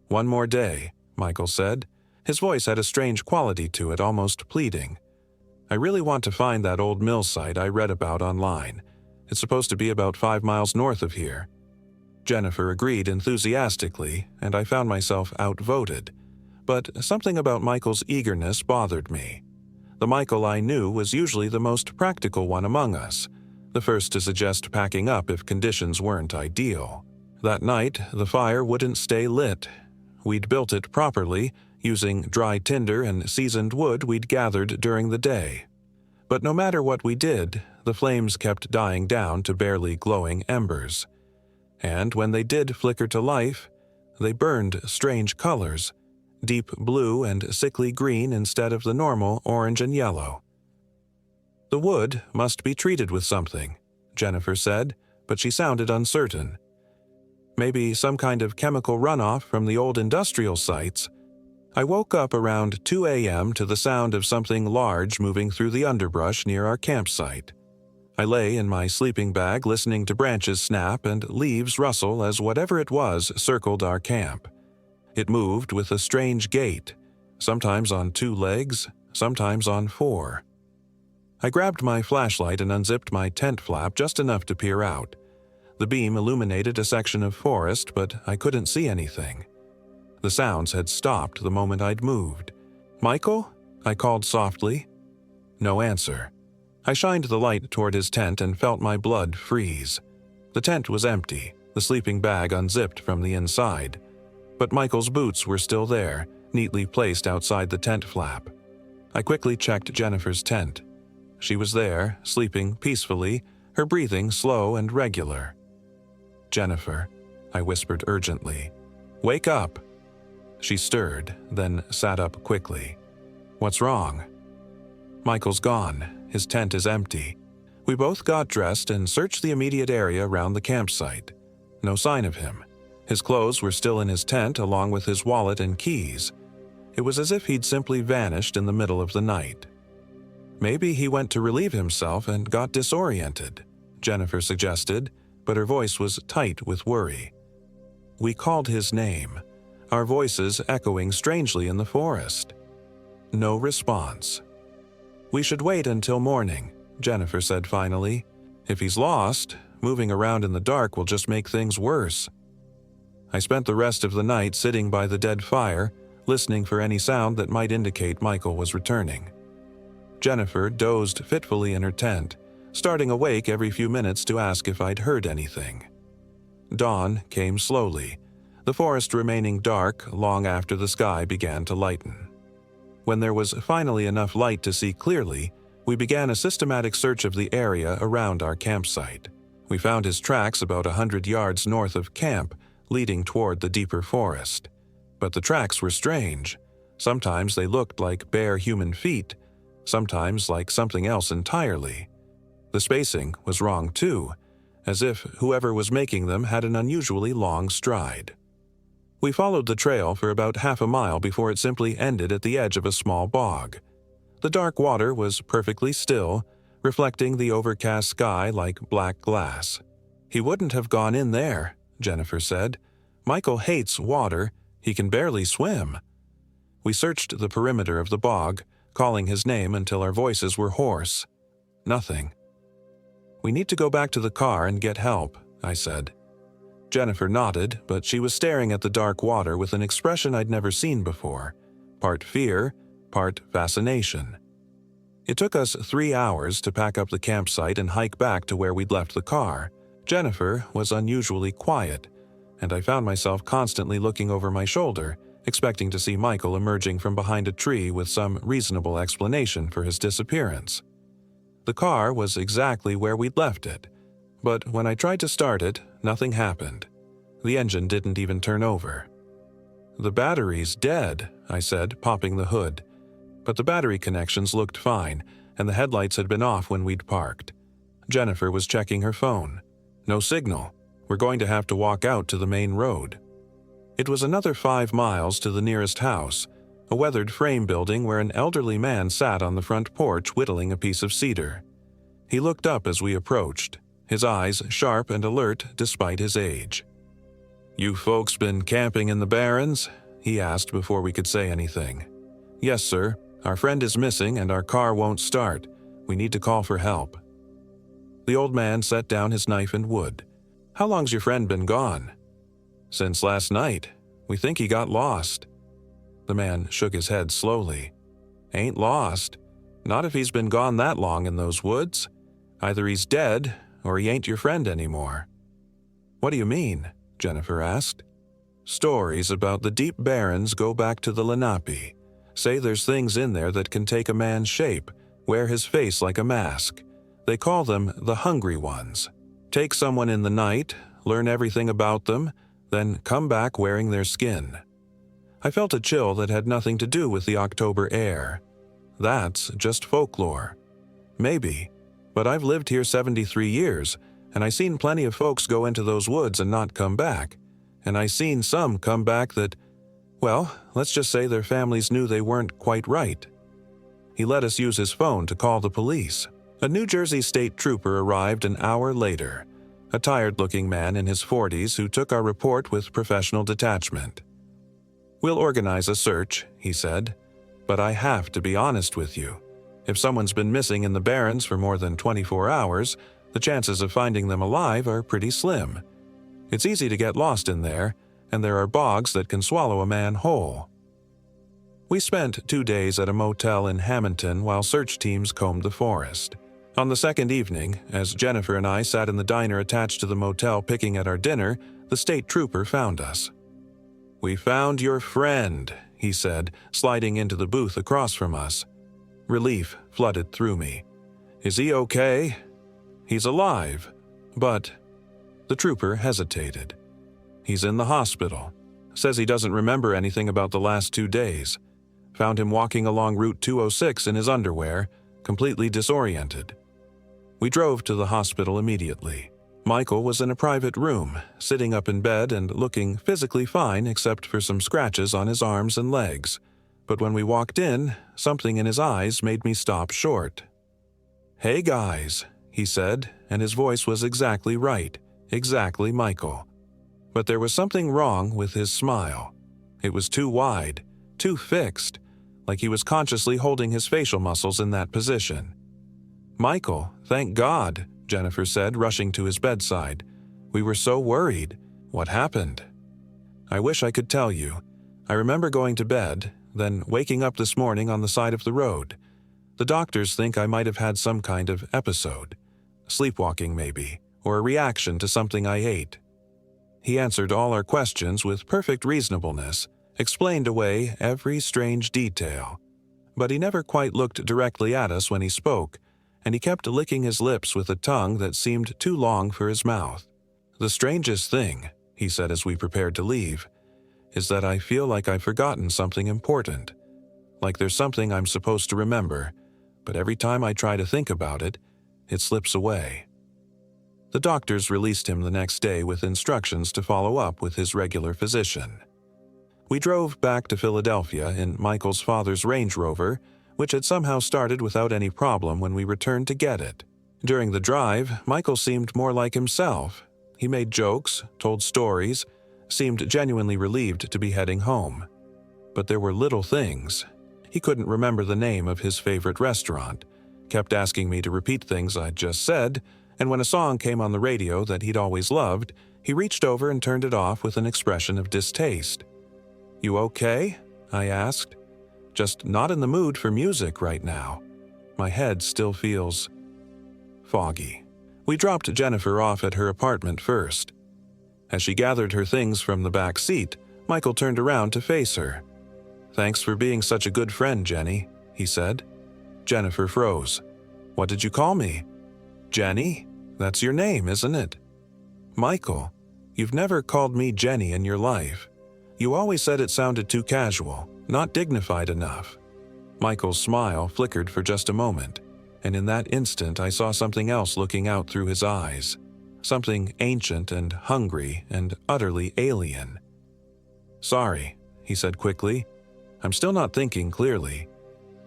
"One more day," Michael said. His voice had a strange quality to it, almost pleading. "I really want to find that old mill site I read about online. It's supposed to be about 5 miles north of here." Jennifer agreed enthusiastically, and I found myself outvoted. But something about Michael's eagerness bothered me. The Michael I knew was usually the most practical one among us, the first to suggest packing up if conditions weren't ideal. That night, the fire wouldn't stay lit. We'd built it properly, using dry tinder and seasoned wood we'd gathered during the day. But no matter what we did, the flames kept dying down to barely glowing embers. And when they did flicker to life, they burned strange colors, deep blue and sickly green instead of the normal orange and yellow. "The wood must be treated with something," Jennifer said, but she sounded uncertain. "Maybe some kind of chemical runoff from the old industrial sites." I woke up around 2 a.m. to the sound of something large moving through the underbrush near our campsite. I lay in my sleeping bag listening to branches snap and leaves rustle as whatever it was circled our camp. It moved with a strange gait, sometimes on 2 legs, sometimes on 4. I grabbed my flashlight and unzipped my tent flap just enough to peer out. The beam illuminated a section of forest, but I couldn't see anything. The sounds had stopped the moment I'd moved. "Michael?" I called softly. No answer. I shined the light toward his tent and felt my blood freeze. The tent was empty, the sleeping bag unzipped from the inside. But Michael's boots were still there, neatly placed outside the tent flap. I quickly checked Jennifer's tent. She was there, sleeping peacefully, her breathing slow and regular. "Jennifer," I whispered urgently, "wake up." She stirred, then sat up quickly. "What's wrong?" "Michael's gone. His tent is empty." We both got dressed and searched the immediate area around the campsite. No sign of him. His clothes were still in his tent along with his wallet and keys. It was as if he'd simply vanished in the middle of the night. "Maybe he went to relieve himself and got disoriented," Jennifer suggested, but her voice was tight with worry. We called his name, our voices echoing strangely in the forest. No response. "We should wait until morning," Jennifer said finally. "If he's lost, moving around in the dark will just make things worse." I spent the rest of the night sitting by the dead fire, listening for any sound that might indicate Michael was returning. Jennifer dozed fitfully in her tent, starting awake every few minutes to ask if I'd heard anything. Dawn came slowly, the forest remaining dark long after the sky began to lighten. When there was finally enough light to see clearly, we began a systematic search of the area around our campsite. We found his tracks about 100 yards north of camp, leading toward the deeper forest. But the tracks were strange. Sometimes they looked like bare human feet, sometimes like something else entirely. The spacing was wrong too, as if whoever was making them had an unusually long stride. We followed the trail for about half a mile before it simply ended at the edge of a small bog. The dark water was perfectly still, reflecting the overcast sky like black glass. "He wouldn't have gone in there," Jennifer said. "Michael hates water. He can barely swim." We searched the perimeter of the bog, calling his name until our voices were hoarse. Nothing. "We need to go back to the car and get help," I said. Jennifer nodded, but she was staring at the dark water with an expression I'd never seen before, part fear, part fascination. It took us 3 hours to pack up the campsite and hike back to where we'd left the car. Jennifer was unusually quiet, and I found myself constantly looking over my shoulder, expecting to see Michael emerging from behind a tree with some reasonable explanation for his disappearance. The car was exactly where we'd left it, but when I tried to start it, nothing happened. The engine didn't even turn over. "The battery's dead," I said, popping the hood. But the battery connections looked fine, and the headlights had been off when we'd parked. Jennifer was checking her phone. "No signal. We're going to have to walk out to the main road." It was another 5 miles to the nearest house, a weathered frame building where an elderly man sat on the front porch whittling a piece of cedar. He looked up as we approached, his eyes sharp and alert despite his age. "You folks been camping in the Barrens?" he asked before we could say anything. "Yes, sir. Our friend is missing and our car won't start. We need to call for help." The old man set down his knife and wood. "How long's your friend been gone?" "Since last night. We think he got lost." The man shook his head slowly. "Ain't lost. Not if he's been gone that long in those woods. Either he's dead, or he ain't your friend anymore." "What do you mean?" Jennifer asked. "Stories about the deep barrens go back to the Lenape. Say there's things in there that can take a man's shape, wear his face like a mask. They call them the Hungry Ones. Take someone in the night, learn everything about them, then come back wearing their skin." I felt a chill that had nothing to do with the October air. That's just folklore. Maybe, but I've lived here 73 years, and I seen plenty of folks go into those woods and not come back. And I seen some come back that, well, let's just say their families knew they weren't quite right. He let us use his phone to call the police. A New Jersey state trooper arrived an hour later, a tired-looking man in his 40s who took our report with professional detachment. "We'll organize a search," he said, "but I have to be honest with you. If someone's been missing in the Barrens for more than 24 hours, the chances of finding them alive are pretty slim. It's easy to get lost in there, and there are bogs that can swallow a man whole." We spent 2 days at a motel in Hamilton while search teams combed the forest. On the second evening, as Jennifer and I sat in the diner attached to the motel picking at our dinner, the state trooper found us. "We found your friend," he said, sliding into the booth across from us. Relief flooded through me. "Is he okay?" "He's alive, but—" The trooper hesitated. "He's in the hospital. Says he doesn't remember anything about the last 2 days. Found him walking along Route 206 in his underwear, completely disoriented." We drove to the hospital immediately. Michael was in a private room, sitting up in bed and looking physically fine except for some scratches on his arms and legs. But when we walked in, something in his eyes made me stop short. "Hey guys," he said, and his voice was exactly right, exactly Michael. But there was something wrong with his smile. It was too wide, too fixed, like he was consciously holding his facial muscles in that position. "Michael, thank God," Jennifer said, rushing to his bedside. "We were so worried. What happened?" "I wish I could tell you. I remember going to bed, then waking up this morning on the side of the road. The doctors think I might have had some kind of episode. Sleepwalking maybe, or a reaction to something I ate." He answered all our questions with perfect reasonableness, explained away every strange detail. But he never quite looked directly at us when he spoke, and he kept licking his lips with a tongue that seemed too long for his mouth. "The strangest thing," he said as we prepared to leave, "is that I feel like I've forgotten something important. Like there's something I'm supposed to remember, but every time I try to think about it, it slips away." The doctors released him the next day with instructions to follow up with his regular physician. We drove back to Philadelphia in Michael's father's Range Rover, which had somehow started without any problem when we returned to get it. During the drive, Michael seemed more like himself. He made jokes, told stories, seemed genuinely relieved to be heading home. But there were little things. He couldn't remember the name of his favorite restaurant, kept asking me to repeat things I'd just said, and when a song came on the radio that he'd always loved, he reached over and turned it off with an expression of distaste. "You okay?" I asked. "Just not in the mood for music right now." My head still feels foggy. We dropped Jennifer off at her apartment first. As she gathered her things from the back seat, Michael turned around to face her. "Thanks for being such a good friend, Jenny," he said. Jennifer froze. "What did you call me?" "Jenny? That's your name, isn't it?" "Michael, you've never called me Jenny in your life. You always said it sounded too casual, not dignified enough." Michael's smile flickered for just a moment, and in that instant I saw something else looking out through his eyes. Something ancient and hungry and utterly alien. "Sorry," he said quickly. "I'm still not thinking clearly.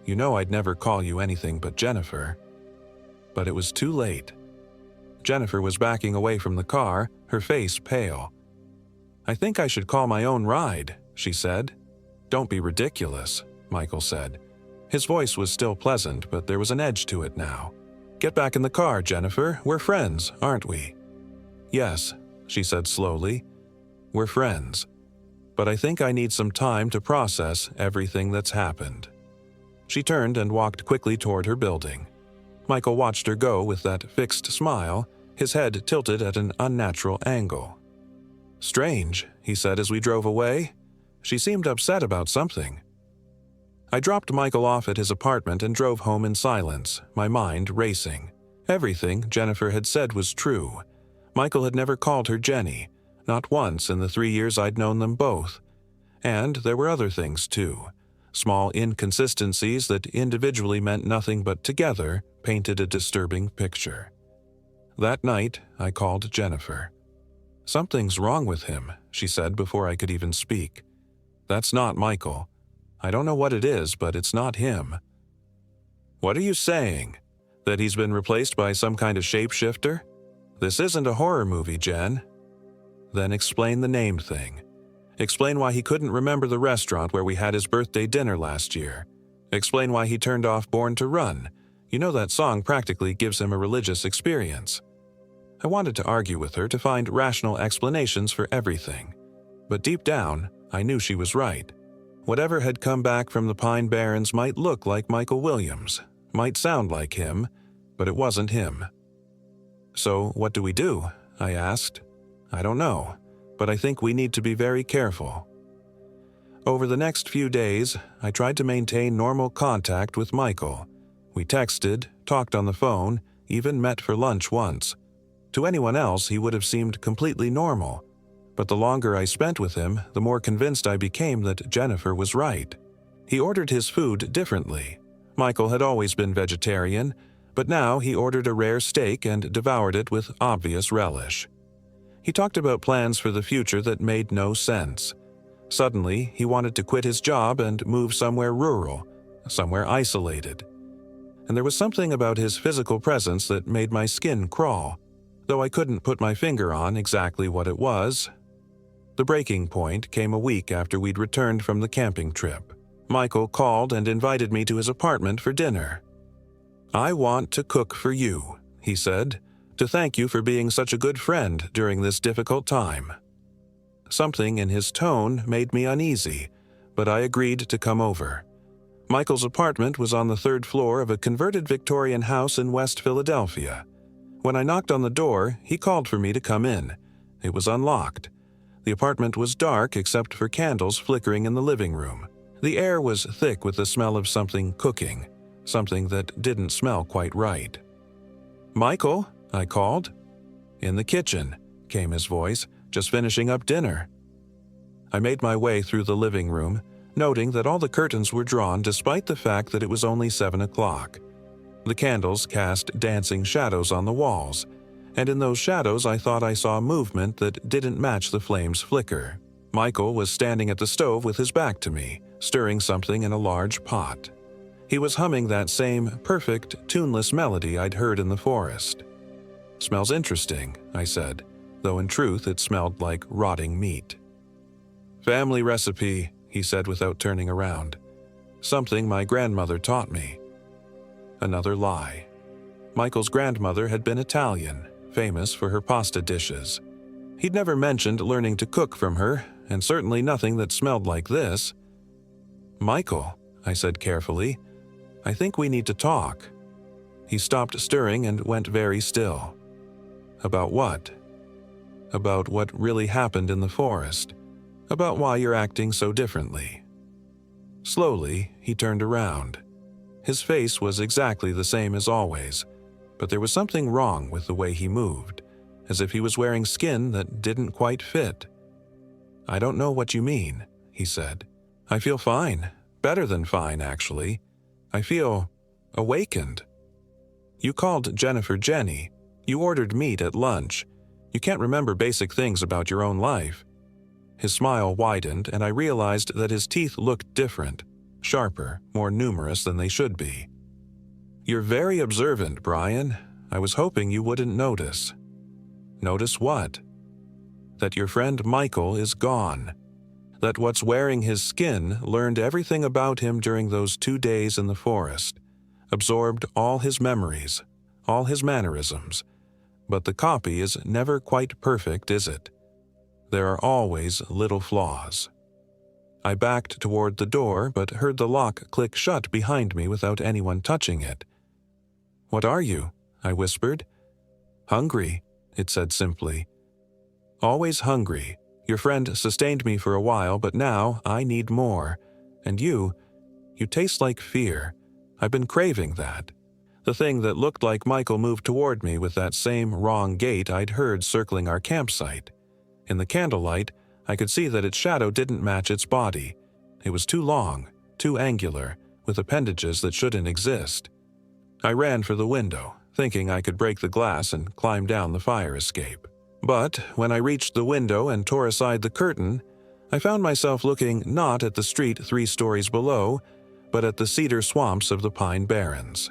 You know I'd never call you anything but Jennifer." But it was too late. Jennifer was backing away from the car, her face pale. "I think I should call my own ride," she said. "Don't be ridiculous," Michael said. His voice was still pleasant, but there was an edge to it now. "Get back in the car, Jennifer. We're friends, aren't we?" "Yes," she said slowly. "We're friends. But I think I need some time to process everything that's happened." She turned and walked quickly toward her building. Michael watched her go with that fixed smile, his head tilted at an unnatural angle. "Strange," he said as we drove away. "She seemed upset about something." I dropped Michael off at his apartment and drove home in silence, my mind racing. Everything Jennifer had said was true. Michael had never called her Jenny, not once in the 3 years I'd known them both. And there were other things too. Small inconsistencies that individually meant nothing but together painted a disturbing picture. That night, I called Jennifer. "Something's wrong with him," she said before I could even speak. "That's not Michael. I don't know what it is, but it's not him." "What are you saying? That he's been replaced by some kind of shapeshifter? This isn't a horror movie, Jen." "Then explain the name thing. Explain why he couldn't remember the restaurant where we had his birthday dinner last year. Explain why he turned off Born to Run. You know that song practically gives him a religious experience." I wanted to argue with her to find rational explanations for everything. But deep down, I knew she was right. Whatever had come back from the Pine Barrens might look like Michael Williams, might sound like him, but it wasn't him. "So what do we do?" I asked. "I don't know, but I think we need to be very careful." Over the next few days, I tried to maintain normal contact with Michael. We texted, talked on the phone, even met for lunch once. To anyone else, he would have seemed completely normal. But the longer I spent with him, the more convinced I became that Jennifer was right. He ordered his food differently. Michael had always been vegetarian, but now he ordered a rare steak and devoured it with obvious relish. He talked about plans for the future that made no sense. Suddenly, he wanted to quit his job and move somewhere rural, somewhere isolated. And there was something about his physical presence that made my skin crawl, though I couldn't put my finger on exactly what it was. The breaking point came a week after we'd returned from the camping trip. Michael called and invited me to his apartment for dinner. "I want to cook for you," he said, "to thank you for being such a good friend during this difficult time." Something in his tone made me uneasy, but I agreed to come over. Michael's apartment was on the 3rd floor of a converted Victorian house in West Philadelphia. When I knocked on the door, he called for me to come in. It was unlocked. The apartment was dark except for candles flickering in the living room. The air was thick with the smell of something cooking, something that didn't smell quite right. "Michael," I called. "In the kitchen," came his voice, "just finishing up dinner." I made my way through the living room, noting that all the curtains were drawn despite the fact that it was only 7 o'clock. The candles cast dancing shadows on the walls, and in those shadows I thought I saw movement that didn't match the flame's flicker. Michael was standing at the stove with his back to me, stirring something in a large pot. He was humming that same perfect, tuneless melody I'd heard in the forest. "Smells interesting," I said, though in truth it smelled like rotting meat. "Family recipe," he said without turning around. "Something my grandmother taught me." Another lie. Michael's grandmother had been Italian, famous for her pasta dishes. He'd never mentioned learning to cook from her, and certainly nothing that smelled like this. "Michael," I said carefully, "I think we need to talk." He stopped stirring and went very still. "About what?" "About what really happened in the forest. About why you're acting so differently." Slowly, he turned around. His face was exactly the same as always, but there was something wrong with the way he moved, as if he was wearing skin that didn't quite fit. "I don't know what you mean," he said. "I feel fine. Better than fine, actually. I feel awakened." "You called Jennifer Jenny. You ordered meat at lunch. You can't remember basic things about your own life." His smile widened, and I realized that his teeth looked different, sharper, more numerous than they should be. "You're very observant, Brian. I was hoping you wouldn't notice." "Notice what?" "That your friend Michael is gone. That what's wearing his skin learned everything about him during those 2 days in the forest, absorbed all his memories, all his mannerisms. But the copy is never quite perfect, is it? There are always little flaws." I backed toward the door, but heard the lock click shut behind me without anyone touching it. "What are you?" I whispered. "Hungry," it said simply. "Always hungry. Your friend sustained me for a while, but now I need more. And you taste like fear. I've been craving that." The thing that looked like Michael moved toward me with that same wrong gait I'd heard circling our campsite. In the candlelight, I could see that its shadow didn't match its body. It was too long, too angular, with appendages that shouldn't exist. I ran for the window, thinking I could break the glass and climb down the fire escape. But when I reached the window and tore aside the curtain, I found myself looking not at the street 3 stories below, but at the cedar swamps of the Pine Barrens.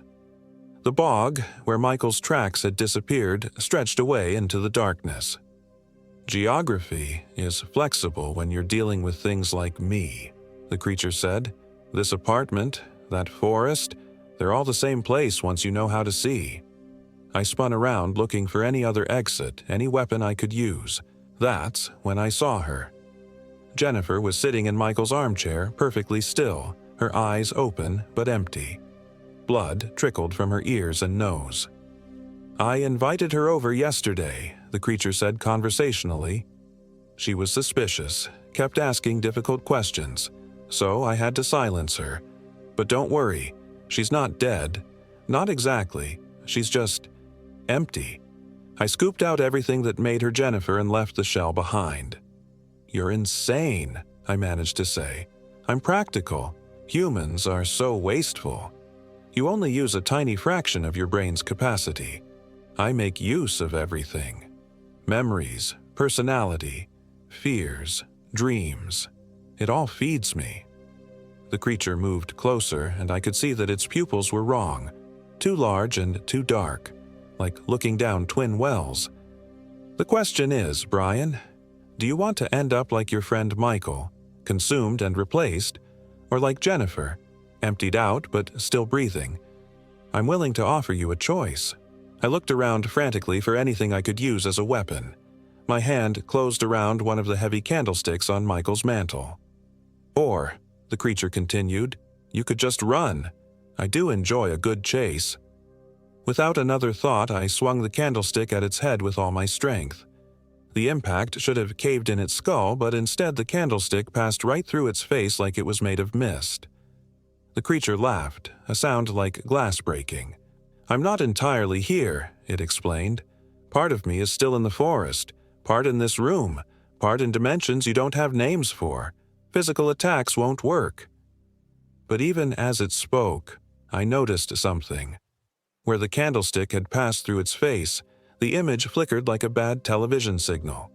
The bog, where Michael's tracks had disappeared, stretched away into the darkness. "Geography is flexible when you're dealing with things like me," the creature said. "This apartment, that forest, they're all the same place once you know how to see." I spun around looking for any other exit, any weapon I could use. That's when I saw her. Jennifer was sitting in Michael's armchair, perfectly still, her eyes open but empty. Blood trickled from her ears and nose. "I invited her over yesterday," the creature said conversationally. "She was suspicious, kept asking difficult questions, so I had to silence her. But don't worry, she's not dead. Not exactly. She's just empty. I scooped out everything that made her Jennifer and left the shell behind." "You're insane," I managed to say. "I'm practical. Humans are so wasteful. You only use a tiny fraction of your brain's capacity. I make use of everything. Memories, personality, fears, dreams. It all feeds me." The creature moved closer, and I could see that its pupils were wrong, too large and too dark, like looking down twin wells. "The question is, Brian, do you want to end up like your friend Michael, consumed and replaced, or like Jennifer, emptied out but still breathing? I'm willing to offer you a choice." I looked around frantically for anything I could use as a weapon. My hand closed around one of the heavy candlesticks on Michael's mantle. "Or," the creature continued, "you could just run. I do enjoy a good chase." Without another thought, I swung the candlestick at its head with all my strength. The impact should have caved in its skull, but instead the candlestick passed right through its face like it was made of mist. The creature laughed, a sound like glass breaking. "I'm not entirely here," it explained. "Part of me is still in the forest, part in this room, part in dimensions you don't have names for. Physical attacks won't work." But even as it spoke, I noticed something. Where the candlestick had passed through its face, the image flickered like a bad television signal.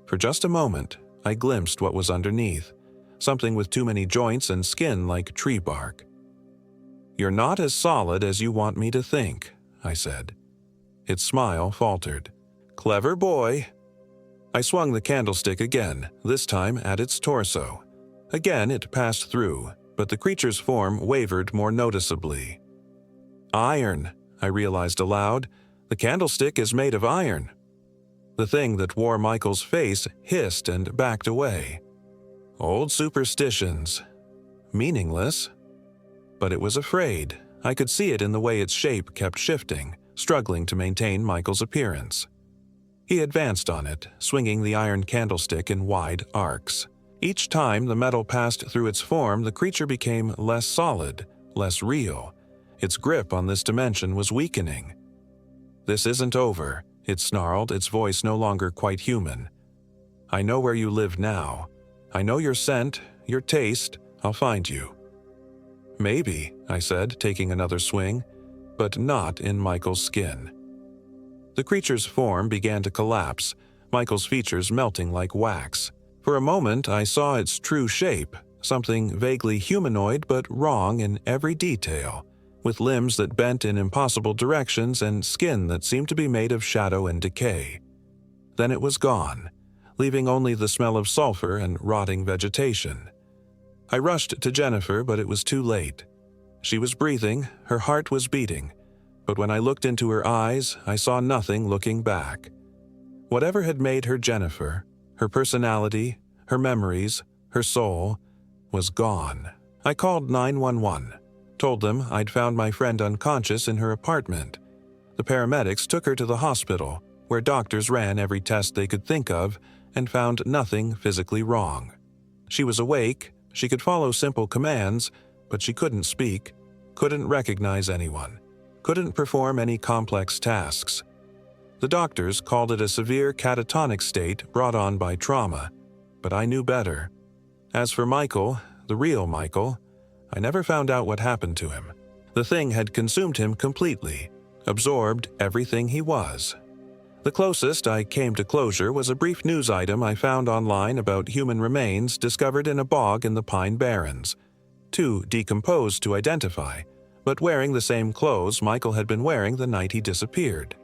For just a moment, I glimpsed what was underneath, something with too many joints and skin like tree bark. "You're not as solid as you want me to think," I said. Its smile faltered. "Clever boy." I swung the candlestick again, this time at its torso. Again it passed through, but the creature's form wavered more noticeably. "Iron," I realized aloud. "The candlestick is made of iron." The thing that wore Michael's face hissed and backed away. Old superstitions. Meaningless. But it was afraid. I could see it in the way its shape kept shifting, struggling to maintain Michael's appearance. He advanced on it, swinging the iron candlestick in wide arcs. Each time the metal passed through its form, the creature became less solid, less real. Its grip on this dimension was weakening. "This isn't over," it snarled, its voice no longer quite human. "I know where you live now. I know your scent, your taste. I'll find you." "Maybe," I said, taking another swing, "but not in Michael's skin." The creature's form began to collapse, Michael's features melting like wax. For a moment I saw its true shape, something vaguely humanoid but wrong in every detail, with limbs that bent in impossible directions and skin that seemed to be made of shadow and decay. Then it was gone, leaving only the smell of sulfur and rotting vegetation. I rushed to Jennifer, but it was too late. She was breathing, her heart was beating, but when I looked into her eyes, I saw nothing looking back. Whatever had made her Jennifer, her personality, her memories, her soul, was gone. I called 911, told them I'd found my friend unconscious in her apartment. The paramedics took her to the hospital, where doctors ran every test they could think of and found nothing physically wrong. She was awake, she could follow simple commands, but she couldn't speak, couldn't recognize anyone, couldn't perform any complex tasks. The doctors called it a severe catatonic state brought on by trauma, but I knew better. As for Michael, the real Michael, I never found out what happened to him. The thing had consumed him completely, absorbed everything he was. The closest I came to closure was a brief news item I found online about human remains discovered in a bog in the Pine Barrens. Too decomposed to identify, but wearing the same clothes Michael had been wearing the night he disappeared.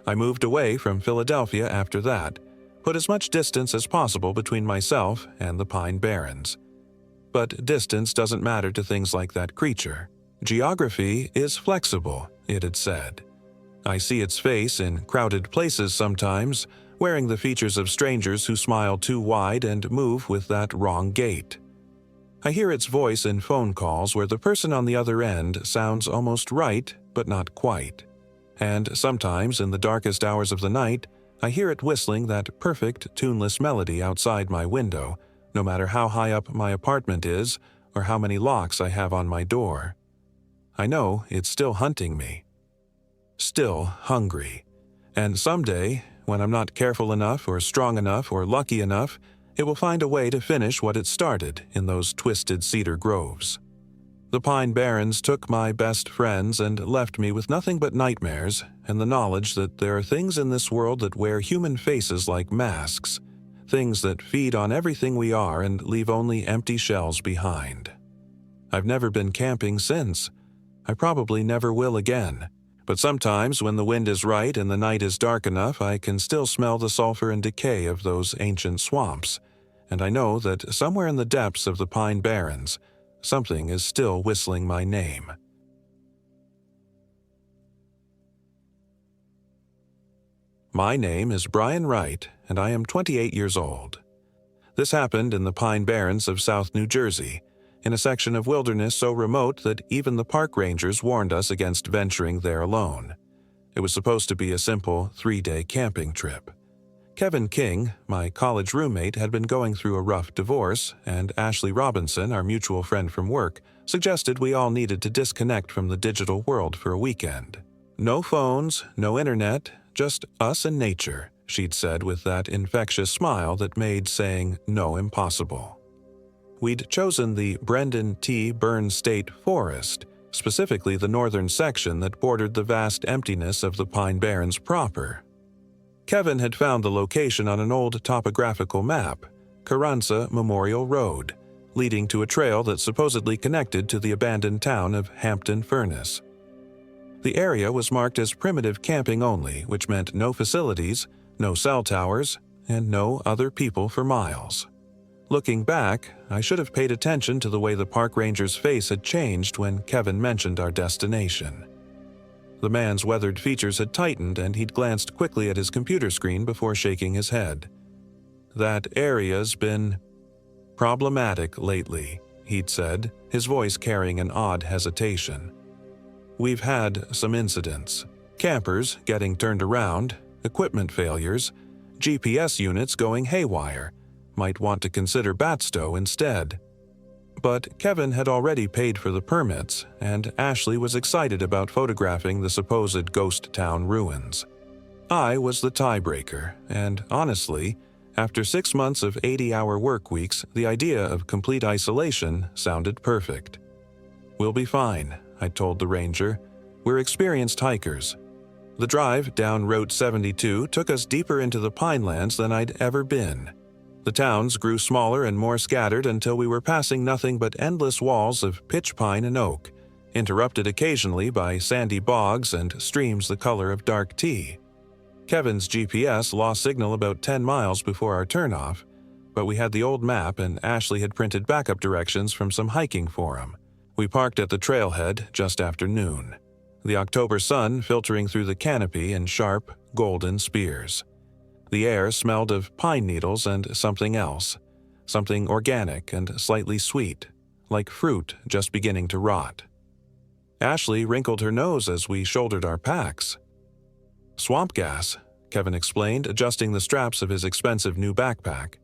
I moved away from Philadelphia after that, put as much distance as possible between myself and the Pine Barrens. But distance doesn't matter to things like that creature. Geography is flexible, it had said. I see its face in crowded places sometimes, wearing the features of strangers who smile too wide and move with that wrong gait. I hear its voice in phone calls where the person on the other end sounds almost right, but not quite. And sometimes, in the darkest hours of the night, I hear it whistling that perfect, tuneless melody outside my window, no matter how high up my apartment is or how many locks I have on my door. I know it's still hunting me. Still hungry. And someday, when I'm not careful enough or strong enough or lucky enough, it will find a way to finish what it started in those twisted cedar groves. The Pine Barrens took my best friends and left me with nothing but nightmares and the knowledge that there are things in this world that wear human faces like masks, things that feed on everything we are and leave only empty shells behind. I've never been camping since. I probably never will again. But sometimes when the wind is right and the night is dark enough, I can still smell the sulfur and decay of those ancient swamps, and I know that somewhere in the depths of the Pine Barrens, something is still whistling my name. My name is Brian Wright, and I am 28 years old. This happened in the Pine Barrens of South New Jersey, in a section of wilderness so remote that even the park rangers warned us against venturing there alone. It was supposed to be a simple 3-day camping trip. Kevin King, my college roommate, had been going through a rough divorce, and Ashley Robinson, our mutual friend from work, suggested we all needed to disconnect from the digital world for a weekend. No phones, no internet, just us and nature, she'd said with that infectious smile that made saying no impossible. We'd chosen the Brendan T. Byrne State Forest, specifically the northern section that bordered the vast emptiness of the Pine Barrens proper. Kevin had found the location on an old topographical map, Carranza Memorial Road, leading to a trail that supposedly connected to the abandoned town of Hampton Furnace. The area was marked as primitive camping only, which meant no facilities, no cell towers, and no other people for miles. Looking back, I should have paid attention to the way the park ranger's face had changed when Kevin mentioned our destination. The man's weathered features had tightened and he'd glanced quickly at his computer screen before shaking his head. "That area's been problematic lately," he'd said, his voice carrying an odd hesitation. "We've had some incidents. Campers getting turned around, equipment failures, GPS units going haywire. Might want to consider Batstow instead." But Kevin had already paid for the permits, and Ashley was excited about photographing the supposed ghost town ruins. I was the tiebreaker, and honestly, after 6 months of 80-hour work weeks, the idea of complete isolation sounded perfect. "We'll be fine," I told the ranger. "We're experienced hikers." The drive down Route 72 took us deeper into the pinelands than I'd ever been. The towns grew smaller and more scattered until we were passing nothing but endless walls of pitch pine and oak, interrupted occasionally by sandy bogs and streams the color of dark tea. Kevin's GPS lost signal about 10 miles before our turnoff, but we had the old map and Ashley had printed backup directions from some hiking forum. We parked at the trailhead just after noon, the October sun filtering through the canopy in sharp, golden spears. The air smelled of pine needles and something else, something organic and slightly sweet, like fruit just beginning to rot. Ashley wrinkled her nose as we shouldered our packs. "Swamp gas," Kevin explained, adjusting the straps of his expensive new backpack.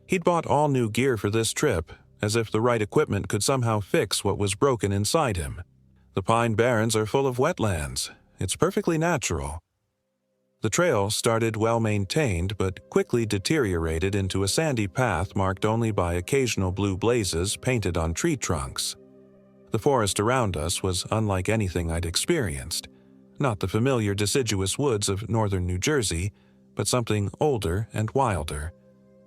He'd bought all new gear for this trip, as if the right equipment could somehow fix what was broken inside him. "The Pine Barrens are full of wetlands. It's perfectly natural." The trail started well-maintained but quickly deteriorated into a sandy path marked only by occasional blue blazes painted on tree trunks. The forest around us was unlike anything I'd experienced. Not the familiar deciduous woods of northern New Jersey, but something older and wilder.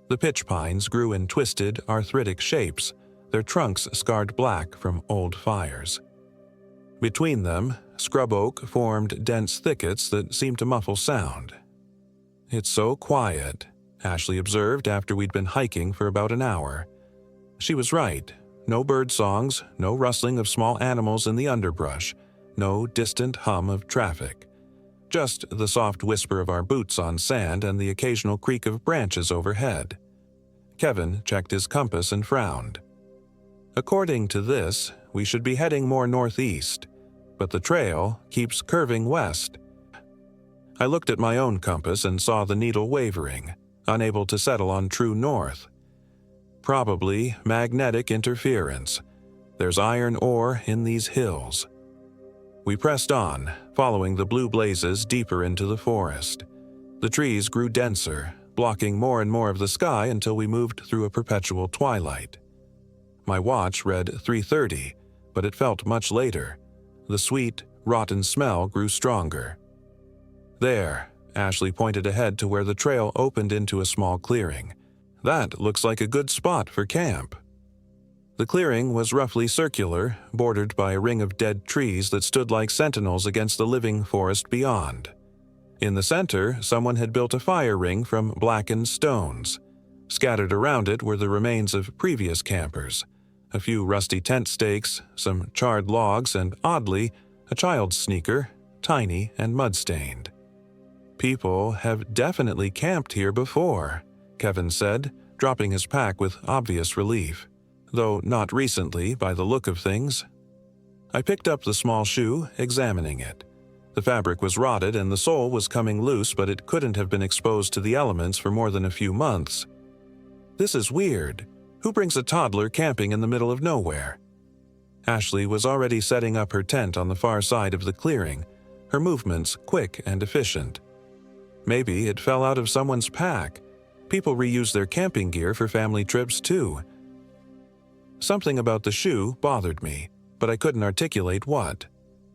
The pitch pines grew in twisted, arthritic shapes, their trunks scarred black from old fires. Between them, scrub oak formed dense thickets that seemed to muffle sound. "It's so quiet," Ashley observed after we'd been hiking for about an hour. She was right. No bird songs, no rustling of small animals in the underbrush, no distant hum of traffic. Just the soft whisper of our boots on sand and the occasional creak of branches overhead. Kevin checked his compass and frowned. "According to this, we should be heading more northeast, but the trail keeps curving west." I looked at my own compass and saw the needle wavering, unable to settle on true north. Probably magnetic interference. There's iron ore in these hills. We pressed on, following the blue blazes deeper into the forest. The trees grew denser, blocking more and more of the sky until we moved through a perpetual twilight. My watch read 3:30, but it felt much later. The sweet, rotten smell grew stronger. "There," Ashley pointed ahead to where the trail opened into a small clearing. "That looks like a good spot for camp." The clearing was roughly circular, bordered by a ring of dead trees that stood like sentinels against the living forest beyond. In the center, someone had built a fire ring from blackened stones. Scattered around it were the remains of previous campers. A few rusty tent stakes, some charred logs, and oddly, a child's sneaker, tiny and mud-stained. "People have definitely camped here before," Kevin said, dropping his pack with obvious relief. "Though not recently, by the look of things." I picked up the small shoe, examining it. The fabric was rotted and the sole was coming loose, but it couldn't have been exposed to the elements for more than a few months. "This is weird. Who brings a toddler camping in the middle of nowhere?" Ashley was already setting up her tent on the far side of the clearing, her movements quick and efficient. Maybe it fell out of someone's pack. People reuse their camping gear for family trips too. Something about the shoe bothered me, but I couldn't articulate what.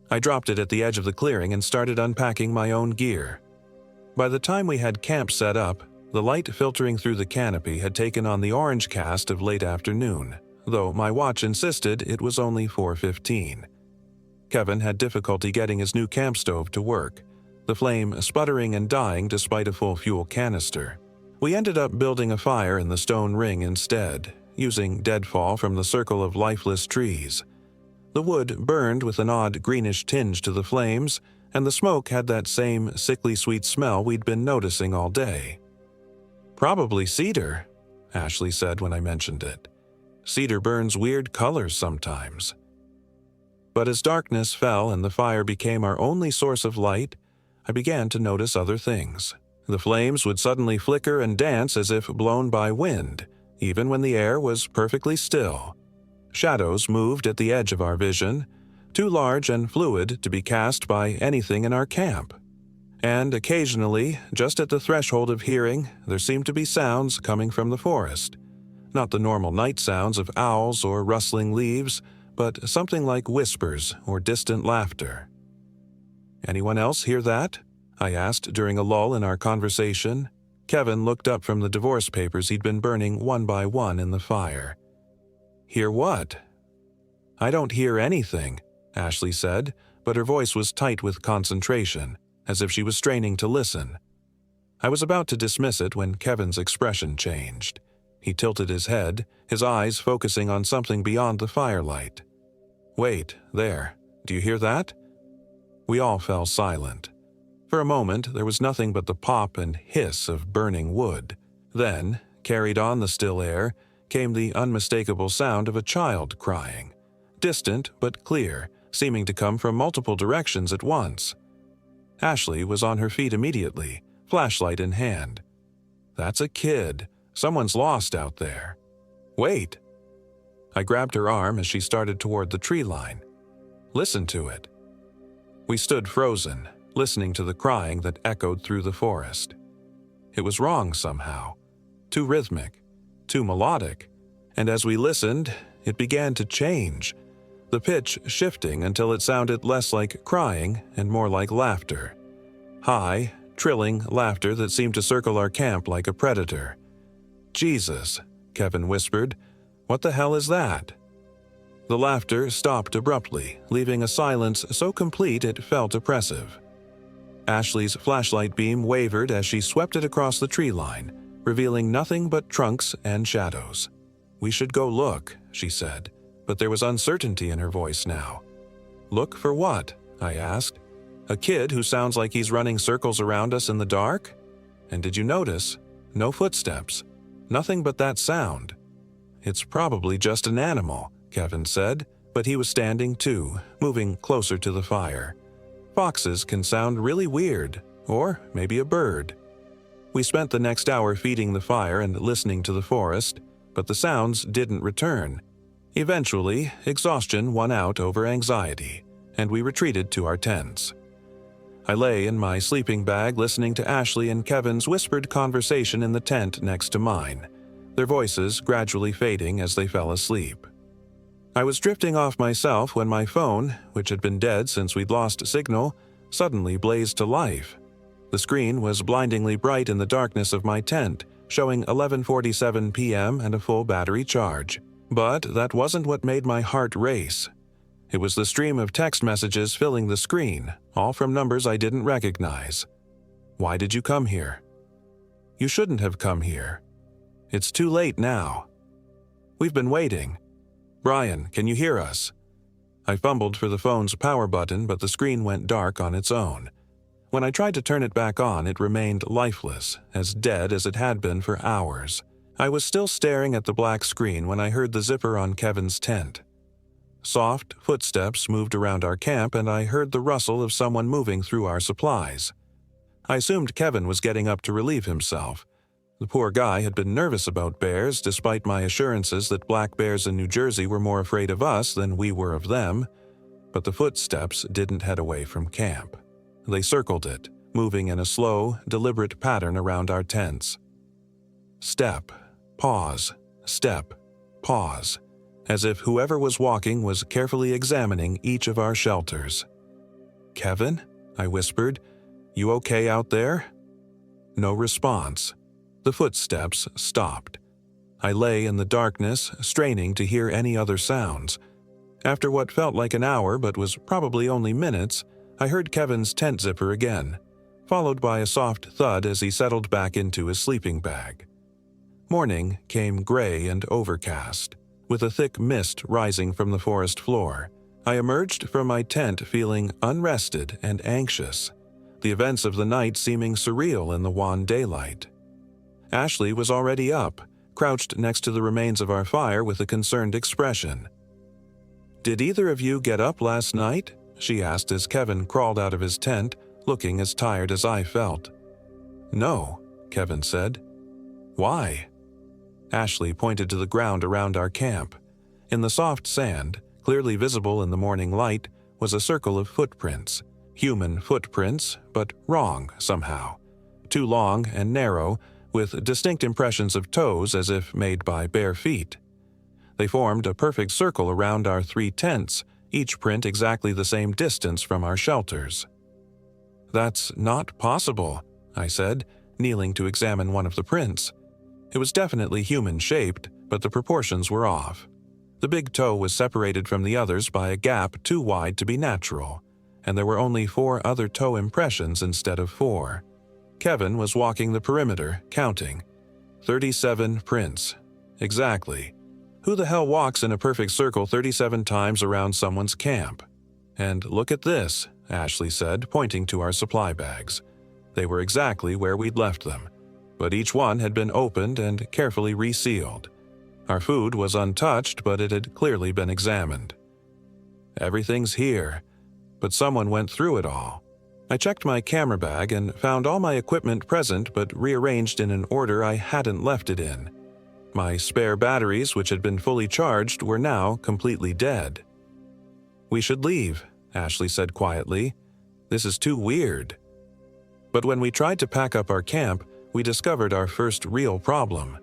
I dropped it at the edge of the clearing and started unpacking my own gear. By the time we had camp set up, The light filtering through the canopy had taken on the orange cast of late afternoon, though my watch insisted it was only 4:15. Kevin had difficulty getting his new camp stove to work, the flame sputtering and dying despite a full fuel canister. We ended up building a fire in the stone ring instead, using deadfall from the circle of lifeless trees. The wood burned with an odd greenish tinge to the flames, and the smoke had that same sickly sweet smell we'd been noticing all day. "Probably cedar," Ashley said when I mentioned it. "Cedar burns weird colors sometimes." But as darkness fell and the fire became our only source of light, I began to notice other things. The flames would suddenly flicker and dance as if blown by wind, even when the air was perfectly still. Shadows moved at the edge of our vision, too large and fluid to be cast by anything in our camp. And occasionally, just at the threshold of hearing, there seemed to be sounds coming from the forest. Not the normal night sounds of owls or rustling leaves, but something like whispers or distant laughter. "Anyone else hear that?" I asked during a lull in our conversation. Kevin looked up from the divorce papers he'd been burning one by one in the fire. "Hear what?" "I don't hear anything," Ashley said, but her voice was tight with concentration, as if she was straining to listen. I was about to dismiss it when Kevin's expression changed. He tilted his head, his eyes focusing on something beyond the firelight. "Wait, there. Do you hear that?" We all fell silent. For a moment, there was nothing but the pop and hiss of burning wood. Then, carried on the still air, came the unmistakable sound of a child crying. Distant but clear, seeming to come from multiple directions at once. Ashley was on her feet immediately, flashlight in hand. "That's a kid. Someone's lost out there." "Wait." I grabbed her arm as she started toward the tree line. "Listen to it." We stood frozen, listening to the crying that echoed through the forest. It was wrong somehow. Too rhythmic, too melodic, and as we listened, it began to change, the pitch shifting until it sounded less like crying and more like laughter. High, trilling laughter that seemed to circle our camp like a predator. "Jesus," Kevin whispered, "what the hell is that?" The laughter stopped abruptly, leaving a silence so complete it felt oppressive. Ashley's flashlight beam wavered as she swept it across the tree line, revealing nothing but trunks and shadows. "We should go look," she said, but there was uncertainty in her voice now. "Look for what?" I asked. "A kid who sounds like he's running circles around us in the dark? And did you notice? No footsteps. Nothing but that sound." "It's probably just an animal," Kevin said, but he was standing too, moving closer to the fire. "Foxes can sound really weird, or maybe a bird." We spent the next hour feeding the fire and listening to the forest, but the sounds didn't return. Eventually, exhaustion won out over anxiety, and we retreated to our tents. I lay in my sleeping bag listening to Ashley and Kevin's whispered conversation in the tent next to mine, their voices gradually fading as they fell asleep. I was drifting off myself when my phone, which had been dead since we'd lost signal, suddenly blazed to life. The screen was blindingly bright in the darkness of my tent, showing 11:47 p.m. and a full battery charge. But that wasn't what made my heart race. It was the stream of text messages filling the screen, all from numbers I didn't recognize. "Why did you come here?" "You shouldn't have come here." "It's too late now." "We've been waiting." "Brian, can you hear us?" I fumbled for the phone's power button, but the screen went dark on its own. When I tried to turn it back on, it remained lifeless, as dead as it had been for hours. I was still staring at the black screen when I heard the zipper on Kevin's tent. Soft footsteps moved around our camp, and I heard the rustle of someone moving through our supplies. I assumed Kevin was getting up to relieve himself. The poor guy had been nervous about bears, despite my assurances that black bears in New Jersey were more afraid of us than we were of them. But the footsteps didn't head away from camp. They circled it, moving in a slow, deliberate pattern around our tents. Step, pause, step, pause, as if whoever was walking was carefully examining each of our shelters. "Kevin?" I whispered. "You okay out there?" No response. The footsteps stopped. I lay in the darkness, straining to hear any other sounds. After what felt like an hour but was probably only minutes, I heard Kevin's tent zipper again, followed by a soft thud as he settled back into his sleeping bag. Morning came gray and overcast, with a thick mist rising from the forest floor. I emerged from my tent feeling unrested and anxious, the events of the night seeming surreal in the wan daylight. Ashley was already up, crouched next to the remains of our fire with a concerned expression. "Did either of you get up last night?" she asked as Kevin crawled out of his tent, looking as tired as I felt. "No," Kevin said. "Why?" Ashley pointed to the ground around our camp. In the soft sand, clearly visible in the morning light, was a circle of footprints. Human footprints, but wrong somehow. Too long and narrow, with distinct impressions of toes as if made by bare feet. They formed a perfect circle around our 3 tents, each print exactly the same distance from our shelters. "That's not possible," I said, kneeling to examine one of the prints. It was definitely human-shaped, but the proportions were off. The big toe was separated from the others by a gap too wide to be natural, and there were only 4 other toe impressions instead of 4. Kevin was walking the perimeter, counting. 37 prints. Exactly. Who the hell walks in a perfect circle 37 times around someone's camp? "And look at this," Ashley said, pointing to our supply bags. They were exactly where we'd left them, but each one had been opened and carefully resealed. Our food was untouched, but it had clearly been examined. "Everything's here, but someone went through it all." I checked my camera bag and found all my equipment present but rearranged in an order I hadn't left it in. My spare batteries, which had been fully charged, were now completely dead. "We should leave," Ashley said quietly. "This is too weird." But when we tried to pack up our camp, we discovered our first real problem.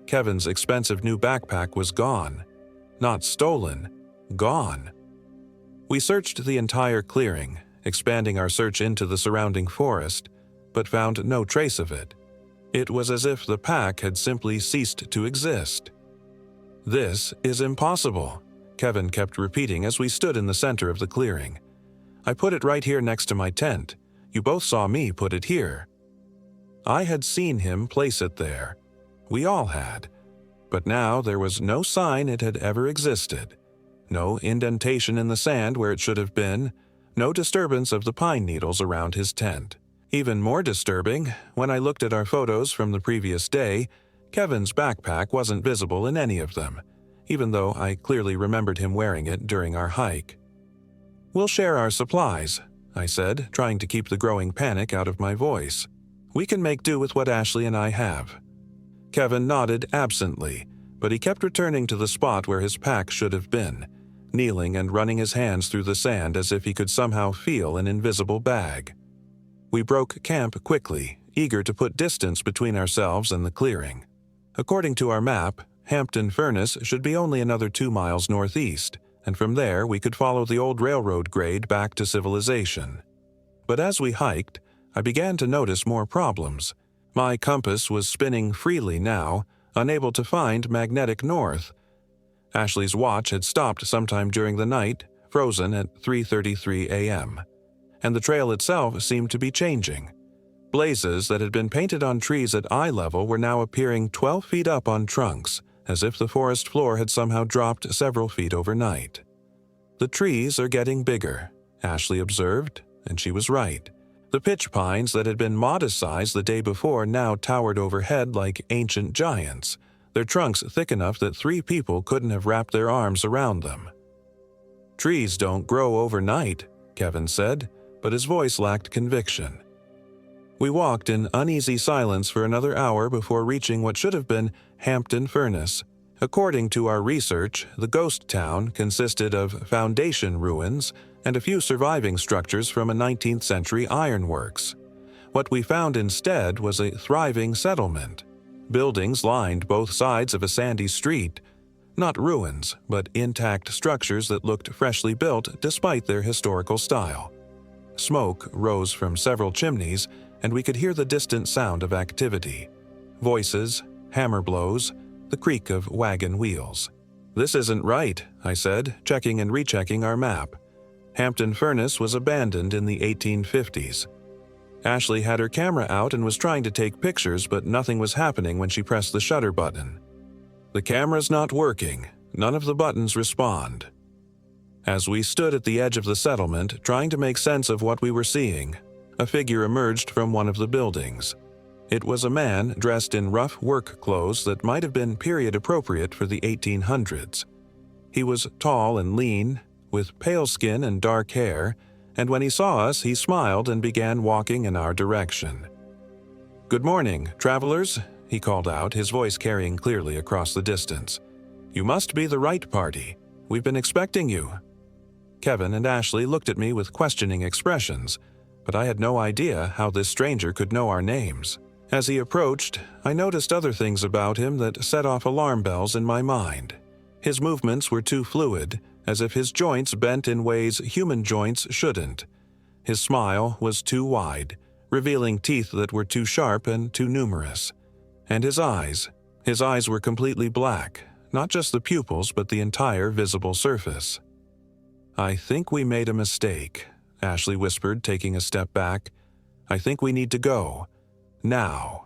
Kevin's expensive new backpack was gone. Not stolen, gone. We searched the entire clearing, expanding our search into the surrounding forest, but found no trace of it. It was as if the pack had simply ceased to exist. "This is impossible," Kevin kept repeating as we stood in the center of the clearing. "I put it right here next to my tent. You both saw me put it here." I had seen him place it there. We all had. But now there was no sign it had ever existed. No indentation in the sand where it should have been. No disturbance of the pine needles around his tent. Even more disturbing, when I looked at our photos from the previous day, Kevin's backpack wasn't visible in any of them, even though I clearly remembered him wearing it during our hike. "We'll share our supplies," I said, trying to keep the growing panic out of my voice. "We can make do with what Ashley and I have." Kevin nodded absently, but he kept returning to the spot where his pack should have been, kneeling and running his hands through the sand as if he could somehow feel an invisible bag. We broke camp quickly, eager to put distance between ourselves and the clearing. According to our map, Hampton Furnace should be only another 2 miles northeast, and from there we could follow the old railroad grade back to civilization. But as we hiked, I began to notice more problems. My compass was spinning freely now, unable to find magnetic north. Ashley's watch had stopped sometime during the night, frozen at 3:33 a.m., and the trail itself seemed to be changing. Blazes that had been painted on trees at eye level were now appearing 12 feet up on trunks, as if the forest floor had somehow dropped several feet overnight. "The trees are getting bigger," Ashley observed, and she was right. The pitch pines that had been modest-sized the day before now towered overhead like ancient giants, their trunks thick enough that 3 people couldn't have wrapped their arms around them. "Trees don't grow overnight," Kevin said, but his voice lacked conviction. We walked in uneasy silence for another hour before reaching what should have been Hampton Furnace. According to our research, the ghost town consisted of foundation ruins and a few surviving structures from a 19th century ironworks. What we found instead was a thriving settlement. Buildings lined both sides of a sandy street. Not ruins, but intact structures that looked freshly built despite their historical style. Smoke rose from several chimneys, and we could hear the distant sound of activity. voices, hammer blows, the creak of wagon wheels. "This isn't right," I said, checking and rechecking our map. Hampton Furnace was abandoned in the 1850s. Ashley had her camera out and was trying to take pictures, but nothing was happening when she pressed the shutter button. "The camera's not working. None of the buttons respond." As we stood at the edge of the settlement, trying to make sense of what we were seeing, a figure emerged from one of the buildings. It was a man dressed in rough work clothes that might have been period appropriate for the 1800s. He was tall and lean, with pale skin and dark hair, and when he saw us, he smiled and began walking in our direction. "Good morning, travelers," he called out, his voice carrying clearly across the distance. "You must be the right party. We've been expecting you." Kevin and Ashley looked at me with questioning expressions, but I had no idea how this stranger could know our names. As he approached, I noticed other things about him that set off alarm bells in my mind. His movements were too fluid, as if his joints bent in ways human joints shouldn't. His smile was too wide, revealing teeth that were too sharp and too numerous. And his eyes were completely black, not just the pupils but the entire visible surface. "I think we made a mistake," Ashley whispered, taking a step back. "I think we need to go. Now."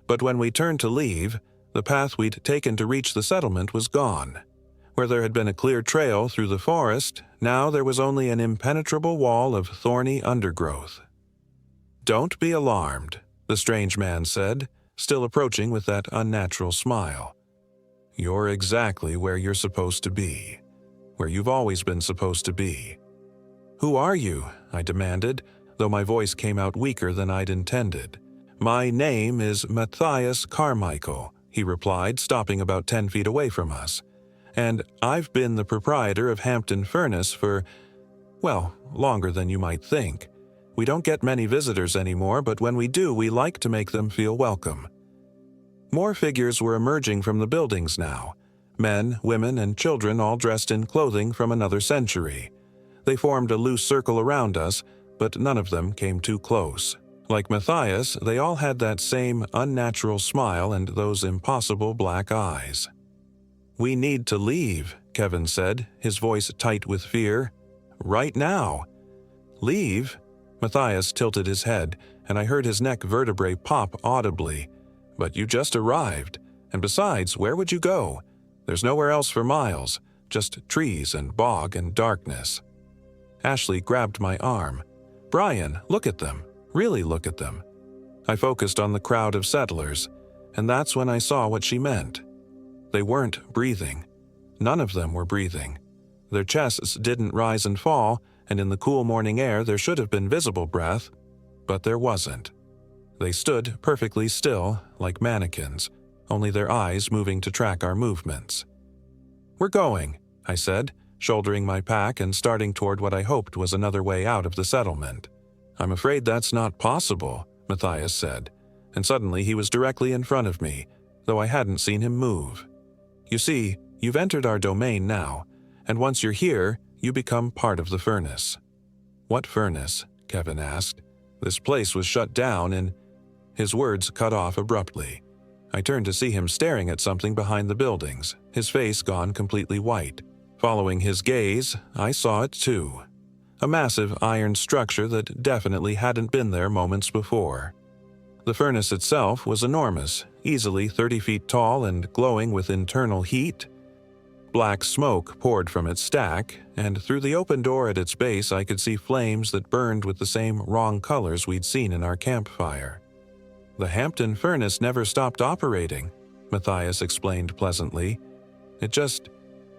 But when we turned to leave, the path we'd taken to reach the settlement was gone. Where there had been a clear trail through the forest, now there was only an impenetrable wall of thorny undergrowth. "Don't be alarmed," the strange man said, still approaching with that unnatural smile. "You're exactly where you're supposed to be, where you've always been supposed to be." "Who are you?" I demanded, though my voice came out weaker than I'd intended. "My name is Matthias Carmichael," he replied, stopping about 10 feet away from us. "And I've been the proprietor of Hampton Furnace for, well, longer than you might think. We don't get many visitors anymore, but when we do, we like to make them feel welcome." More figures were emerging from the buildings now. Men, women, and children all dressed in clothing from another century. They formed a loose circle around us, but none of them came too close. Like Matthias, they all had that same unnatural smile and those impossible black eyes. "We need to leave," Kevin said, his voice tight with fear. "Right now." "Leave?" Matthias tilted his head, and I heard his neck vertebrae pop audibly. "But you just arrived. And besides, where would you go? There's nowhere else for miles, just trees and bog and darkness." Ashley grabbed my arm. "Brian, look at them. Really look at them." I focused on the crowd of settlers, and that's when I saw what she meant. They weren't breathing. None of them were breathing. Their chests didn't rise and fall, and in the cool morning air there should have been visible breath, but there wasn't. They stood perfectly still, like mannequins, only their eyes moving to track our movements. "We're going," I said, shouldering my pack and starting toward what I hoped was another way out of the settlement. "I'm afraid that's not possible," Matthias said, and suddenly he was directly in front of me, though I hadn't seen him move. "You see, you've entered our domain now, and once you're here, you become part of the furnace." "What furnace?" Kevin asked. "This place was shut down and—" His words cut off abruptly. I turned to see him staring at something behind the buildings, his face gone completely white. Following his gaze, I saw it too. A massive iron structure that definitely hadn't been there moments before. The furnace itself was enormous, easily 30 feet tall and glowing with internal heat. Black smoke poured from its stack, and through the open door at its base I could see flames that burned with the same wrong colors we'd seen in our campfire. "The Hampton Furnace never stopped operating," Matthias explained pleasantly. "It just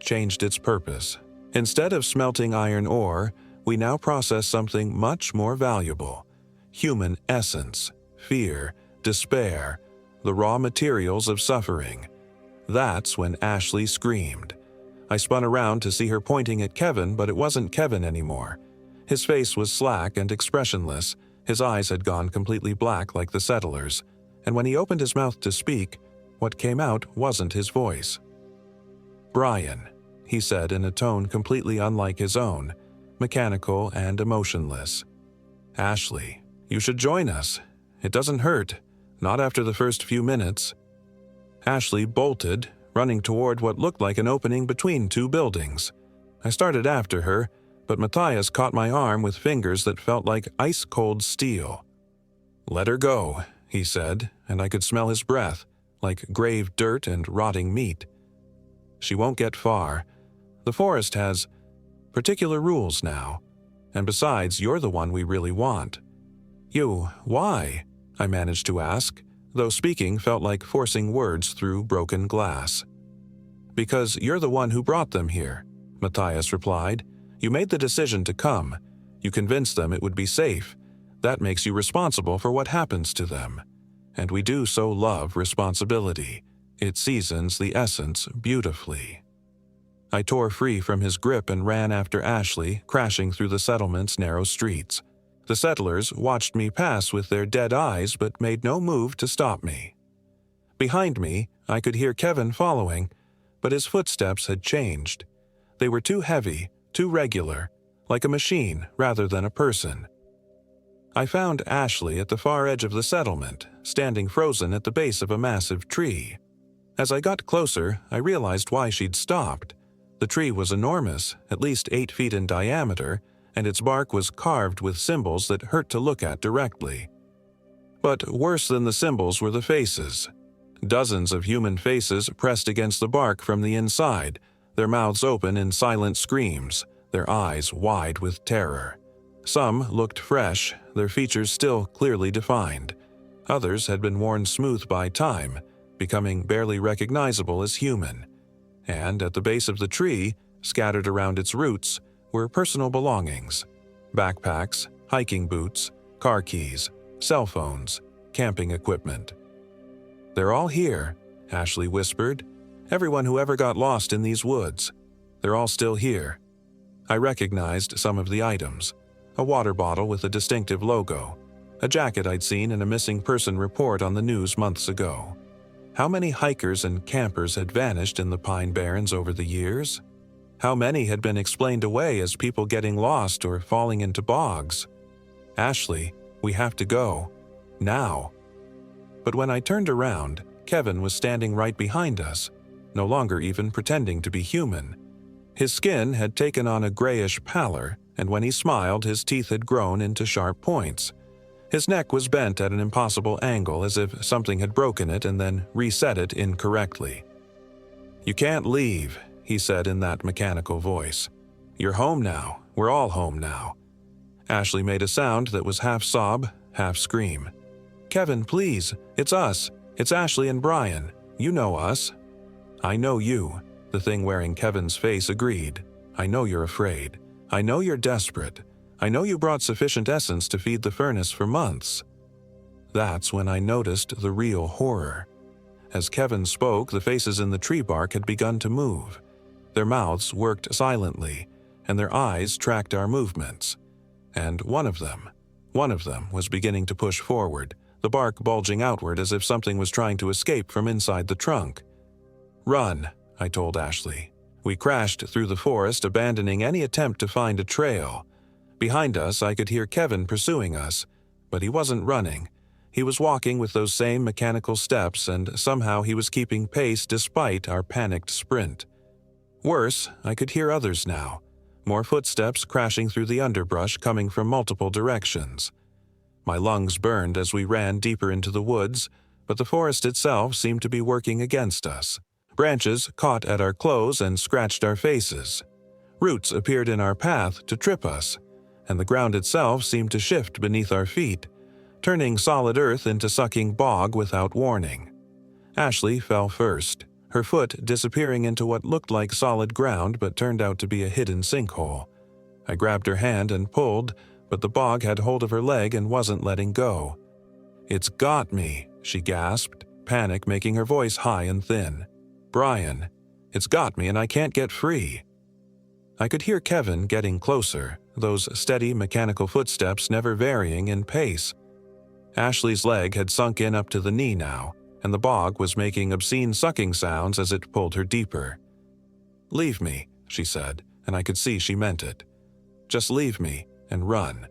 changed its purpose. Instead of smelting iron ore, we now process something much more valuable: human essence, fear, despair, the raw materials of suffering." That's when Ashley screamed. I spun around to see her pointing at Kevin, but it wasn't Kevin anymore. His face was slack and expressionless, his eyes had gone completely black like the settlers, and when he opened his mouth to speak, what came out wasn't his voice. "Brian," he said in a tone completely unlike his own, mechanical and emotionless. "Ashley, you should join us. It doesn't hurt. Not after the first few minutes. Ashley bolted, running toward what looked like an opening between two buildings. I started after her, but Matthias caught my arm with fingers that felt like ice-cold steel. "Let her go," he said, and I could smell his breath, like grave dirt and rotting meat. "She won't get far. The forest has particular rules now. And besides, you're the one we really want." "You, why?" I managed to ask, though speaking felt like forcing words through broken glass. "Because you're the one who brought them here," Matthias replied. "You made the decision to come. You convinced them it would be safe. That makes you responsible for what happens to them. And we do so love responsibility. It seasons the essence beautifully." I tore free from his grip and ran after Ashley, crashing through the settlement's narrow streets. The settlers watched me pass with their dead eyes but made no move to stop me. Behind me, I could hear Kevin following, but his footsteps had changed. They were too heavy, too regular, like a machine rather than a person. I found Ashley at the far edge of the settlement, standing frozen at the base of a massive tree. As I got closer, I realized why she'd stopped. The tree was enormous, at least 8 feet in diameter, and its bark was carved with symbols that hurt to look at directly. But worse than the symbols were the faces. Dozens of human faces pressed against the bark from the inside, their mouths open in silent screams, their eyes wide with terror. Some looked fresh, their features still clearly defined. Others had been worn smooth by time, becoming barely recognizable as human. And at the base of the tree, scattered around its roots, were personal belongings: backpacks, hiking boots, car keys, cell phones, camping equipment. "They're all here," Ashley whispered. "Everyone who ever got lost in these woods. They're all still here." I recognized some of the items: a water bottle with a distinctive logo, a jacket I'd seen in a missing person report on the news months ago. How many hikers and campers had vanished in the Pine Barrens over the years? How many had been explained away as people getting lost or falling into bogs? "Ashley, we have to go. Now." But when I turned around, Kevin was standing right behind us, no longer even pretending to be human. His skin had taken on a grayish pallor, and when he smiled, his teeth had grown into sharp points. His neck was bent at an impossible angle, as if something had broken it and then reset it incorrectly. "You can't leave," he said in that mechanical voice. "You're home now. We're all home now." Ashley made a sound that was half sob, half scream. "Kevin, please. It's us. It's Ashley and Brian. You know us." "I know you," the thing wearing Kevin's face agreed. "I know you're afraid. I know you're desperate. I know you brought sufficient essence to feed the furnace for months." That's when I noticed the real horror. As Kevin spoke, the faces in the tree bark had begun to move. Their mouths worked silently, and their eyes tracked our movements. And one of them was beginning to push forward, the bark bulging outward as if something was trying to escape from inside the trunk. "Run," I told Ashley. We crashed through the forest, abandoning any attempt to find a trail. Behind us, I could hear Kevin pursuing us, but he wasn't running. He was walking with those same mechanical steps, and somehow he was keeping pace despite our panicked sprint. Worse, I could hear others now, more footsteps crashing through the underbrush coming from multiple directions. My lungs burned as we ran deeper into the woods, but the forest itself seemed to be working against us. Branches caught at our clothes and scratched our faces. Roots appeared in our path to trip us, and the ground itself seemed to shift beneath our feet, turning solid earth into sucking bog without warning. Ashley fell first, her foot disappearing into what looked like solid ground but turned out to be a hidden sinkhole. I grabbed her hand and pulled, but the bog had hold of her leg and wasn't letting go. "It's got me," she gasped, panic making her voice high and thin. "Brian, it's got me and I can't get free." I could hear Kevin getting closer, those steady mechanical footsteps never varying in pace. Ashley's leg had sunk in up to the knee now, and the bog was making obscene sucking sounds as it pulled her deeper. "Leave me," she said, and I could see she meant it. "Just leave me and run."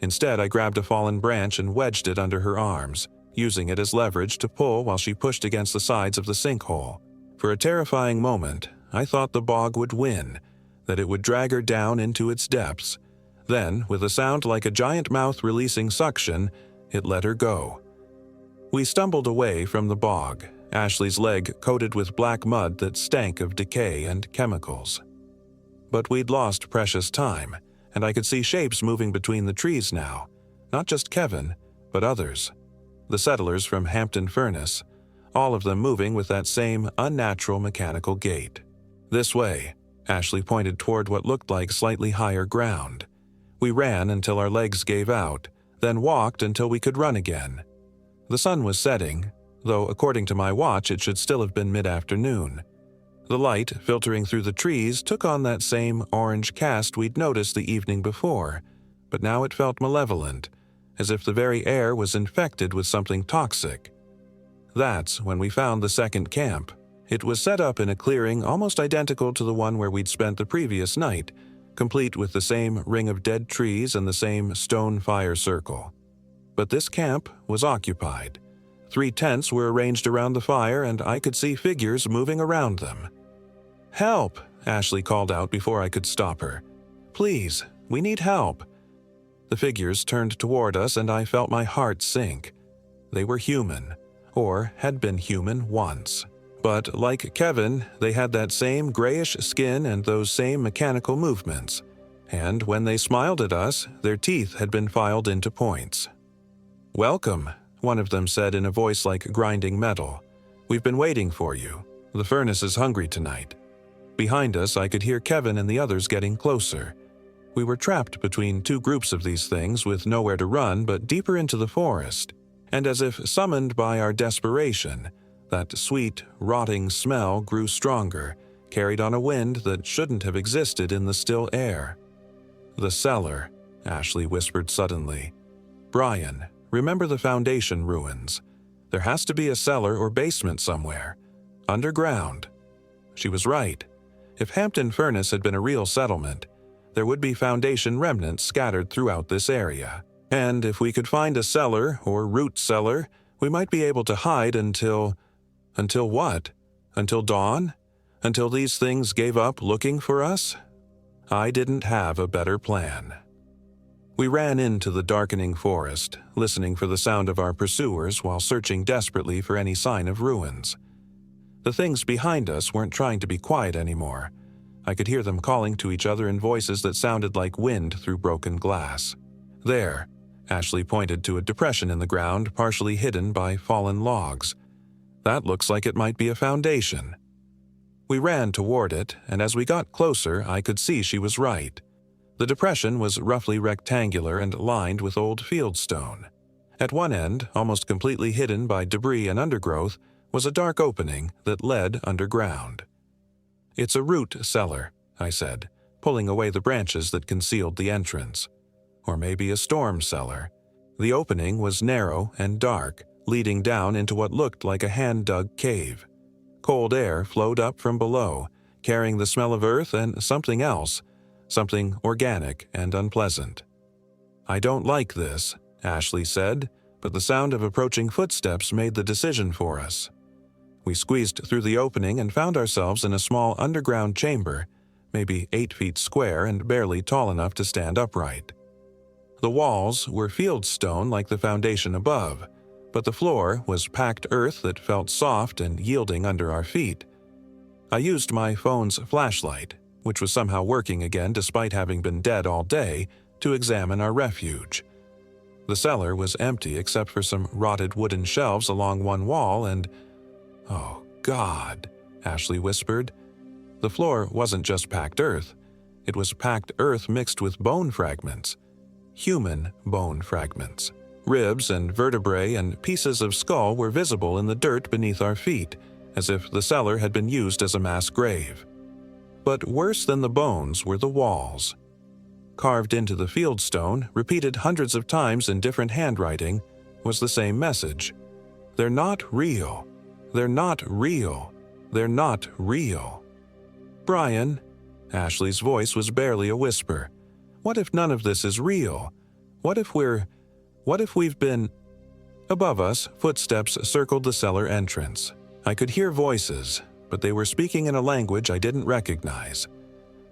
Instead, I grabbed a fallen branch and wedged it under her arms, using it as leverage to pull while she pushed against the sides of the sinkhole. For a terrifying moment, I thought the bog would win, that it would drag her down into its depths. Then, with a sound like a giant mouth releasing suction, it let her go. We stumbled away from the bog, Ashley's leg coated with black mud that stank of decay and chemicals. But we'd lost precious time, and I could see shapes moving between the trees now. Not just Kevin, but others. The settlers from Hampton Furnace, all of them moving with that same unnatural mechanical gait. This way, Ashley pointed toward what looked like slightly higher ground. We ran until our legs gave out, then walked until we could run again. The sun was setting, though according to my watch it should still have been mid-afternoon. The light filtering through the trees took on that same orange cast we'd noticed the evening before, but now it felt malevolent, as if the very air was infected with something toxic. That's when we found the second camp. It was set up in a clearing almost identical to the one where we'd spent the previous night, complete with the same ring of dead trees and the same stone fire circle. But this camp was occupied. 3 tents were arranged around the fire, and I could see figures moving around them. "Help!" Ashley called out before I could stop her. "Please, we need help." The figures turned toward us, and I felt my heart sink. They were human, or had been human once. But like Kevin, they had that same grayish skin and those same mechanical movements. And when they smiled at us, their teeth had been filed into points. "Welcome," one of them said in a voice like grinding metal. "We've been waiting for you. The furnace is hungry tonight." Behind us, I could hear Kevin and the others getting closer. We were trapped between 2 groups of these things with nowhere to run but deeper into the forest. And as if summoned by our desperation, that sweet, rotting smell grew stronger, carried on a wind that shouldn't have existed in the still air. "The cellar," Ashley whispered suddenly. "Brian, remember the Foundation ruins. There has to be a cellar or basement somewhere. Underground." She was right. If Hampton Furnace had been a real settlement, there would be Foundation remnants scattered throughout this area. And if we could find a cellar or root cellar, we might be able to hide until what? Until dawn? Until these things gave up looking for us? I didn't have a better plan. We ran into the darkening forest, listening for the sound of our pursuers while searching desperately for any sign of ruins. The things behind us weren't trying to be quiet anymore. I could hear them calling to each other in voices that sounded like wind through broken glass. "There," Ashley pointed to a depression in the ground partially hidden by fallen logs. "That looks like it might be a foundation." We ran toward it, and as we got closer, I could see she was right. The depression was roughly rectangular and lined with old fieldstone. At one end, almost completely hidden by debris and undergrowth, was a dark opening that led underground. "It's a root cellar," I said, pulling away the branches that concealed the entrance. Or maybe a storm cellar. The opening was narrow and dark, leading down into what looked like a hand-dug cave. Cold air flowed up from below, carrying the smell of earth and something else, something organic and unpleasant. "I don't like this," Ashley said, but the sound of approaching footsteps made the decision for us. We squeezed through the opening and found ourselves in a small underground chamber, maybe 8 feet square and barely tall enough to stand upright. The walls were fieldstone like the foundation above, but the floor was packed earth that felt soft and yielding under our feet. I used my phone's flashlight, which was somehow working again despite having been dead all day, to examine our refuge. The cellar was empty except for some rotted wooden shelves along one wall and… "Oh, God," Ashley whispered. The floor wasn't just packed earth. It was packed earth mixed with bone fragments. Human bone fragments. Ribs and vertebrae and pieces of skull were visible in the dirt beneath our feet, as if the cellar had been used as a mass grave. But worse than the bones were the walls. Carved into the fieldstone, repeated hundreds of times in different handwriting, was the same message. "They're not real. They're not real. They're not real." "Brian," Ashley's voice was barely a whisper. "What if none of this is real? What if we've been…" Above us, footsteps circled the cellar entrance. I could hear voices, but they were speaking in a language I didn't recognize.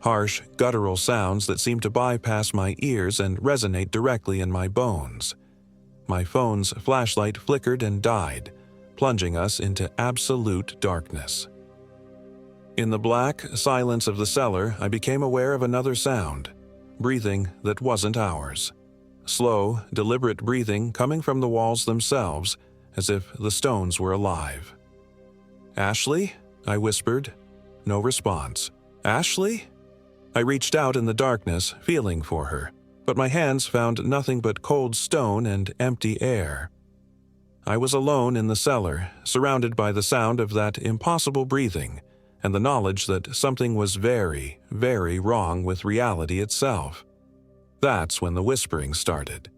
Harsh, guttural sounds that seemed to bypass my ears and resonate directly in my bones. My phone's flashlight flickered and died, plunging us into absolute darkness. In the black silence of the cellar, I became aware of another sound, breathing that wasn't ours. Slow, deliberate breathing coming from the walls themselves, as if the stones were alive. "Ashley?" I whispered. No response. "Ashley?" I reached out in the darkness, feeling for her, but my hands found nothing but cold stone and empty air. I was alone in the cellar, surrounded by the sound of that impossible breathing, and the knowledge that something was very, very wrong with reality itself. That's when the whispering started.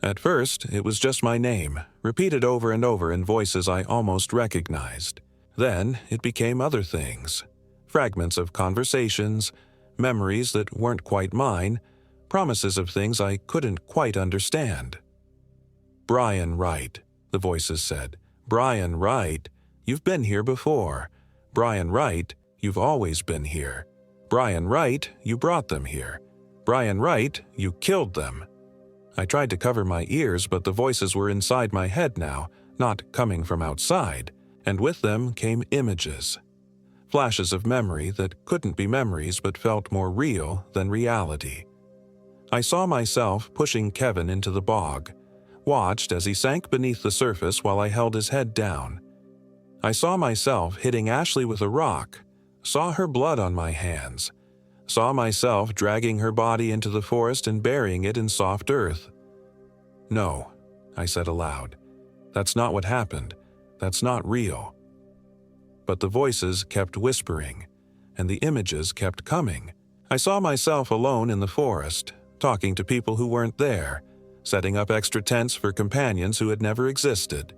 At first, it was just my name, repeated over and over in voices I almost recognized. Then it became other things. Fragments of conversations, memories that weren't quite mine, promises of things I couldn't quite understand. "Brian Wright," the voices said. "Brian Wright, you've been here before. Brian Wright, you've always been here. Brian Wright, you brought them here. Brian Wright, you killed them." I tried to cover my ears, but the voices were inside my head now, not coming from outside, and with them came images. Flashes of memory that couldn't be memories but felt more real than reality. I saw myself pushing Kevin into the bog, watched as he sank beneath the surface while I held his head down. I saw myself hitting Ashley with a rock, saw her blood on my hands, saw myself dragging her body into the forest and burying it in soft earth. "No," I said aloud. "That's not what happened. That's not real." But the voices kept whispering, and the images kept coming. I saw myself alone in the forest, talking to people who weren't there, setting up extra tents for companions who had never existed.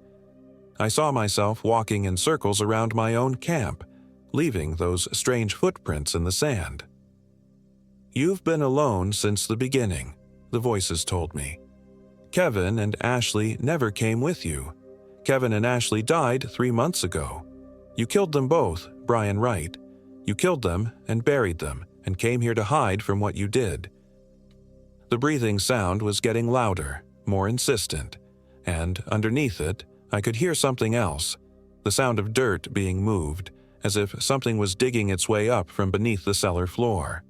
I saw myself walking in circles around my own camp, leaving those strange footprints in the sand. "You've been alone since the beginning," the voices told me. "Kevin and Ashley never came with you. Kevin and Ashley died 3 months ago. You killed them both, Brian Wright. You killed them and buried them and came here to hide from what you did." The breathing sound was getting louder, more insistent, and underneath it, I could hear something else, the sound of dirt being moved, as if something was digging its way up from beneath the cellar floor.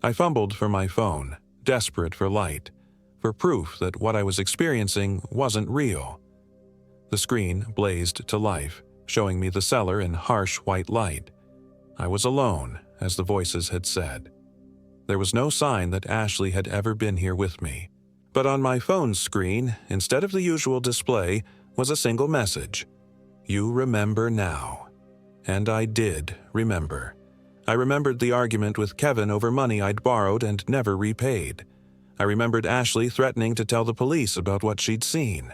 I fumbled for my phone, desperate for light, for proof that what I was experiencing wasn't real. The screen blazed to life, showing me the cellar in harsh white light. I was alone, as the voices had said. There was no sign that Ashley had ever been here with me. But on my phone's screen, instead of the usual display, was a single message. "You remember now." And I did remember. I remembered the argument with Kevin over money I'd borrowed and never repaid. I remembered Ashley threatening to tell the police about what she'd seen.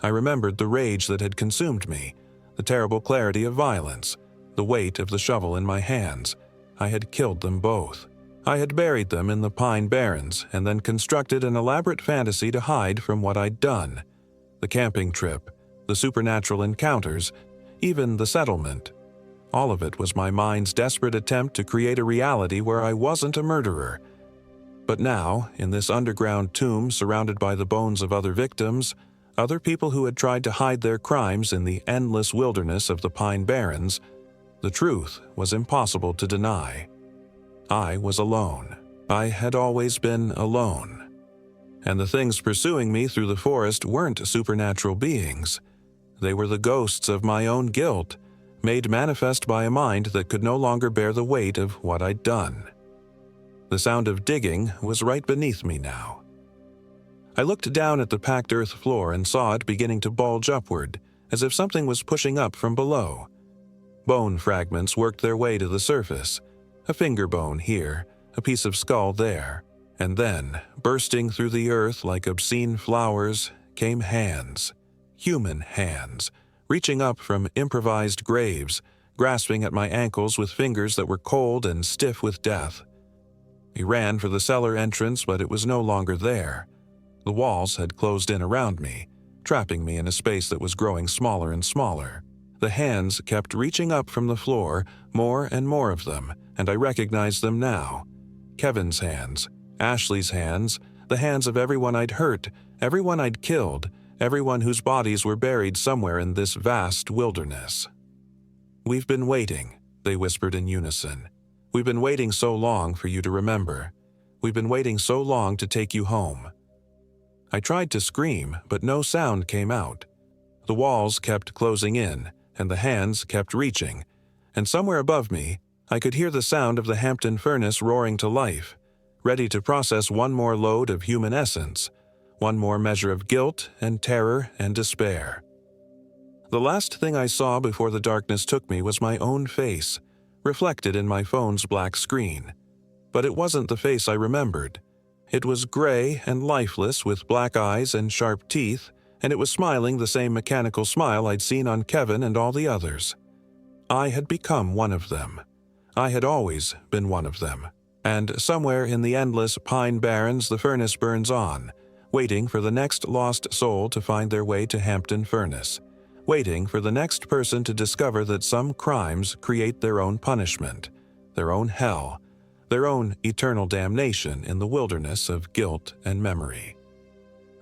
I remembered the rage that had consumed me, the terrible clarity of violence, the weight of the shovel in my hands. I had killed them both. I had buried them in the Pine Barrens and then constructed an elaborate fantasy to hide from what I'd done. The camping trip, the supernatural encounters, even the settlement. All of it was my mind's desperate attempt to create a reality where I wasn't a murderer. But now, in this underground tomb surrounded by the bones of other victims, other people who had tried to hide their crimes in the endless wilderness of the Pine Barrens, the truth was impossible to deny. I was alone. I had always been alone. And the things pursuing me through the forest weren't supernatural beings. They were the ghosts of my own guilt, made manifest by a mind that could no longer bear the weight of what I'd done. The sound of digging was right beneath me now. I looked down at the packed earth floor and saw it beginning to bulge upward, as if something was pushing up from below. Bone fragments worked their way to the surface, a finger bone here, a piece of skull there, and then, bursting through the earth like obscene flowers, came hands, human hands, reaching up from improvised graves, grasping at my ankles with fingers that were cold and stiff with death. I ran for the cellar entrance, but it was no longer there. The walls had closed in around me, trapping me in a space that was growing smaller and smaller. The hands kept reaching up from the floor, more and more of them, and I recognized them now. Kevin's hands, Ashley's hands, the hands of everyone I'd hurt, everyone I'd killed, everyone whose bodies were buried somewhere in this vast wilderness. "We've been waiting," they whispered in unison. "We've been waiting so long for you to remember. We've been waiting so long to take you home." I tried to scream, but no sound came out. The walls kept closing in, and the hands kept reaching, and somewhere above me, I could hear the sound of the Hampton furnace roaring to life, ready to process one more load of human essence, one more measure of guilt and terror and despair. The last thing I saw before the darkness took me was my own face, reflected in my phone's black screen. But it wasn't the face I remembered. It was gray and lifeless with black eyes and sharp teeth, and it was smiling the same mechanical smile I'd seen on Kevin and all the others. I had become one of them. I had always been one of them. And somewhere in the endless pine barrens the furnace burns on, waiting for the next lost soul to find their way to Hampton Furnace, waiting for the next person to discover that some crimes create their own punishment, their own hell, their own eternal damnation in the wilderness of guilt and memory.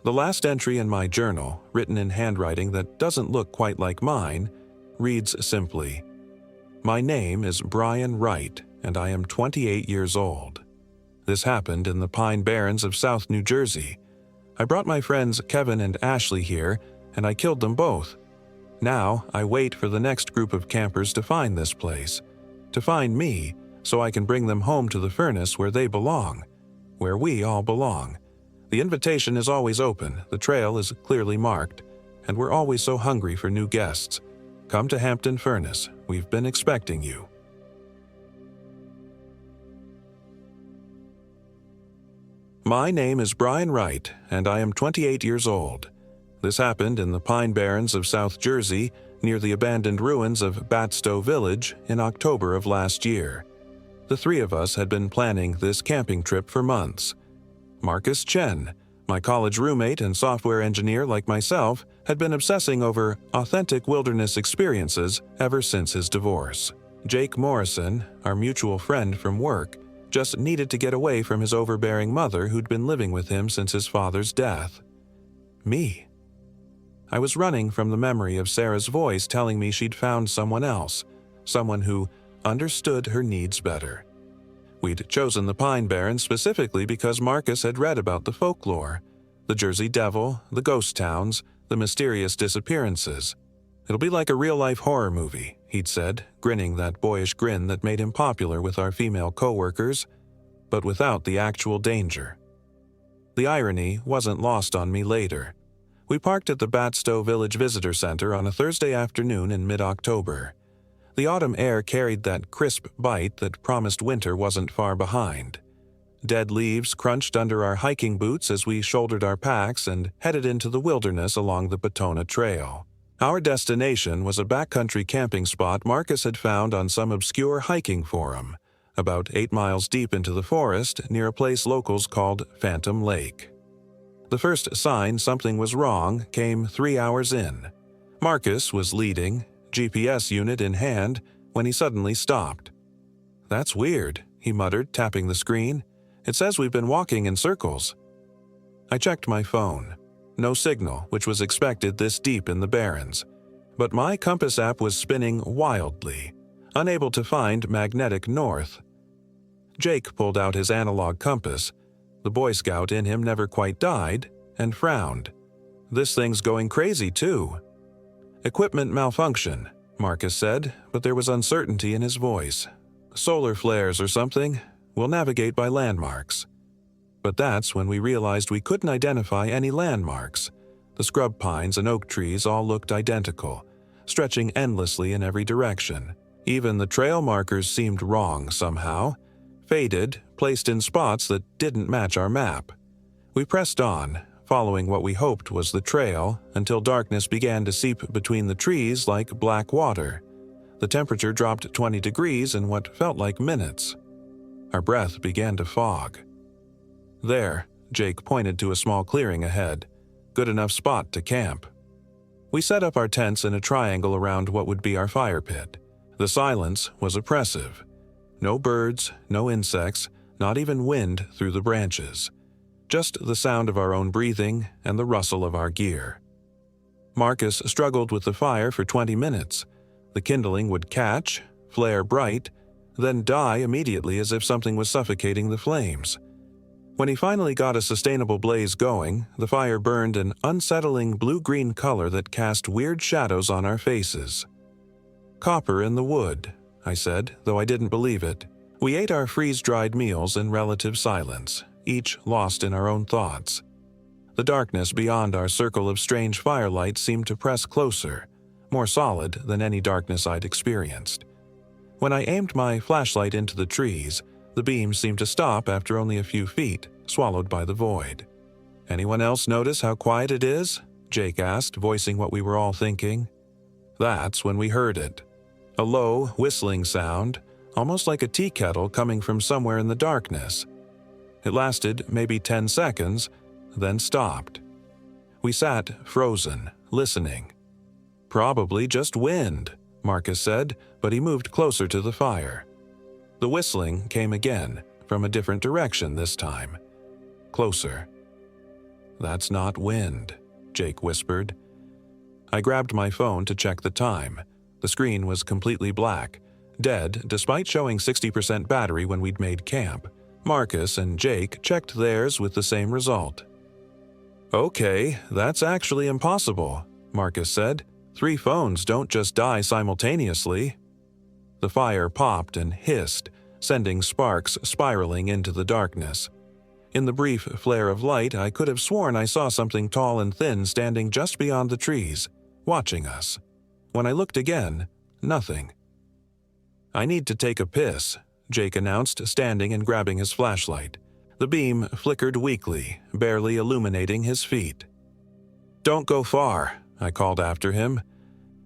The last entry in my journal, written in handwriting that doesn't look quite like mine, reads simply, "My name is Brian Wright, and I am 28 years old. This happened in the Pine Barrens of South New Jersey. I brought my friends Kevin and Ashley here, and I killed them both. Now I wait for the next group of campers to find this place, to find me, so I can bring them home to the furnace where they belong, where we all belong. The invitation is always open, the trail is clearly marked, and we're always so hungry for new guests. Come to Hampton Furnace, we've been expecting you." My name is Brian Wright, and I am 28 years old. This happened in the Pine Barrens of South Jersey, near the abandoned ruins of Batstow Village, in October of last year. The three of us had been planning this camping trip for months. Marcus Chen, my college roommate and software engineer like myself, had been obsessing over authentic wilderness experiences ever since his divorce. Jake Morrison, our mutual friend from work, just needed to get away from his overbearing mother who'd been living with him since his father's death. Me. I was running from the memory of Sarah's voice telling me she'd found someone else, someone who understood her needs better. We'd chosen the Pine Barrens specifically because Marcus had read about the folklore, the Jersey Devil, the ghost towns, the mysterious disappearances. "It'll be like a real-life horror movie," he'd said, grinning that boyish grin that made him popular with our female co-workers, but without the actual danger. The irony wasn't lost on me later. We parked at the Batstow Village Visitor Center on a Thursday afternoon in mid-October. The autumn air carried that crisp bite that promised winter wasn't far behind. Dead leaves crunched under our hiking boots as we shouldered our packs and headed into the wilderness along the Petona Trail. Our destination was a backcountry camping spot Marcus had found on some obscure hiking forum, about 8 miles deep into the forest near a place locals called Phantom Lake. The first sign something was wrong came 3 hours in. Marcus was leading, GPS unit in hand, when he suddenly stopped. "That's weird," he muttered, tapping the screen. "It says we've been walking in circles." I checked my phone. No signal, which was expected this deep in the Barrens. But my compass app was spinning wildly, unable to find magnetic north. Jake pulled out his analog compass. The Boy Scout in him never quite died, and frowned. "This thing's going crazy, too." "Equipment malfunction," Marcus said, but there was uncertainty in his voice. "Solar flares or something. We'll navigate by landmarks." But that's when we realized we couldn't identify any landmarks. The scrub pines and oak trees all looked identical, stretching endlessly in every direction. Even the trail markers seemed wrong somehow, faded, placed in spots that didn't match our map. We pressed on, following what we hoped was the trail, until darkness began to seep between the trees like black water. The temperature dropped 20 degrees in what felt like minutes. Our breath began to fog. "There," Jake pointed to a small clearing ahead. "Good enough spot to camp." We set up our tents in a triangle around what would be our fire pit. The silence was oppressive. No birds, no insects, not even wind through the branches. Just the sound of our own breathing and the rustle of our gear. Marcus struggled with the fire for 20 minutes. The kindling would catch, flare bright, then die immediately as if something was suffocating the flames. When he finally got a sustainable blaze going, the fire burned an unsettling blue-green color that cast weird shadows on our faces. "Copper in the wood," I said, though I didn't believe it. We ate our freeze-dried meals in relative silence, each lost in our own thoughts. The darkness beyond our circle of strange firelight seemed to press closer, more solid than any darkness I'd experienced. When I aimed my flashlight into the trees, the beam seemed to stop after only a few feet, swallowed by the void. "Anyone else notice how quiet it is?" Jake asked, voicing what we were all thinking. That's when we heard it. A low, whistling sound, almost like a tea kettle coming from somewhere in the darkness. It lasted maybe 10 seconds, then stopped. We sat frozen, listening. "Probably just wind," Marcus said, but he moved closer to the fire. The whistling came again, from a different direction this time. Closer. "That's not wind," Jake whispered. I grabbed my phone to check the time. The screen was completely black, dead despite showing 60% battery when we'd made camp. Marcus and Jake checked theirs with the same result. "Okay, that's actually impossible," Marcus said. 3 phones don't just die simultaneously." The fire popped and hissed, sending sparks spiraling into the darkness. In the brief flare of light, I could have sworn I saw something tall and thin standing just beyond the trees, watching us. When I looked again, nothing. "I need to take a piss," Jake announced, standing and grabbing his flashlight. The beam flickered weakly, barely illuminating his feet. "Don't go far," I called after him.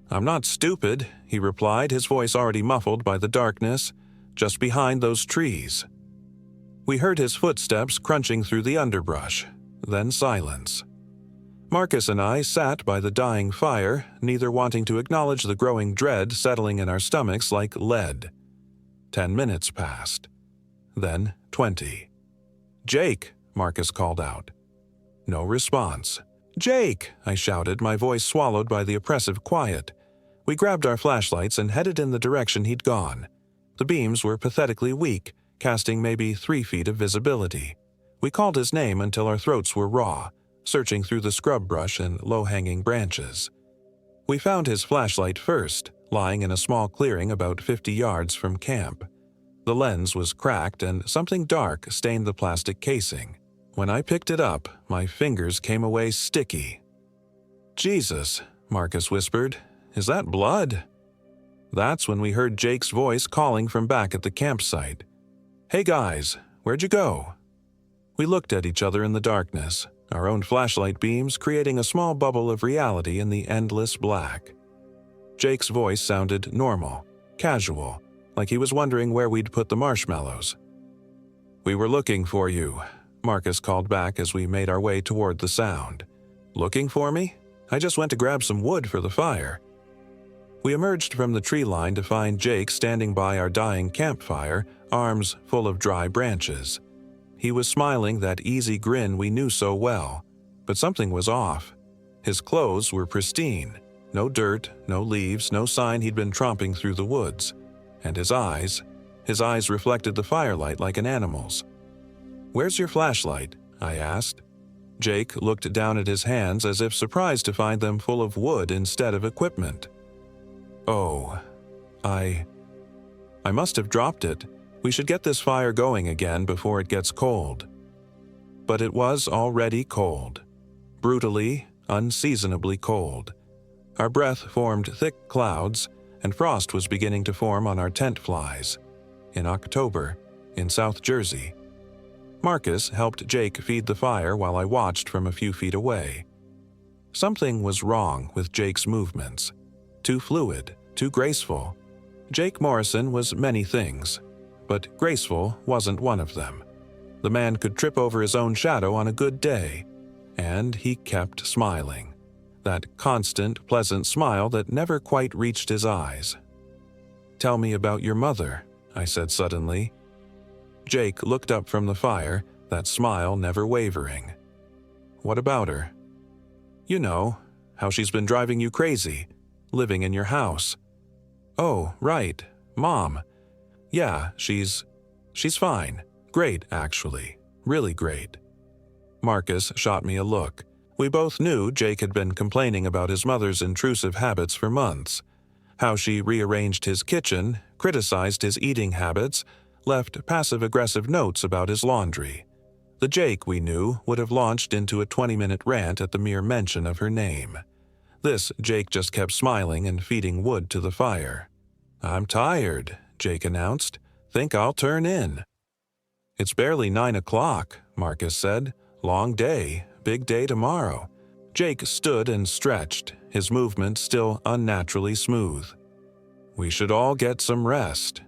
"I'm not stupid," he replied, his voice already muffled by the darkness, "just behind those trees." We heard his footsteps crunching through the underbrush, then silence. Marcus and I sat by the dying fire, neither wanting to acknowledge the growing dread settling in our stomachs like lead. 10 minutes passed. Then 20. "Jake," Marcus called out. No response. "Jake!" I shouted, my voice swallowed by the oppressive quiet. We grabbed our flashlights and headed in the direction he'd gone. The beams were pathetically weak, casting maybe 3 feet of visibility. We called his name until our throats were raw, searching through the scrub brush and low-hanging branches. We found his flashlight first, lying in a small clearing about 50 yards from camp. The lens was cracked and something dark stained the plastic casing. When I picked it up, my fingers came away sticky. "Jesus," Marcus whispered. "Is that blood?" That's when we heard Jake's voice calling from back at the campsite. "Hey guys, where'd you go?" We looked at each other in the darkness, our own flashlight beams creating a small bubble of reality in the endless black. Jake's voice sounded normal, casual, like he was wondering where we'd put the marshmallows. "We were looking for you," Marcus called back as we made our way toward the sound. "Looking for me? I just went to grab some wood for the fire." We emerged from the tree line to find Jake standing by our dying campfire, arms full of dry branches. He was smiling that easy grin we knew so well, but something was off. His clothes were pristine, no dirt, no leaves, no sign he'd been tromping through the woods. And his eyes reflected the firelight like an animal's. "Where's your flashlight?" I asked. Jake looked down at his hands as if surprised to find them full of wood instead of equipment. "Oh, I must have dropped it. We should get this fire going again before it gets cold." But it was already cold. Brutally, unseasonably cold. Our breath formed thick clouds, and frost was beginning to form on our tent flies. In October, in South Jersey. Marcus helped Jake feed the fire while I watched from a few feet away. Something was wrong with Jake's movements. Too fluid, too graceful. Jake Morrison was many things, but graceful wasn't one of them. The man could trip over his own shadow on a good day, and he kept smiling. that constant, pleasant smile that never quite reached his eyes. "Tell me about your mother," I said suddenly. Jake looked up from the fire, that smile never wavering. "What about her?" "You know, how she's been driving you crazy, living in your house." "Oh, right, Mom. Yeah, she's fine. Great, actually. Really great." Marcus shot me a look. We both knew Jake had been complaining about his mother's intrusive habits for months. How she rearranged his kitchen, criticized his eating habits, left passive-aggressive notes about his laundry. The Jake we knew would have launched into a 20-minute rant at the mere mention of her name. This Jake just kept smiling and feeding wood to the fire. "I'm tired," Jake announced. "Think I'll turn in." "It's barely 9 o'clock, Marcus said. "Long day, big day tomorrow." Jake stood and stretched, his movement still unnaturally smooth. "We should all get some rest."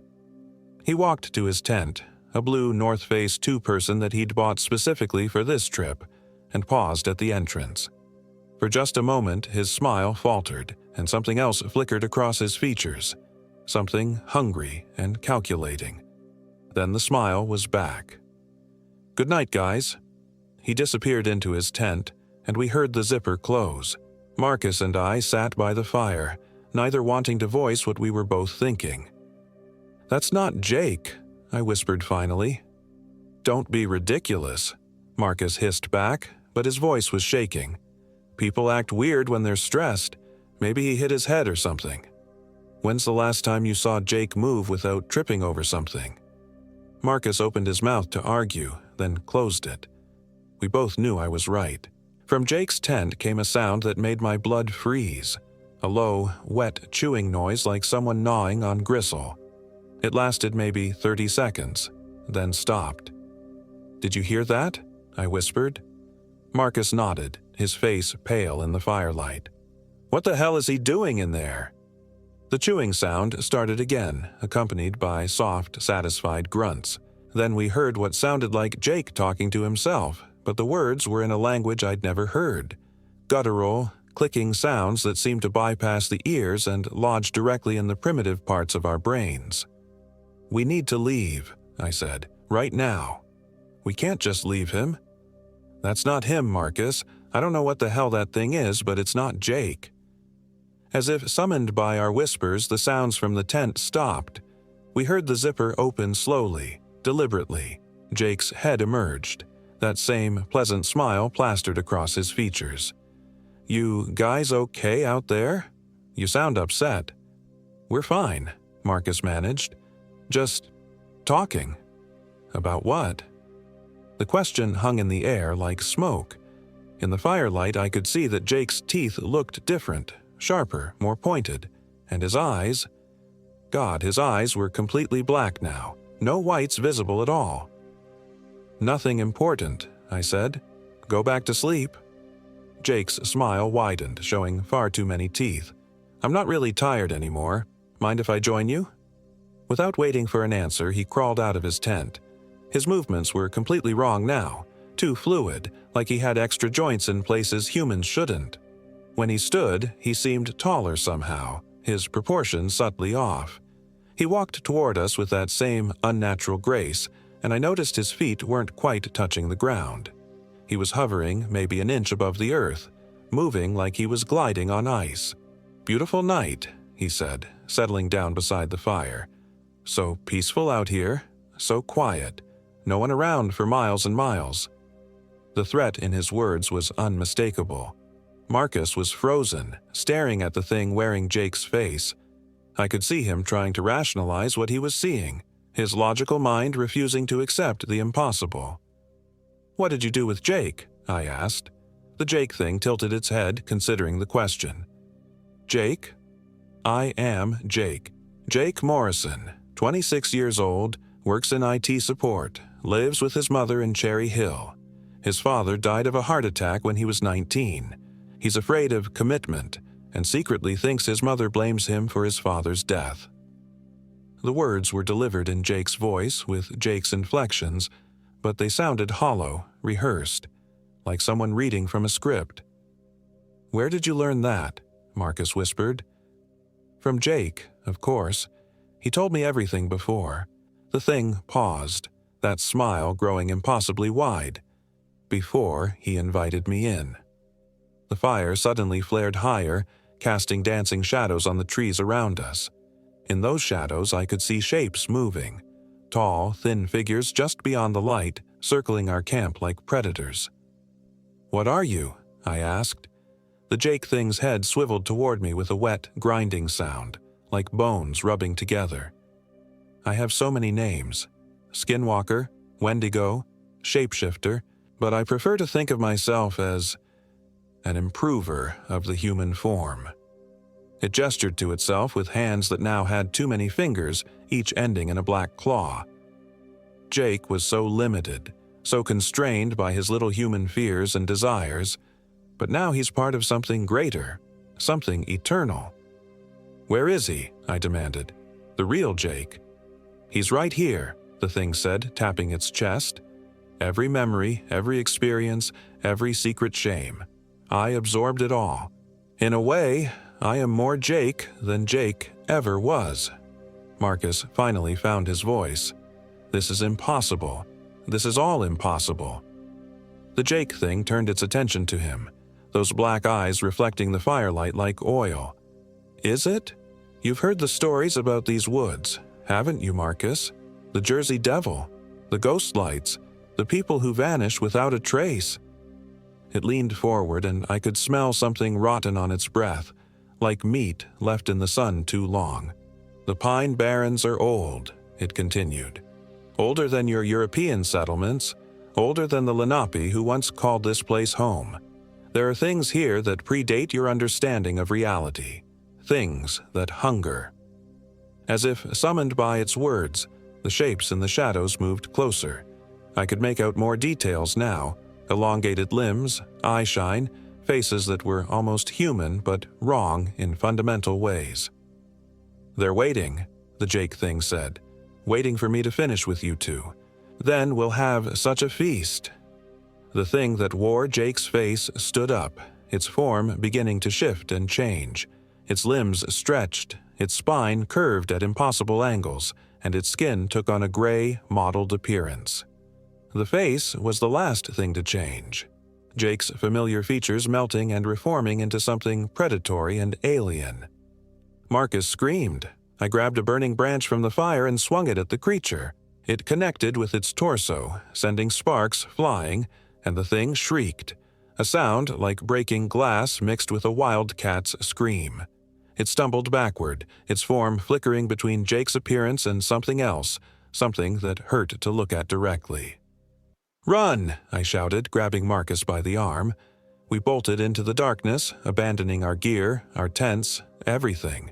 He walked to his tent, a blue North Face two-person that he'd bought specifically for this trip, and paused at the entrance. For just a moment, his smile faltered, and something else flickered across his features. Something hungry and calculating. Then the smile was back. "Good night, guys." He disappeared into his tent, and we heard the zipper close. Marcus and I sat by the fire, neither wanting to voice what we were both thinking. "That's not Jake," I whispered finally. "Don't be ridiculous," Marcus hissed back, but his voice was shaking. "People act weird when they're stressed. Maybe he hit his head or something. When's the last time you saw Jake move without tripping over something?" Marcus opened his mouth to argue, then closed it. We both knew I was right. From Jake's tent came a sound that made my blood freeze, a low, wet chewing noise like someone gnawing on gristle. It lasted maybe 30 seconds, then stopped. "Did you hear that?" I whispered. Marcus nodded, his face pale in the firelight. "What the hell is he doing in there?" The chewing sound started again, accompanied by soft, satisfied grunts. Then we heard what sounded like Jake talking to himself, but the words were in a language I'd never heard. Guttural, clicking sounds that seemed to bypass the ears and lodge directly in the primitive parts of our brains. "We need to leave," I said, "right now. We can't just leave him." "That's not him, Marcus. I don't know what the hell that thing is, but it's not Jake." As if summoned by our whispers, the sounds from the tent stopped. We heard the zipper open slowly, deliberately. Jake's head emerged. That same pleasant smile plastered across his features. "You guys okay out there? You sound upset." "We're fine," Marcus managed. "Just talking." "About what?" The question hung in the air like smoke. In the firelight, I could see that Jake's teeth looked different, sharper, more pointed, and his eyes... God, his eyes were completely black now, no whites visible at all. "Nothing important," I said. "Go back to sleep." Jake's smile widened, showing far too many teeth. "I'm not really tired anymore. Mind if I join you?" Without waiting for an answer, he crawled out of his tent. His movements were completely wrong now, too fluid, like he had extra joints in places humans shouldn't. When he stood, he seemed taller somehow, his proportions subtly off. He walked toward us with that same unnatural grace, and I noticed his feet weren't quite touching the ground. He was hovering maybe an inch above the earth, moving like he was gliding on ice. "Beautiful night," he said, settling down beside the fire. "So peaceful out here, so quiet, no one around for miles and miles." The threat in his words was unmistakable. Marcus was frozen, staring at the thing wearing Jake's face. I could see him trying to rationalize what he was seeing, his logical mind refusing to accept the impossible. "What did you do with Jake?" I asked. The Jake thing tilted its head, considering the question. "Jake? I am Jake. Jake Morrison, 26 years old, works in IT support, lives with his mother in Cherry Hill. His father died of a heart attack when he was 19. He's afraid of commitment and secretly thinks his mother blames him for his father's death." The words were delivered in Jake's voice with Jake's inflections, but they sounded hollow, rehearsed, like someone reading from a script. "Where did you learn that?" Marcus whispered. "From Jake, of course. He told me everything before." The thing paused, that smile growing impossibly wide. "Before he invited me in." The fire suddenly flared higher, casting dancing shadows on the trees around us. In those shadows I could see shapes moving, tall, thin figures just beyond the light, circling our camp like predators. "What are you?" I asked. The Jake thing's head swiveled toward me with a wet, grinding sound, like bones rubbing together. "I have so many names. Skinwalker, Wendigo, Shapeshifter, but I prefer to think of myself as an improver of the human form." It gestured to itself with hands that now had too many fingers, each ending in a black claw. Jake was so limited, so constrained by his little human fears and desires, but now he's part of something greater, something eternal. "Where is he?" I demanded. "The real Jake." "He's right here," the thing said, tapping its chest. "Every memory, every experience, every secret shame. I absorbed it all. In a way, I am more Jake than Jake ever was." Marcus finally found his voice. "This is impossible. This is all impossible." The Jake thing turned its attention to him, those black eyes reflecting the firelight like oil. "Is it? You've heard the stories about these woods, haven't you, Marcus? The Jersey Devil, the ghost lights, the people who vanish without a trace." It leaned forward, and I could smell something rotten on its breath, like meat left in the sun too long. "The Pine Barrens are old," it continued. "Older than your European settlements, older than the Lenape who once called this place home. There are things here that predate your understanding of reality, things that hunger." As if summoned by its words, the shapes in the shadows moved closer. I could make out more details now, elongated limbs, eyeshine, faces that were almost human but wrong in fundamental ways. "They're waiting," the Jake thing said, "waiting for me to finish with you two. Then we'll have such a feast." The thing that wore Jake's face stood up, its form beginning to shift and change. Its limbs stretched, its spine curved at impossible angles, and its skin took on a gray, mottled appearance. The face was the last thing to change, Jake's familiar features melting and reforming into something predatory and alien. Marcus screamed. I grabbed a burning branch from the fire and swung it at the creature. It connected with its torso, sending sparks flying, and the thing shrieked, a sound like breaking glass mixed with a wildcat's scream. It stumbled backward, its form flickering between Jake's appearance and something else, something that hurt to look at directly. "Run!" I shouted, grabbing Marcus by the arm. We bolted into the darkness, abandoning our gear, our tents, everything.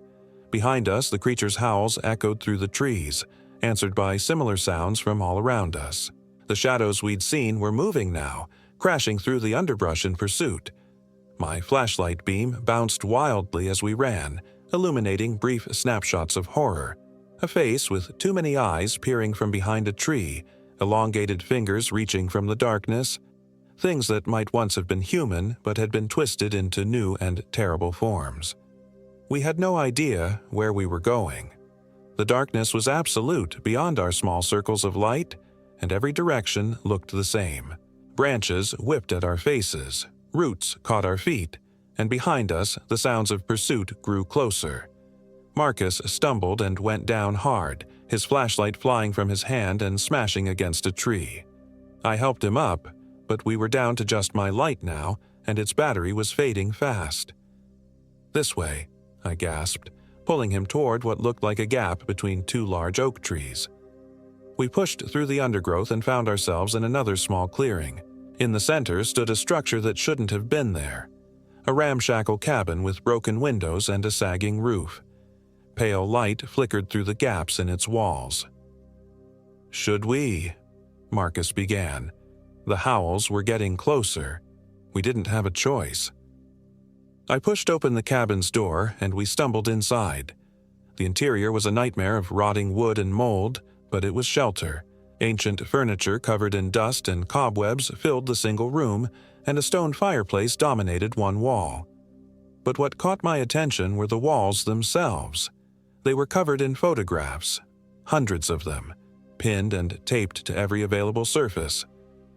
Behind us, the creature's howls echoed through the trees, answered by similar sounds from all around us. The shadows we'd seen were moving now, crashing through the underbrush in pursuit. My flashlight beam bounced wildly as we ran, illuminating brief snapshots of horror. A face with too many eyes peering from behind a tree, elongated fingers reaching from the darkness, things that might once have been human but had been twisted into new and terrible forms. We had no idea where we were going. The darkness was absolute beyond our small circles of light, and every direction looked the same. Branches whipped at our faces, roots caught our feet, and behind us the sounds of pursuit grew closer. Marcus stumbled and went down hard, his flashlight flying from his hand and smashing against a tree. I helped him up, but we were down to just my light now, and its battery was fading fast. "This way," I gasped, pulling him toward what looked like a gap between two large oak trees. We pushed through the undergrowth and found ourselves in another small clearing. In the center stood a structure that shouldn't have been there. A ramshackle cabin with broken windows and a sagging roof. Pale light flickered through the gaps in its walls. "Should we?" Marcus began. The howls were getting closer. We didn't have a choice. I pushed open the cabin's door, and we stumbled inside. The interior was a nightmare of rotting wood and mold, but it was shelter. Ancient furniture covered in dust and cobwebs filled the single room, and a stone fireplace dominated one wall. But what caught my attention were the walls themselves. They were covered in photographs, hundreds of them, pinned and taped to every available surface.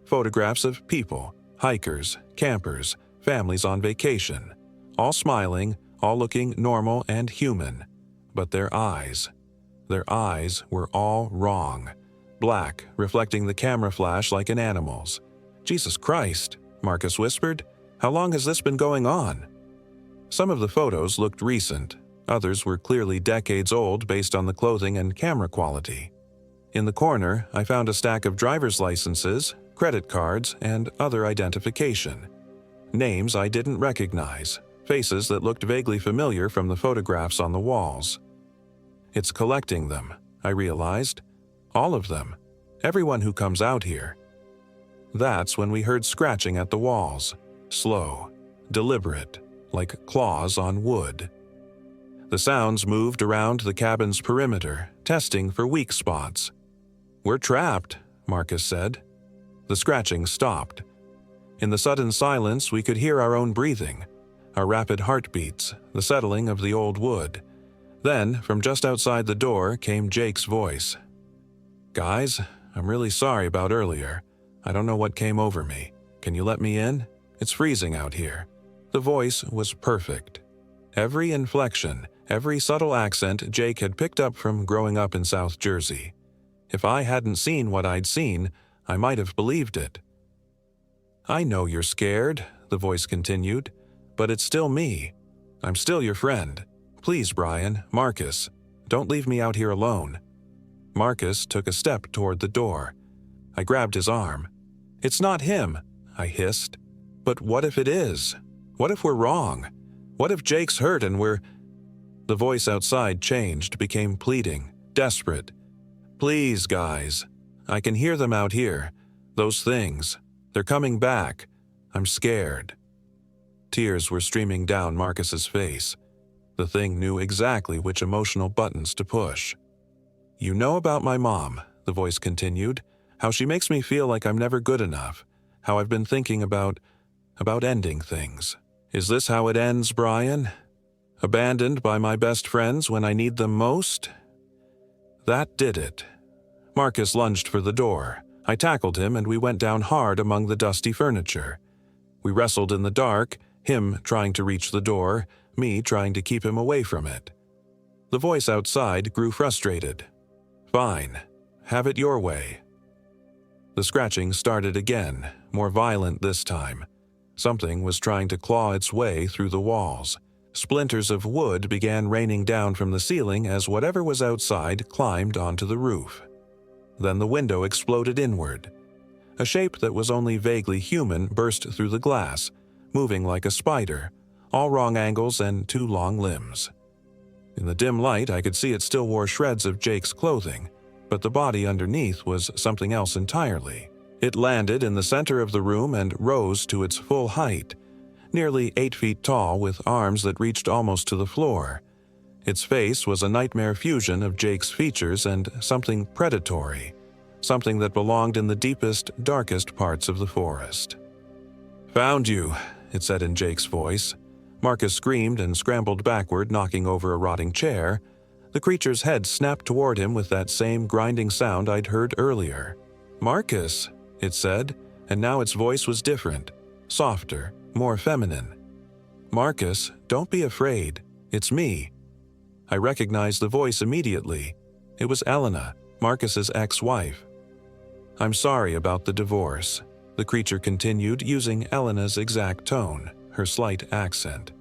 Photographs of people, hikers, campers, families on vacation, all smiling, all looking normal and human. But their eyes were all wrong. Black, reflecting the camera flash like an animal's. "Jesus Christ," Marcus whispered. "How long has this been going on?" Some of the photos looked recent. Others were clearly decades old based on the clothing and camera quality. In the corner, I found a stack of driver's licenses, credit cards, and other identification. Names I didn't recognize, faces that looked vaguely familiar from the photographs on the walls. It's collecting them, I realized. All of them. Everyone who comes out here. That's when we heard scratching at the walls. Slow, deliberate, like claws on wood. The sounds moved around the cabin's perimeter, testing for weak spots. "We're trapped," Marcus said. The scratching stopped. In the sudden silence, we could hear our own breathing, our rapid heartbeats, the settling of the old wood. Then, from just outside the door, came Jake's voice. "Guys, I'm really sorry about earlier. I don't know what came over me. Can you let me in? It's freezing out here." The voice was perfect. Every inflection, every subtle accent Jake had picked up from growing up in South Jersey. If I hadn't seen what I'd seen, I might have believed it. "I know you're scared," the voice continued, "but it's still me. I'm still your friend. Please, Brian, Marcus, don't leave me out here alone." Marcus took a step toward the door. I grabbed his arm. "It's not him," I hissed. "But what if it is? What if we're wrong? What if Jake's hurt and we're—" The voice outside changed, became pleading, desperate. "Please, guys. I can hear them out here. Those things. They're coming back. I'm scared." Tears were streaming down Marcus's face. The thing knew exactly which emotional buttons to push. "You know about my mom," the voice continued, "how she makes me feel like I'm never good enough, how I've been thinking about ending things. Is this how it ends, Brian? Abandoned by my best friends when I need them most?" That did it. Marcus lunged for the door. I tackled him and we went down hard among the dusty furniture. We wrestled in the dark, him trying to reach the door, me trying to keep him away from it. The voice outside grew frustrated. "Fine. Have it your way." The scratching started again, more violent this time. Something was trying to claw its way through the walls. Splinters of wood began raining down from the ceiling as whatever was outside climbed onto the roof. Then the window exploded inward. A shape that was only vaguely human burst through the glass, moving like a spider, all wrong angles and 2 long limbs. In the dim light, I could see it still wore shreds of Jake's clothing, but the body underneath was something else entirely. It landed in the center of the room and rose to its full height, nearly 8 feet tall with arms that reached almost to the floor. Its face was a nightmare fusion of Jake's features and something predatory, something that belonged in the deepest, darkest parts of the forest. "Found you," it said in Jake's voice. Marcus screamed and scrambled backward, knocking over a rotting chair. The creature's head snapped toward him with that same grinding sound I'd heard earlier. "Marcus," it said, and now its voice was different, softer, more feminine. "Marcus, don't be afraid. It's me." I recognized the voice immediately. It was Elena, Marcus's ex-wife. "I'm sorry about the divorce," the creature continued, using Elena's exact tone, her slight accent.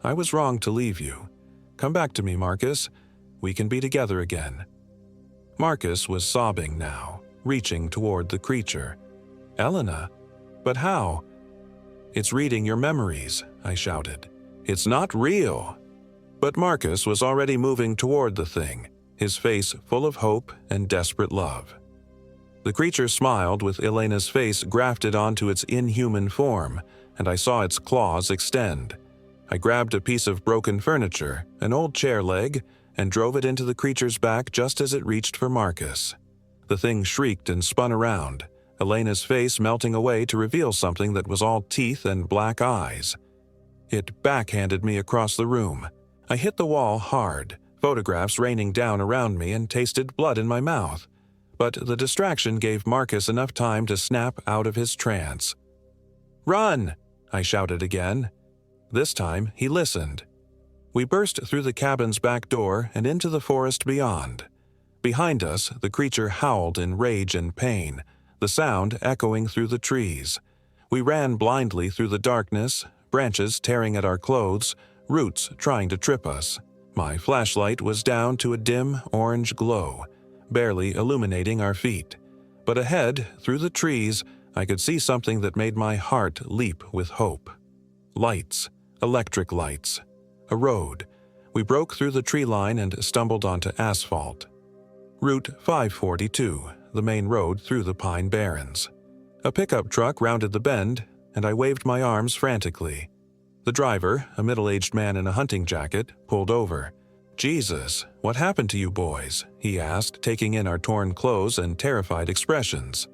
"I was wrong to leave you. Come back to me, Marcus. We can be together again." Marcus was sobbing now, reaching toward the creature. "Elena? But how?" "It's reading your memories," I shouted. "It's not real." But Marcus was already moving toward the thing, his face full of hope and desperate love. The creature smiled with Elena's face grafted onto its inhuman form, and I saw its claws extend. I grabbed a piece of broken furniture, an old chair leg, and drove it into the creature's back just as it reached for Marcus. The thing shrieked and spun around, Elena's face melting away to reveal something that was all teeth and black eyes. It backhanded me across the room. I hit the wall hard, photographs raining down around me, and tasted blood in my mouth. But the distraction gave Marcus enough time to snap out of his trance. "Run!" I shouted again. This time, he listened. We burst through the cabin's back door and into the forest beyond. Behind us, the creature howled in rage and pain, the sound echoing through the trees. We ran blindly through the darkness, branches tearing at our clothes, roots trying to trip us. My flashlight was down to a dim orange glow, barely illuminating our feet. But ahead, through the trees, I could see something that made my heart leap with hope. Lights, electric lights. A road. We broke through the tree line and stumbled onto asphalt. Route 542, the main road through the Pine Barrens. A pickup truck rounded the bend, and I waved my arms frantically. The driver, a middle-aged man in a hunting jacket, pulled over. "Jesus, what happened to you boys?" he asked, taking in our torn clothes and terrified expressions.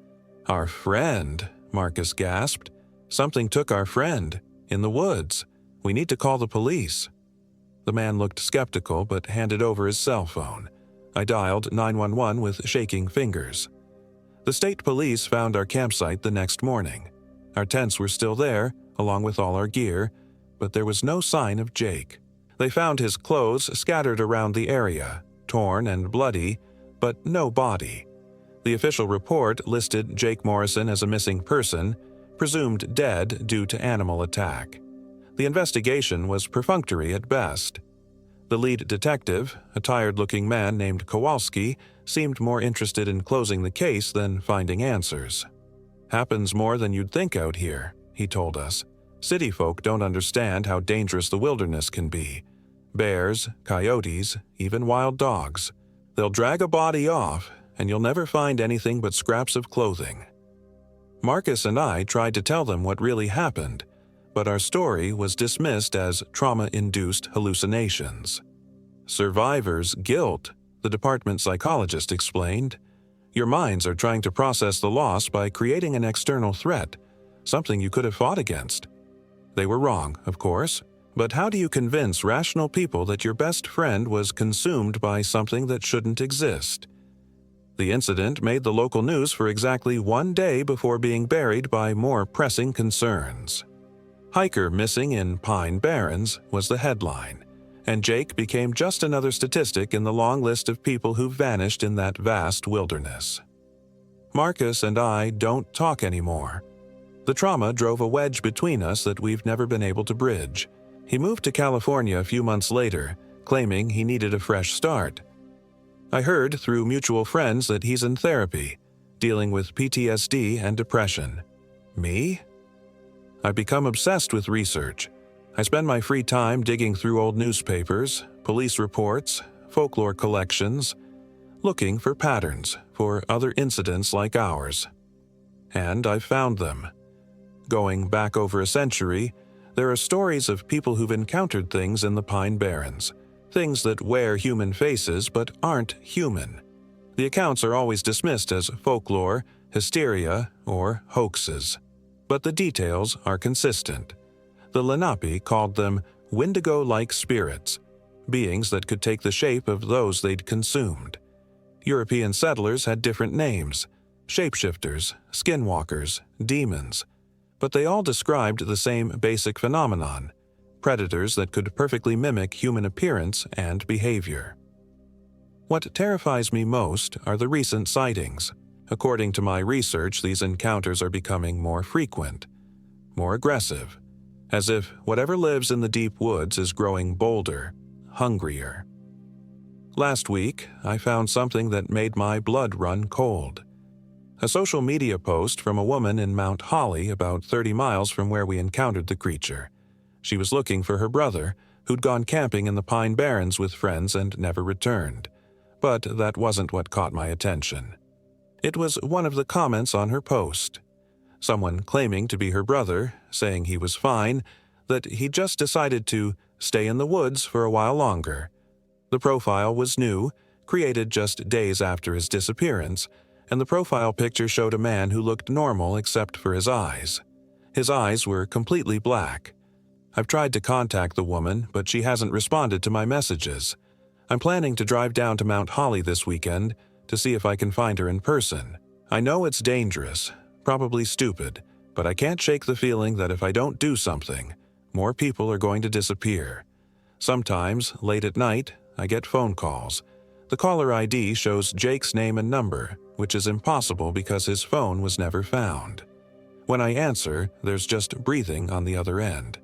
"Our friend," Marcus gasped. "Something took our friend. In the woods. We need to call the police." The man looked skeptical but handed over his cell phone. I dialed 911 with shaking fingers. The state police found our campsite the next morning. Our tents were still there, along with all our gear, but there was no sign of Jake. They found his clothes scattered around the area, torn and bloody, but no body. The official report listed Jake Morrison as a missing person, presumed dead due to animal attack. The investigation was perfunctory at best. The lead detective, a tired-looking man named Kowalski, seemed more interested in closing the case than finding answers. "Happens more than you'd think out here," he told us. "City folk don't understand how dangerous the wilderness can be. Bears, coyotes, even wild dogs. They'll drag a body off, and you'll never find anything but scraps of clothing." Marcus and I tried to tell them what really happened, but our story was dismissed as trauma-induced hallucinations. "Survivor's guilt," the department psychologist explained. "Your minds are trying to process the loss by creating an external threat, something you could have fought against." They were wrong, of course, but how do you convince rational people that your best friend was consumed by something that shouldn't exist? The incident made the local news for exactly 1 day before being buried by more pressing concerns. "Hiker missing in Pine Barrens" was the headline, and Jake became just another statistic in the long list of people who vanished in that vast wilderness. Marcus and I don't talk anymore. The trauma drove a wedge between us that we've never been able to bridge. He moved to California a few months later, claiming he needed a fresh start. I heard through mutual friends that he's in therapy, dealing with PTSD and depression. Me? I've become obsessed with research. I spend my free time digging through old newspapers, police reports, folklore collections, looking for patterns, for other incidents like ours. And I've found them. Going back over a century, there are stories of people who've encountered things in the Pine Barrens, things that wear human faces but aren't human. The accounts are always dismissed as folklore, hysteria, or hoaxes. But the details are consistent. The Lenape called them Wendigo-like spirits, beings that could take the shape of those they'd consumed. European settlers had different names: shapeshifters, skinwalkers, demons. But they all described the same basic phenomenon: predators that could perfectly mimic human appearance and behavior. What terrifies me most are the recent sightings. According to my research, these encounters are becoming more frequent, more aggressive, as if whatever lives in the deep woods is growing bolder, hungrier. Last week, I found something that made my blood run cold. A social media post from a woman in Mount Holly, about 30 miles from where we encountered the creature. She was looking for her brother, who'd gone camping in the Pine Barrens with friends and never returned. But that wasn't what caught my attention. It was one of the comments on her post. Someone claiming to be her brother, saying he was fine, that he just decided to stay in the woods for a while longer. The profile was new, created just days after his disappearance, and the profile picture showed a man who looked normal except for his eyes. His eyes were completely black. I've tried to contact the woman, but she hasn't responded to my messages. I'm planning to drive down to Mount Holly this weekend to see if I can find her in person. I know it's dangerous, probably stupid, but I can't shake the feeling that if I don't do something, more people are going to disappear. Sometimes, late at night, I get phone calls. The caller ID shows Jake's name and number, which is impossible because his phone was never found. When I answer, there's just breathing on the other end.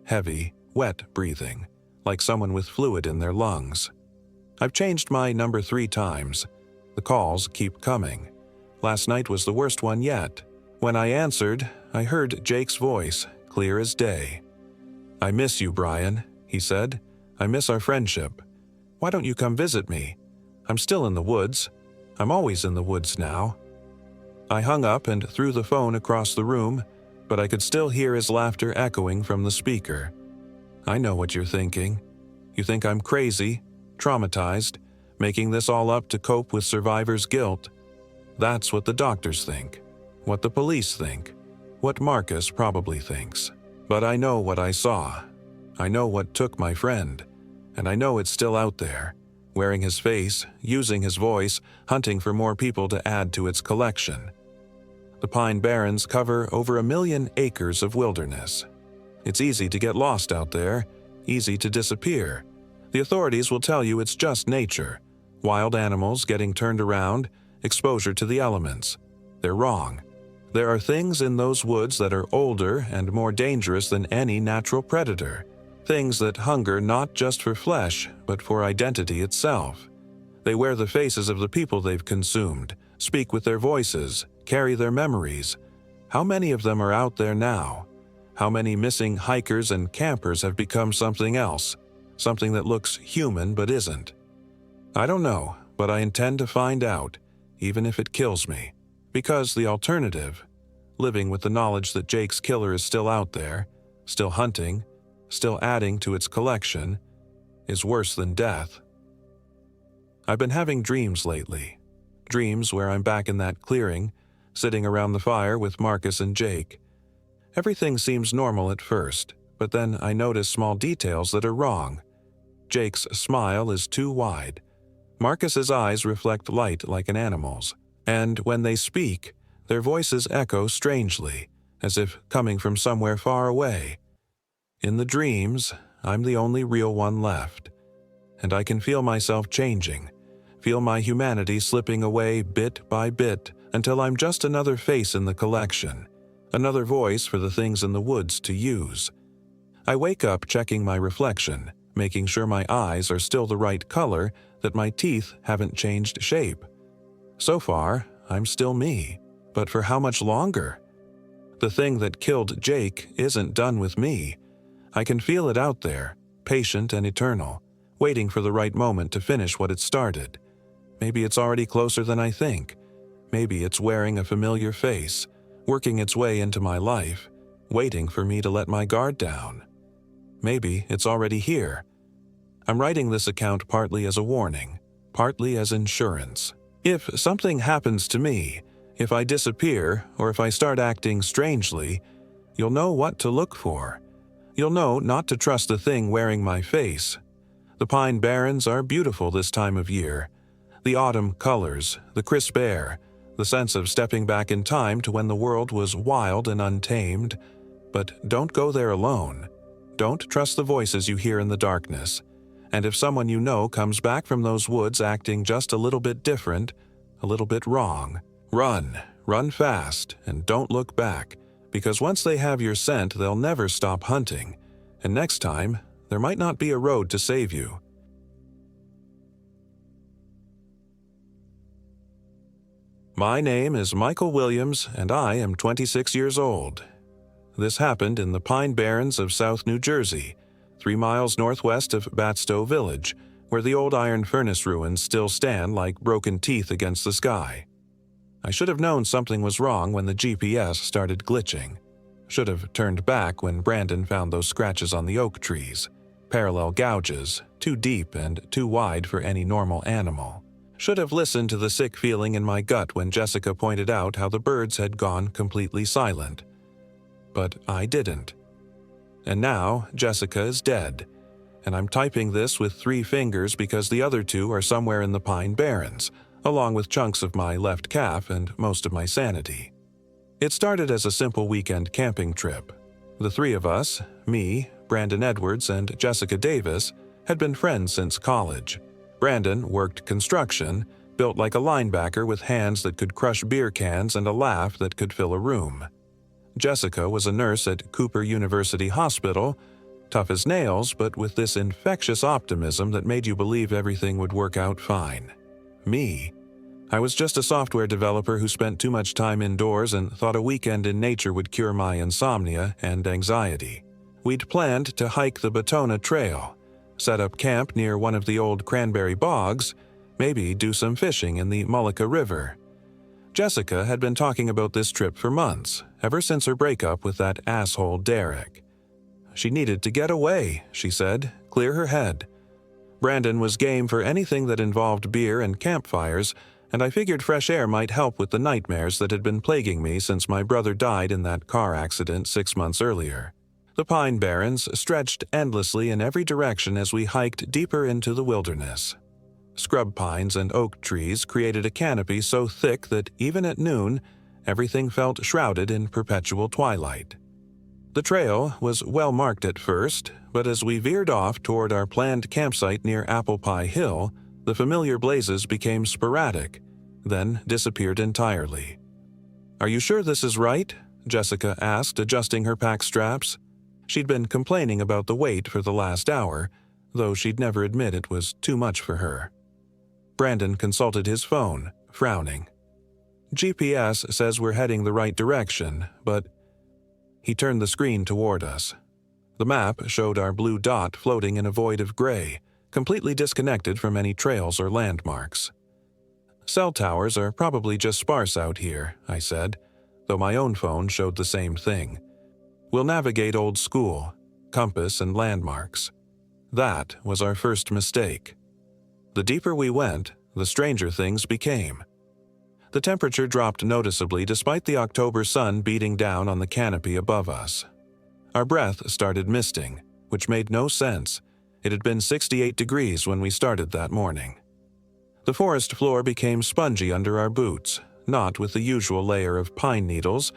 Heavy, wet breathing, like someone with fluid in their lungs. I've changed my number 3 times. The calls keep coming. Last night was the worst one yet. When I answered, I heard Jake's voice, clear as day. "I miss you, Brian," he said. "I miss our friendship. Why don't you come visit me? I'm still in the woods. I'm always in the woods now." I hung up and threw the phone across the room, but I could still hear his laughter echoing from the speaker. "I know what you're thinking. You think I'm crazy, traumatized, making this all up to cope with survivor's guilt. That's what the doctors think, what the police think, what Marcus probably thinks. But I know what I saw. I know what took my friend, and I know it's still out there, wearing his face, using his voice, hunting for more people to add to its collection. The Pine Barrens cover over 1 million acres of wilderness. It's easy to get lost out there, easy to disappear. The authorities will tell you it's just nature, wild animals getting turned around, exposure to the elements. They're wrong. There are things in those woods that are older and more dangerous than any natural predator. Things that hunger not just for flesh, but for identity itself. They wear the faces of the people they've consumed, speak with their voices, carry their memories. How many of them are out there now? How many missing hikers and campers have become something else, something that looks human but isn't? I don't know, but I intend to find out, even if it kills me. Because the alternative, living with the knowledge that Jake's killer is still out there, still hunting, still adding to its collection, is worse than death. I've been having dreams lately. Dreams where I'm back in that clearing, sitting around the fire with Marcus and Jake. Everything seems normal at first, but then I notice small details that are wrong. Jake's smile is too wide. Marcus's eyes reflect light like an animal's, and when they speak, their voices echo strangely, as if coming from somewhere far away. In the dreams, I'm the only real one left, and I can feel myself changing, feel my humanity slipping away bit by bit until I'm just another face in the collection, another voice for the things in the woods to use. I wake up checking my reflection, making sure my eyes are still the right color, that my teeth haven't changed shape. So far, I'm still me, but for how much longer? The thing that killed Jake isn't done with me. I can feel it out there, patient and eternal, waiting for the right moment to finish what it started. Maybe it's already closer than I think. Maybe it's wearing a familiar face, working its way into my life, waiting for me to let my guard down. Maybe it's already here. I'm writing this account partly as a warning, partly as insurance. If something happens to me, if I disappear, or if I start acting strangely, you'll know what to look for. You'll know not to trust the thing wearing my face. The Pine Barrens are beautiful this time of year. The autumn colors, the crisp air, the sense of stepping back in time to when the world was wild and untamed. But don't go there alone. Don't trust the voices you hear in the darkness. And if someone you know comes back from those woods acting just a little bit different, a little bit wrong, run fast, and don't look back, because once they have your scent, they'll never stop hunting, and next time, there might not be a road to save you. My name is Michael Williams, and I am 26 years old. This happened in the Pine Barrens of South New Jersey, 3 miles northwest of Batstow Village, where the old iron furnace ruins still stand like broken teeth against the sky. I should have known something was wrong when the GPS started glitching. Should have turned back when Brandon found those scratches on the oak trees. Parallel gouges, too deep and too wide for any normal animal. Should have listened to the sick feeling in my gut when Jessica pointed out how the birds had gone completely silent. But I didn't. and now Jessica is dead. And I'm typing this with 3 fingers because the other 2 are somewhere in the Pine Barrens, along with chunks of my left calf and most of my sanity. It started as a simple weekend camping trip. The 3 of us, me, Brandon Edwards, and Jessica Davis, had been friends since college. Brandon worked construction, built like a linebacker with hands that could crush beer cans and a laugh that could fill a room. Jessica was a nurse at Cooper University Hospital, tough as nails, but with this infectious optimism that made you believe everything would work out fine. Me, I was just a software developer who spent too much time indoors and thought a weekend in nature would cure my insomnia and anxiety. We'd planned to hike the Batona Trail, set up camp near one of the old cranberry bogs, maybe do some fishing in the Mullica River. Jessica had been talking about this trip for months, ever since her breakup with that asshole Derek. She needed to get away, she said, clear her head. Brandon was game for anything that involved beer and campfires, and I figured fresh air might help with the nightmares that had been plaguing me since my brother died in that car accident 6 months earlier. The Pine Barrens stretched endlessly in every direction as we hiked deeper into the wilderness. Scrub pines and oak trees created a canopy so thick that even at noon, everything felt shrouded in perpetual twilight. The trail was well marked at first, but as we veered off toward our planned campsite near Apple Pie Hill, the familiar blazes became sporadic, then disappeared entirely. "Are you sure this is right?" Jessica asked, adjusting her pack straps. She'd been complaining about the wait for the last hour, though she'd never admit it was too much for her. Brandon consulted his phone, frowning. "GPS says we're heading the right direction, but..." He turned the screen toward us. The map showed our blue dot floating in a void of gray, completely disconnected from any trails or landmarks. "Cell towers are probably just sparse out here," I said, though my own phone showed the same thing. "We'll navigate old school, compass and landmarks." That was our first mistake. The deeper we went, the stranger things became. The temperature dropped noticeably despite the October sun beating down on the canopy above us. Our breath started misting, which made no sense. It had been 68 degrees when we started that morning. The forest floor became spongy under our boots, not with the usual layer of pine needles,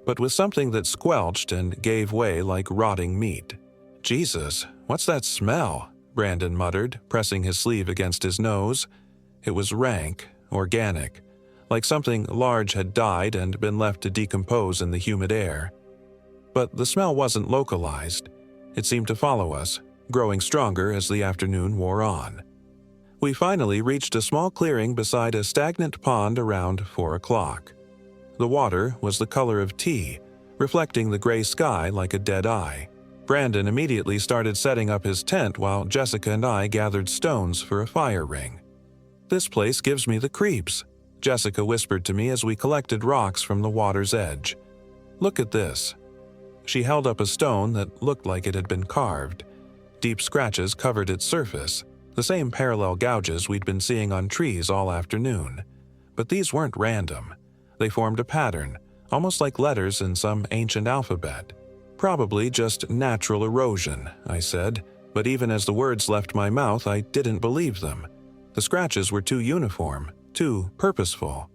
but with something that squelched and gave way like rotting meat. "Jesus, what's that smell?" Brandon muttered, pressing his sleeve against his nose. It was rank, organic, like something large had died and been left to decompose in the humid air. But the smell wasn't localized. It seemed to follow us, growing stronger as the afternoon wore on. We finally reached a small clearing beside a stagnant pond around 4 o'clock. The water was the color of tea, reflecting the gray sky like a dead eye. Brandon immediately started setting up his tent while Jessica and I gathered stones for a fire ring. "This place gives me the creeps," Jessica whispered to me as we collected rocks from the water's edge. "Look at this." She held up a stone that looked like it had been carved. Deep scratches covered its surface, the same parallel gouges we'd been seeing on trees all afternoon. But these weren't random. They formed a pattern, almost like letters in some ancient alphabet. "Probably just natural erosion," I said, but even as the words left my mouth, I didn't believe them. The scratches were too uniform, too purposeful.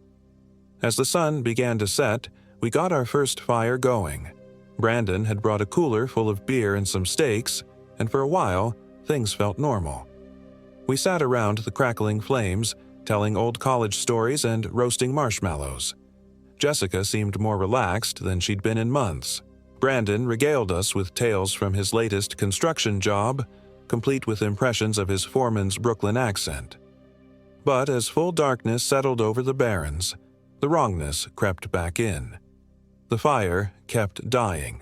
As the sun began to set, we got our first fire going. Brandon had brought a cooler full of beer and some steaks, and for a while, things felt normal. We sat around the crackling flames, telling old college stories and roasting marshmallows. Jessica seemed more relaxed than she'd been in months. Brandon regaled us with tales from his latest construction job, complete with impressions of his foreman's Brooklyn accent. But as full darkness settled over the barrens, the wrongness crept back in. The fire kept dying.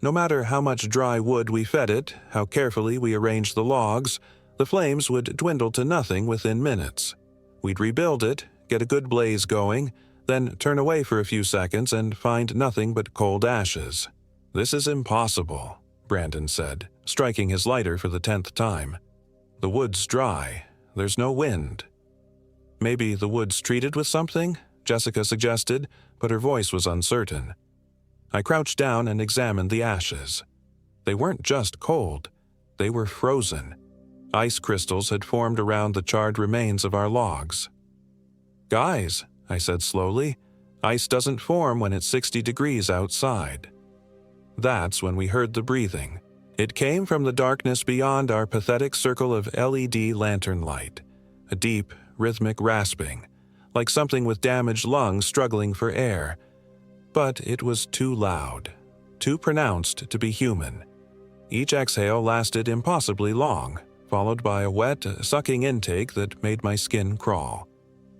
No matter how much dry wood we fed it, how carefully we arranged the logs, the flames would dwindle to nothing within minutes. We'd rebuild it, get a good blaze going, then turn away for a few seconds and find nothing but cold ashes. "This is impossible," Brandon said, striking his lighter for the 10th time. "The wood's dry. There's no wind." "Maybe the wood's treated with something?" Jessica suggested, but her voice was uncertain. I crouched down and examined the ashes. They weren't just cold, they were frozen. Ice crystals had formed around the charred remains of our logs. "Guys," I said slowly, "ice doesn't form when it's 60 degrees outside." That's when we heard the breathing. It came from the darkness beyond our pathetic circle of LED lantern light, a deep, rhythmic rasping, like something with damaged lungs struggling for air. But it was too loud, too pronounced to be human. Each exhale lasted impossibly long, followed by a wet, sucking intake that made my skin crawl.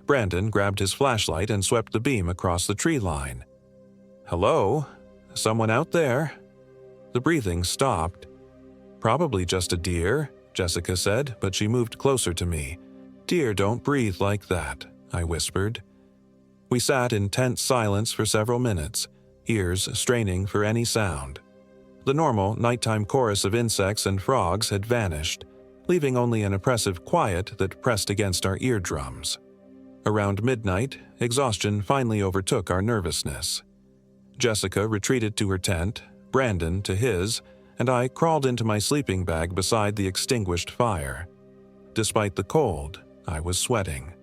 Brandon grabbed his flashlight and swept the beam across the tree line. "Hello? Someone out there?" The breathing stopped. "Probably just a deer," Jessica said, but she moved closer to me. "Deer don't breathe like that," I whispered. We sat in tense silence for several minutes, ears straining for any sound. The normal nighttime chorus of insects and frogs had vanished, leaving only an oppressive quiet that pressed against our eardrums. Around midnight, exhaustion finally overtook our nervousness. Jessica retreated to her tent, Brandon to his, and I crawled into my sleeping bag beside the extinguished fire. Despite the cold, I was sweating.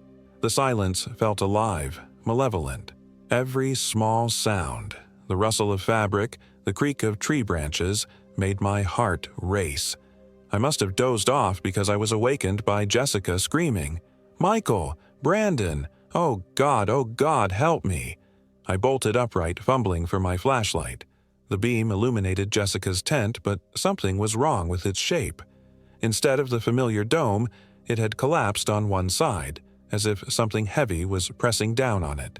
The silence felt alive, malevolent. Every small sound, the rustle of fabric, the creak of tree branches, made my heart race. I must have dozed off because I was awakened by Jessica screaming, "Michael! Brandon! Oh God, help me!" I bolted upright, fumbling for my flashlight. The beam illuminated Jessica's tent, but something was wrong with its shape. Instead of the familiar dome, it had collapsed on one side, as if something heavy was pressing down on it.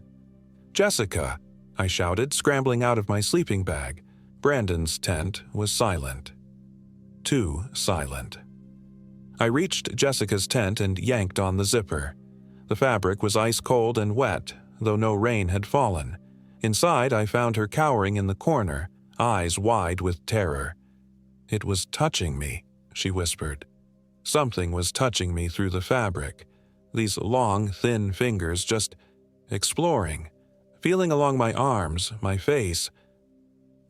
"Jessica!" I shouted, scrambling out of my sleeping bag. Brandon's tent was silent. Too silent. I reached Jessica's tent and yanked on the zipper. The fabric was ice cold and wet, though no rain had fallen. Inside, I found her cowering in the corner, eyes wide with terror. "It was touching me," she whispered. Something was touching me through the fabric. These long, thin fingers just exploring, feeling along my arms, my face.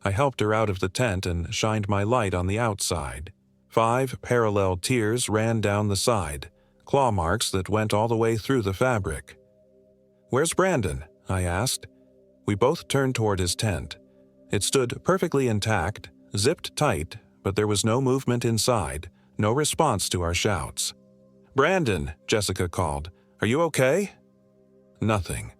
I helped her out of the tent and shined my light on the outside. 5 parallel tears ran down the side, claw marks that went all the way through the fabric. "Where's Brandon?" I asked. We both turned toward his tent. It stood perfectly intact, zipped tight, but there was no movement inside, no response to our shouts. "Brandon," Jessica called, "are you okay?" Nothing.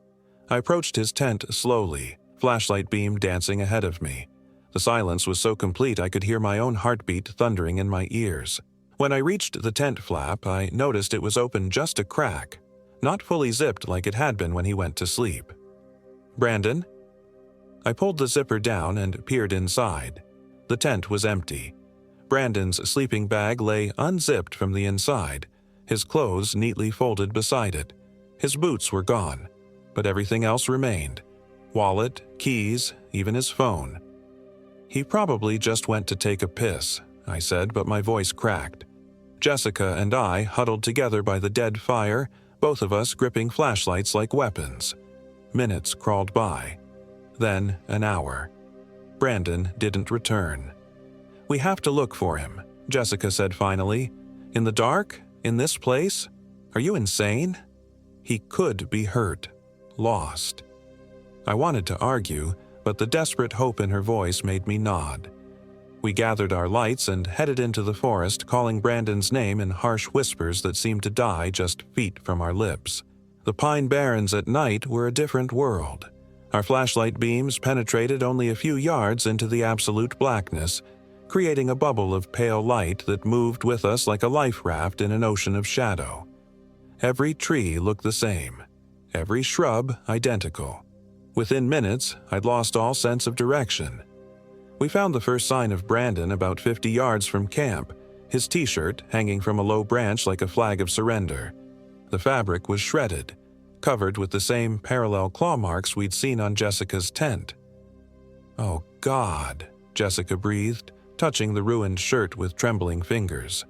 I approached his tent slowly, flashlight beam dancing ahead of me. The silence was so complete I could hear my own heartbeat thundering in my ears. When I reached the tent flap, I noticed it was open just a crack, not fully zipped like it had been when he went to sleep. "Brandon?" I pulled the zipper down and peered inside. The tent was empty. Brandon's sleeping bag lay unzipped from the inside, his clothes neatly folded beside it. His boots were gone, but everything else remained. Wallet, keys, even his phone. "He probably just went to take a piss," I said, but my voice cracked. Jessica and I huddled together by the dead fire, both of us gripping flashlights like weapons. Minutes crawled by. Then an hour. Brandon didn't return. "We have to look for him," Jessica said finally. "In the dark? In this place? Are you insane? He could be hurt. Lost." I wanted to argue, but the desperate hope in her voice made me nod. We gathered our lights and headed into the forest, calling Brandon's name in harsh whispers that seemed to die just feet from our lips. The Pine Barrens at night were a different world. Our flashlight beams penetrated only a few yards into the absolute blackness, creating a bubble of pale light that moved with us like a life raft in an ocean of shadow. Every tree looked the same, every shrub identical. Within minutes, I'd lost all sense of direction. We found the first sign of Brandon about 50 yards from camp, his t-shirt hanging from a low branch like a flag of surrender. The fabric was shredded, covered with the same parallel claw marks we'd seen on Jessica's tent. "Oh God," Jessica breathed, touching the ruined shirt with trembling fingers.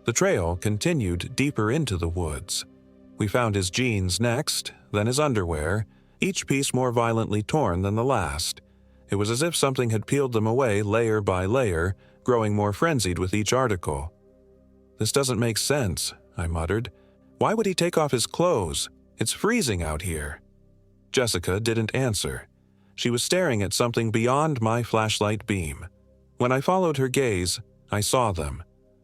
The trail continued deeper into the woods. We found his jeans next, then his underwear, each piece more violently torn than the last. It was as if something had peeled them away layer by layer, growing more frenzied with each article. "This doesn't make sense," I muttered. "Why would he take off his clothes? It's freezing out here." Jessica didn't answer. She was staring at something beyond my flashlight beam. When I followed her gaze, I saw them,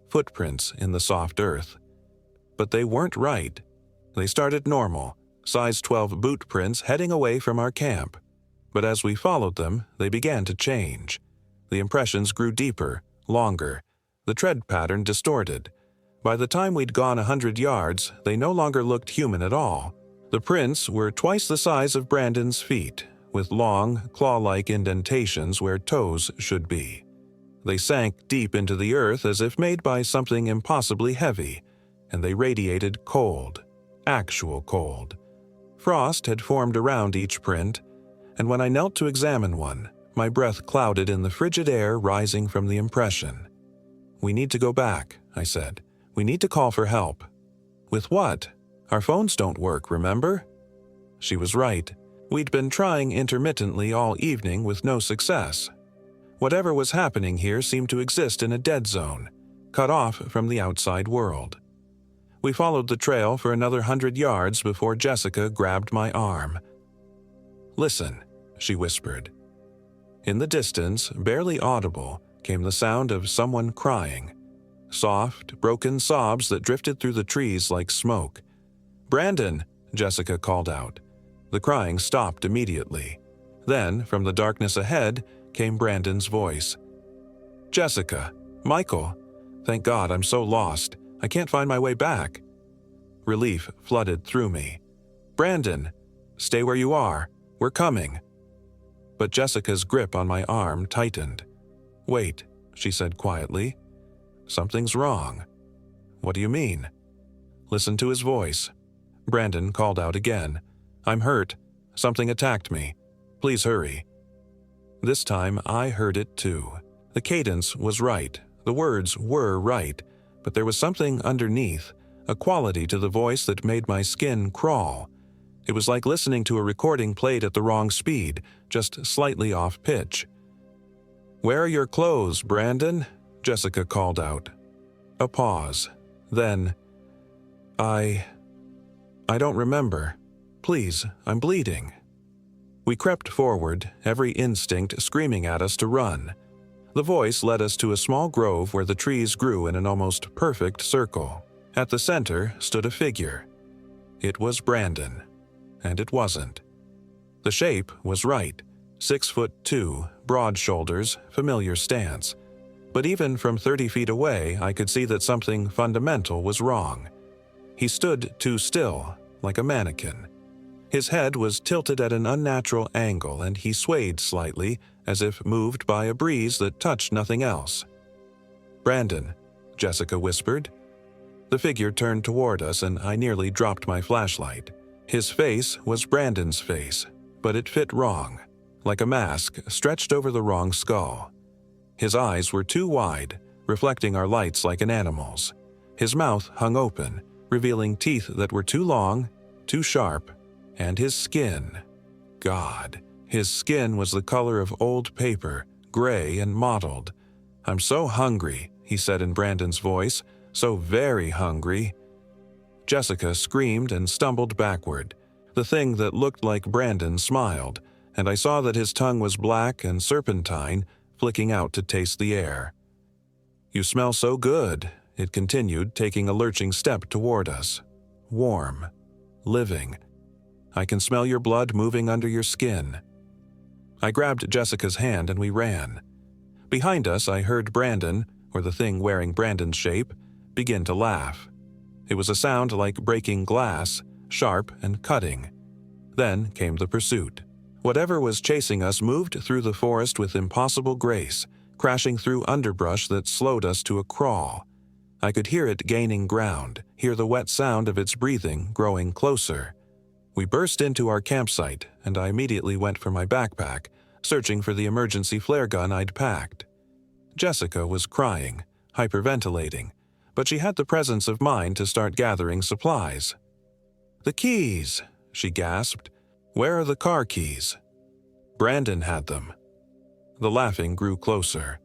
footprints in the soft earth. But they weren't right. They started normal, size 12 boot prints heading away from our camp. But as we followed them, they began to change. The impressions grew deeper, longer, the tread pattern distorted. By the time we'd gone 100 yards, they no longer looked human at all. The prints were twice the size of Brandon's feet, with long, claw-like indentations where toes should be. They sank deep into the earth as if made by something impossibly heavy, and they radiated cold, actual cold. Frost had formed around each print, and when I knelt to examine one, my breath clouded in the frigid air rising from the impression. "We need to go back," I said. "We need to call for help." "With what? Our phones don't work, remember?" She was right. We'd been trying intermittently all evening with no success. Whatever was happening here seemed to exist in a dead zone, cut off from the outside world. We followed the trail for another 100 yards before Jessica grabbed my arm. "Listen," she whispered. In the distance, barely audible, came the sound of someone crying. Soft, broken sobs that drifted through the trees like smoke. "Brandon!" Jessica called out. The crying stopped immediately. Then, from the darkness ahead, came Brandon's voice. "Jessica! Michael! Thank God, I'm so lost. I can't find my way back." Relief flooded through me. "Brandon! Stay where you are. We're coming." But Jessica's grip on my arm tightened. "Wait," she said quietly. "Something's wrong." "What do you mean?" "Listen to his voice." Brandon called out again. "I'm hurt. Something attacked me. Please hurry." This time I heard it too. The cadence was right. The words were right. But there was something underneath, a quality to the voice that made my skin crawl. It was like listening to a recording played at the wrong speed, just slightly off pitch. "Where are your clothes, Brandon?" Jessica called out. A pause. Then, I don't remember. Please, I'm bleeding." We crept forward, every instinct screaming at us to run. The voice led us to a small grove where the trees grew in an almost perfect circle. At the center stood a figure. It was Brandon. And it wasn't. The shape was right. 6'2", broad shoulders, familiar stance. But even from 30 feet away, I could see that something fundamental was wrong. He stood too still, like a mannequin. His head was tilted at an unnatural angle, and he swayed slightly, as if moved by a breeze that touched nothing else. "Brandon," Jessica whispered. The figure turned toward us, and I nearly dropped my flashlight. His face was Brandon's face, but it fit wrong, like a mask stretched over the wrong skull. His eyes were too wide, reflecting our lights like an animal's. His mouth hung open, revealing teeth that were too long, too sharp, and his skin. God, his skin was the color of old paper, gray and mottled. "I'm so hungry," he said in Brandon's voice, "so very hungry." Jessica screamed and stumbled backward. The thing that looked like Brandon smiled, and I saw that his tongue was black and serpentine, flicking out to taste the air. "You smell so good," it continued, taking a lurching step toward us. "Warm. Living. I can smell your blood moving under your skin." I grabbed Jessica's hand and we ran. Behind us, I heard Brandon, or the thing wearing Brandon's shape, begin to laugh. It was a sound like breaking glass, sharp and cutting. Then came the pursuit. Whatever was chasing us moved through the forest with impossible grace, crashing through underbrush that slowed us to a crawl. I could hear it gaining ground, hear the wet sound of its breathing growing closer. We burst into our campsite, and I immediately went for my backpack, searching for the emergency flare gun I'd packed. Jessica was crying, hyperventilating, but she had the presence of mind to start gathering supplies. "The keys," she gasped. "Where are the car keys?" "Brandon had them." The laughing grew closer.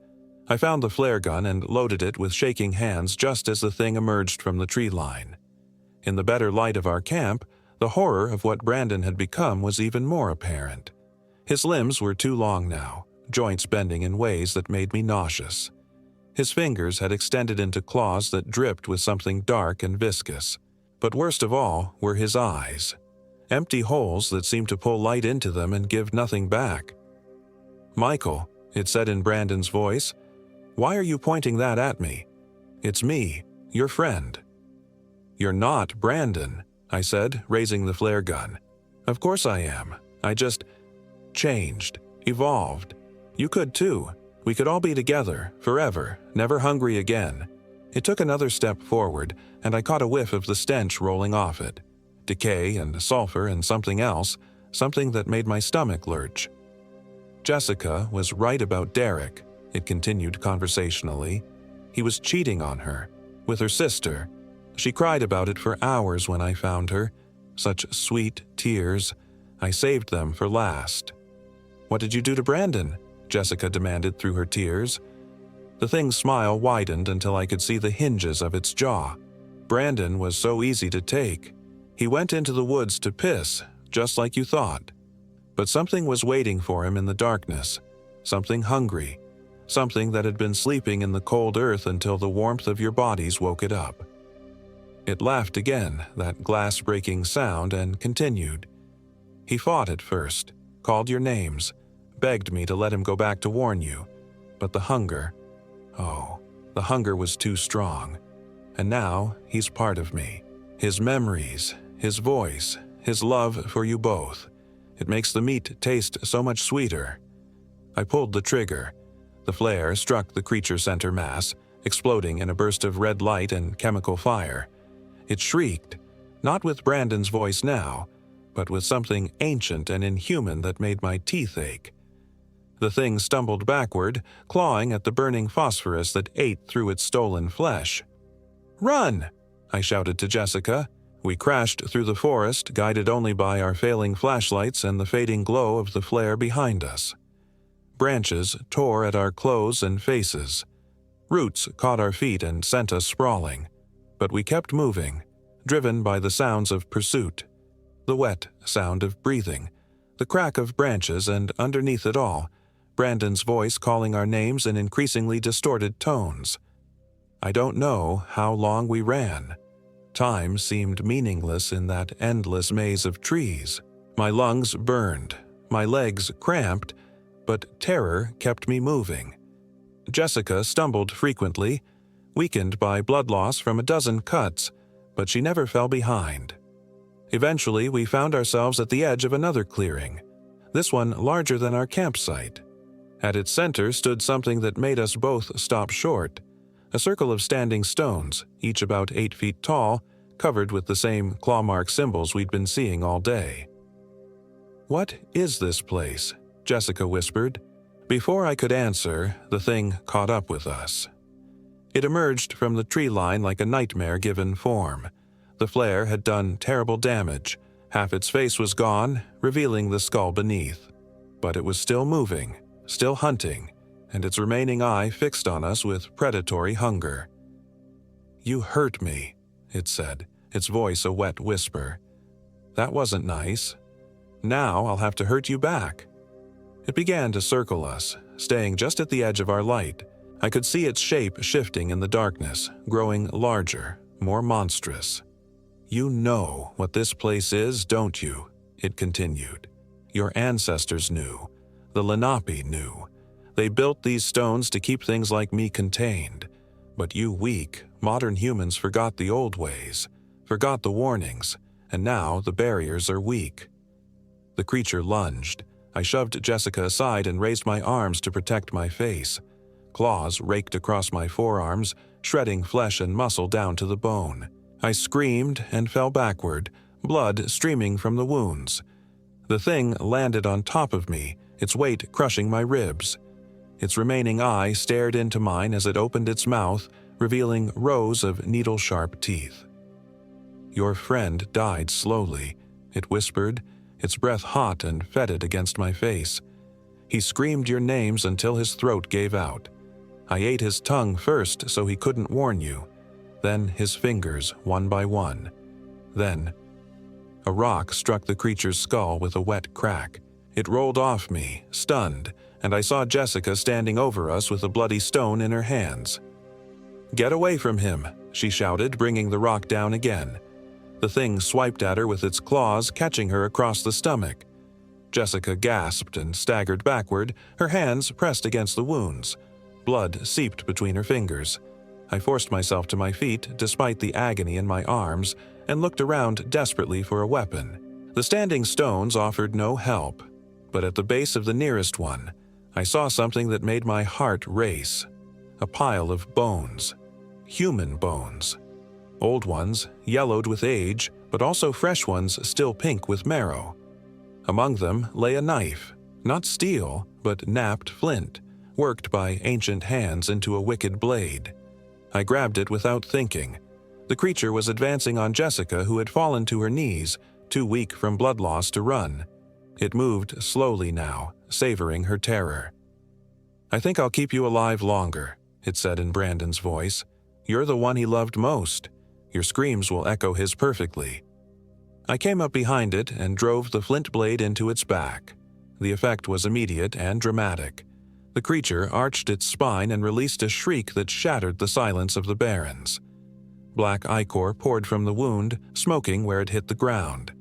I found the flare gun and loaded it with shaking hands just as the thing emerged from the tree line. In the better light of our camp, the horror of what Brandon had become was even more apparent. His limbs were too long now, joints bending in ways that made me nauseous. His fingers had extended into claws that dripped with something dark and viscous. But worst of all were his eyes. Empty holes that seemed to pull light into them and give nothing back. "Michael," it said in Brandon's voice, "why are you pointing that at me? It's me, your friend." "You're not Brandon," I said, raising the flare gun. "Of course I am. I just changed, evolved. You could too. We could all be together, forever, never hungry again." It took another step forward, and I caught a whiff of the stench rolling off it. Decay and sulfur and something else, something that made my stomach lurch. "Jessica was right about Derek," it continued conversationally. "He was cheating on her, with her sister. She cried about it for hours when I found her. Such sweet tears. I saved them for last." "What did you do to Brandon?" Jessica demanded through her tears. The thing's smile widened until I could see the hinges of its jaw. "Brandon was so easy to take. He went into the woods to piss, just like you thought. But something was waiting for him in the darkness. Something hungry. Something that had been sleeping in the cold earth until the warmth of your bodies woke it up." It laughed again, that glass-breaking sound, and continued. "He fought at first, called your names, begged me to let him go back to warn you. But the hunger, the hunger was too strong. And now he's part of me. His memories, his voice, his love for you both. It makes the meat taste so much sweeter." I pulled the trigger. The flare struck the creature center mass, exploding in a burst of red light and chemical fire. It shrieked, not with Brandon's voice now, but with something ancient and inhuman that made my teeth ache. The thing stumbled backward, clawing at the burning phosphorus that ate through its stolen flesh. "Run!" I shouted to Jessica. We crashed through the forest, guided only by our failing flashlights and the fading glow of the flare behind us. Branches tore at our clothes and faces. Roots caught our feet and sent us sprawling. But we kept moving, driven by the sounds of pursuit. The wet sound of breathing, the crack of branches, and underneath it all, Brandon's voice calling our names in increasingly distorted tones. I don't know how long we ran. Time seemed meaningless in that endless maze of trees. My lungs burned, my legs cramped, but terror kept me moving. Jessica stumbled frequently, weakened by blood loss from a dozen cuts, but she never fell behind. Eventually, we found ourselves at the edge of another clearing, this one larger than our campsite. At its center stood something that made us both stop short. A circle of standing stones, each about 8 feet tall, covered with the same claw-mark symbols we'd been seeing all day. "What is this place?" Jessica whispered. Before I could answer, the thing caught up with us. It emerged from the tree line like a nightmare given form. The flare had done terrible damage. Half its face was gone, revealing the skull beneath. But it was still moving, still hunting, and its remaining eye fixed on us with predatory hunger. "You hurt me," it said, its voice a wet whisper. "That wasn't nice. Now I'll have to hurt you back." It began to circle us, staying just at the edge of our light. I could see its shape shifting in the darkness, growing larger, more monstrous. "You know what this place is, don't you?" it continued. "Your ancestors knew. The Lenape knew. They built these stones to keep things like me contained. But you weak, modern humans forgot the old ways, forgot the warnings, and now the barriers are weak." The creature lunged. I shoved Jessica aside and raised my arms to protect my face. Claws raked across my forearms, shredding flesh and muscle down to the bone. I screamed and fell backward, blood streaming from the wounds. The thing landed on top of me, its weight crushing my ribs. Its remaining eye stared into mine as it opened its mouth, revealing rows of needle-sharp teeth. "Your friend died slowly," it whispered, its breath hot and fetid against my face. "He screamed your names until his throat gave out. I ate his tongue first so he couldn't warn you, then his fingers one by one. Then a rock struck the creature's skull with a wet crack. It rolled off me, stunned, and I saw Jessica standing over us with a bloody stone in her hands. "Get away from him," she shouted, bringing the rock down again. The thing swiped at her with its claws, catching her across the stomach. Jessica gasped and staggered backward, her hands pressed against the wounds. Blood seeped between her fingers. I forced myself to my feet despite the agony in my arms and looked around desperately for a weapon. The standing stones offered no help, but at the base of the nearest one, I saw something that made my heart race. A pile of bones. Human bones. Old ones, yellowed with age, but also fresh ones still pink with marrow. Among them lay a knife, not steel, but knapped flint, worked by ancient hands into a wicked blade. I grabbed it without thinking. The creature was advancing on Jessica, who had fallen to her knees, too weak from blood loss to run. It moved slowly now, savoring her terror. "I think I'll keep you alive longer," it said in Brandon's voice. "You're the one he loved most. Your screams will echo his perfectly." I came up behind it and drove the flint blade into its back. The effect was immediate and dramatic. The creature arched its spine and released a shriek that shattered the silence of the barrens. Black ichor poured from the wound, smoking where it hit the ground.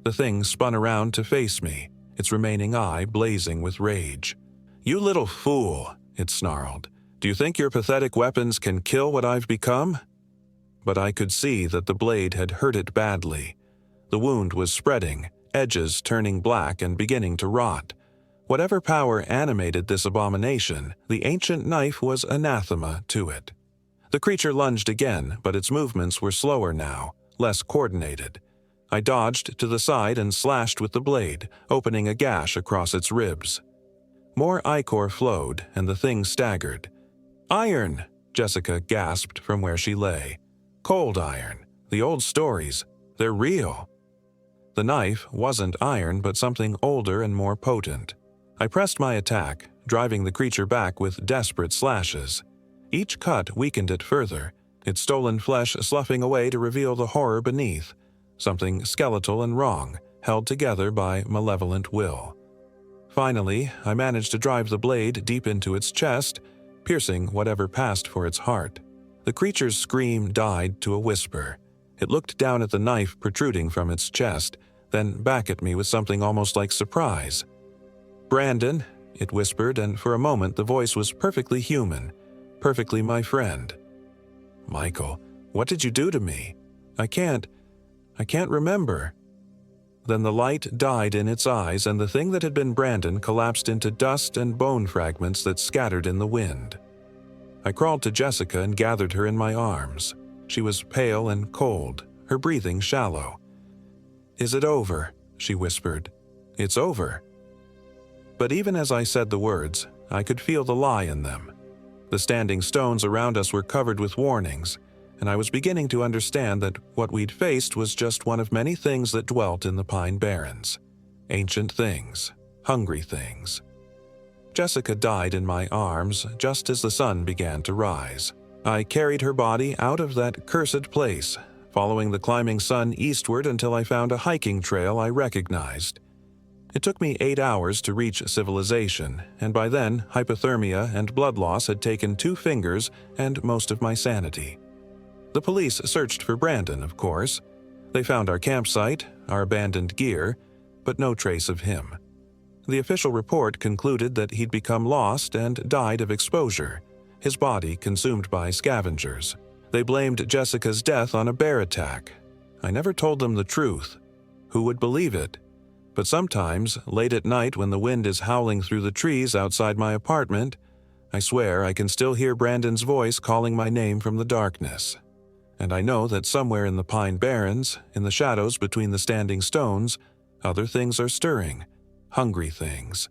The thing spun around to face me, its remaining eye blazing with rage. "You little fool," it snarled. "Do you think your pathetic weapons can kill what I've become?" But I could see that the blade had hurt it badly. The wound was spreading, edges turning black and beginning to rot. Whatever power animated this abomination, the ancient knife was anathema to it. The creature lunged again, but its movements were slower now, less coordinated. I dodged to the side and slashed with the blade, opening a gash across its ribs. More ichor flowed, and the thing staggered. "Iron!" Jessica gasped from where she lay. "Cold iron. The old stories. They're real." The knife wasn't iron, but something older and more potent. I pressed my attack, driving the creature back with desperate slashes. Each cut weakened it further, its stolen flesh sloughing away to reveal the horror beneath, something skeletal and wrong, held together by malevolent will. Finally, I managed to drive the blade deep into its chest, piercing whatever passed for its heart. The creature's scream died to a whisper. It looked down at the knife protruding from its chest, then back at me with something almost like surprise. "Brandon," it whispered, and for a moment the voice was perfectly human, perfectly my friend. "Michael, what did you do to me? I can't remember." Then the light died in its eyes, and the thing that had been Brandon collapsed into dust and bone fragments that scattered in the wind. I crawled to Jessica and gathered her in my arms. She was pale and cold, her breathing shallow. "Is it over?" she whispered. "It's over." But even as I said the words, I could feel the lie in them. The standing stones around us were covered with warnings, and I was beginning to understand that what we'd faced was just one of many things that dwelt in the Pine Barrens. Ancient things, hungry things. Jessica died in my arms just as the sun began to rise. I carried her body out of that cursed place, following the climbing sun eastward until I found a hiking trail I recognized. It took me 8 hours to reach civilization, and by then hypothermia and blood loss had taken 2 fingers and most of my sanity. The police searched for Brandon, of course. They found our campsite, our abandoned gear, but no trace of him. The official report concluded that he'd become lost and died of exposure, his body consumed by scavengers. They blamed Jessica's death on a bear attack. I never told them the truth. Who would believe it? But sometimes, late at night when the wind is howling through the trees outside my apartment, I swear I can still hear Brandon's voice calling my name from the darkness. And I know that somewhere in the Pine Barrens, in the shadows between the standing stones, other things are stirring. Hungry things.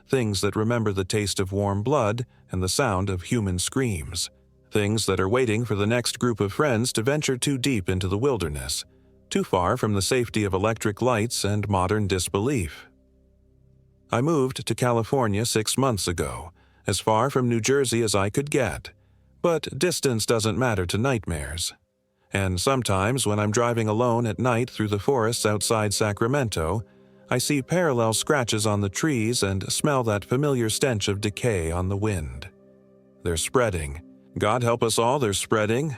Things that remember the taste of warm blood and the sound of human screams. Things that are waiting for the next group of friends to venture too deep into the wilderness, too far from the safety of electric lights and modern disbelief. I moved to California 6 months ago, as far from New Jersey as I could get. But distance doesn't matter to nightmares. And sometimes when I'm driving alone at night through the forests outside Sacramento, I see parallel scratches on the trees and smell that familiar stench of decay on the wind. They're spreading. God help us all, they're spreading,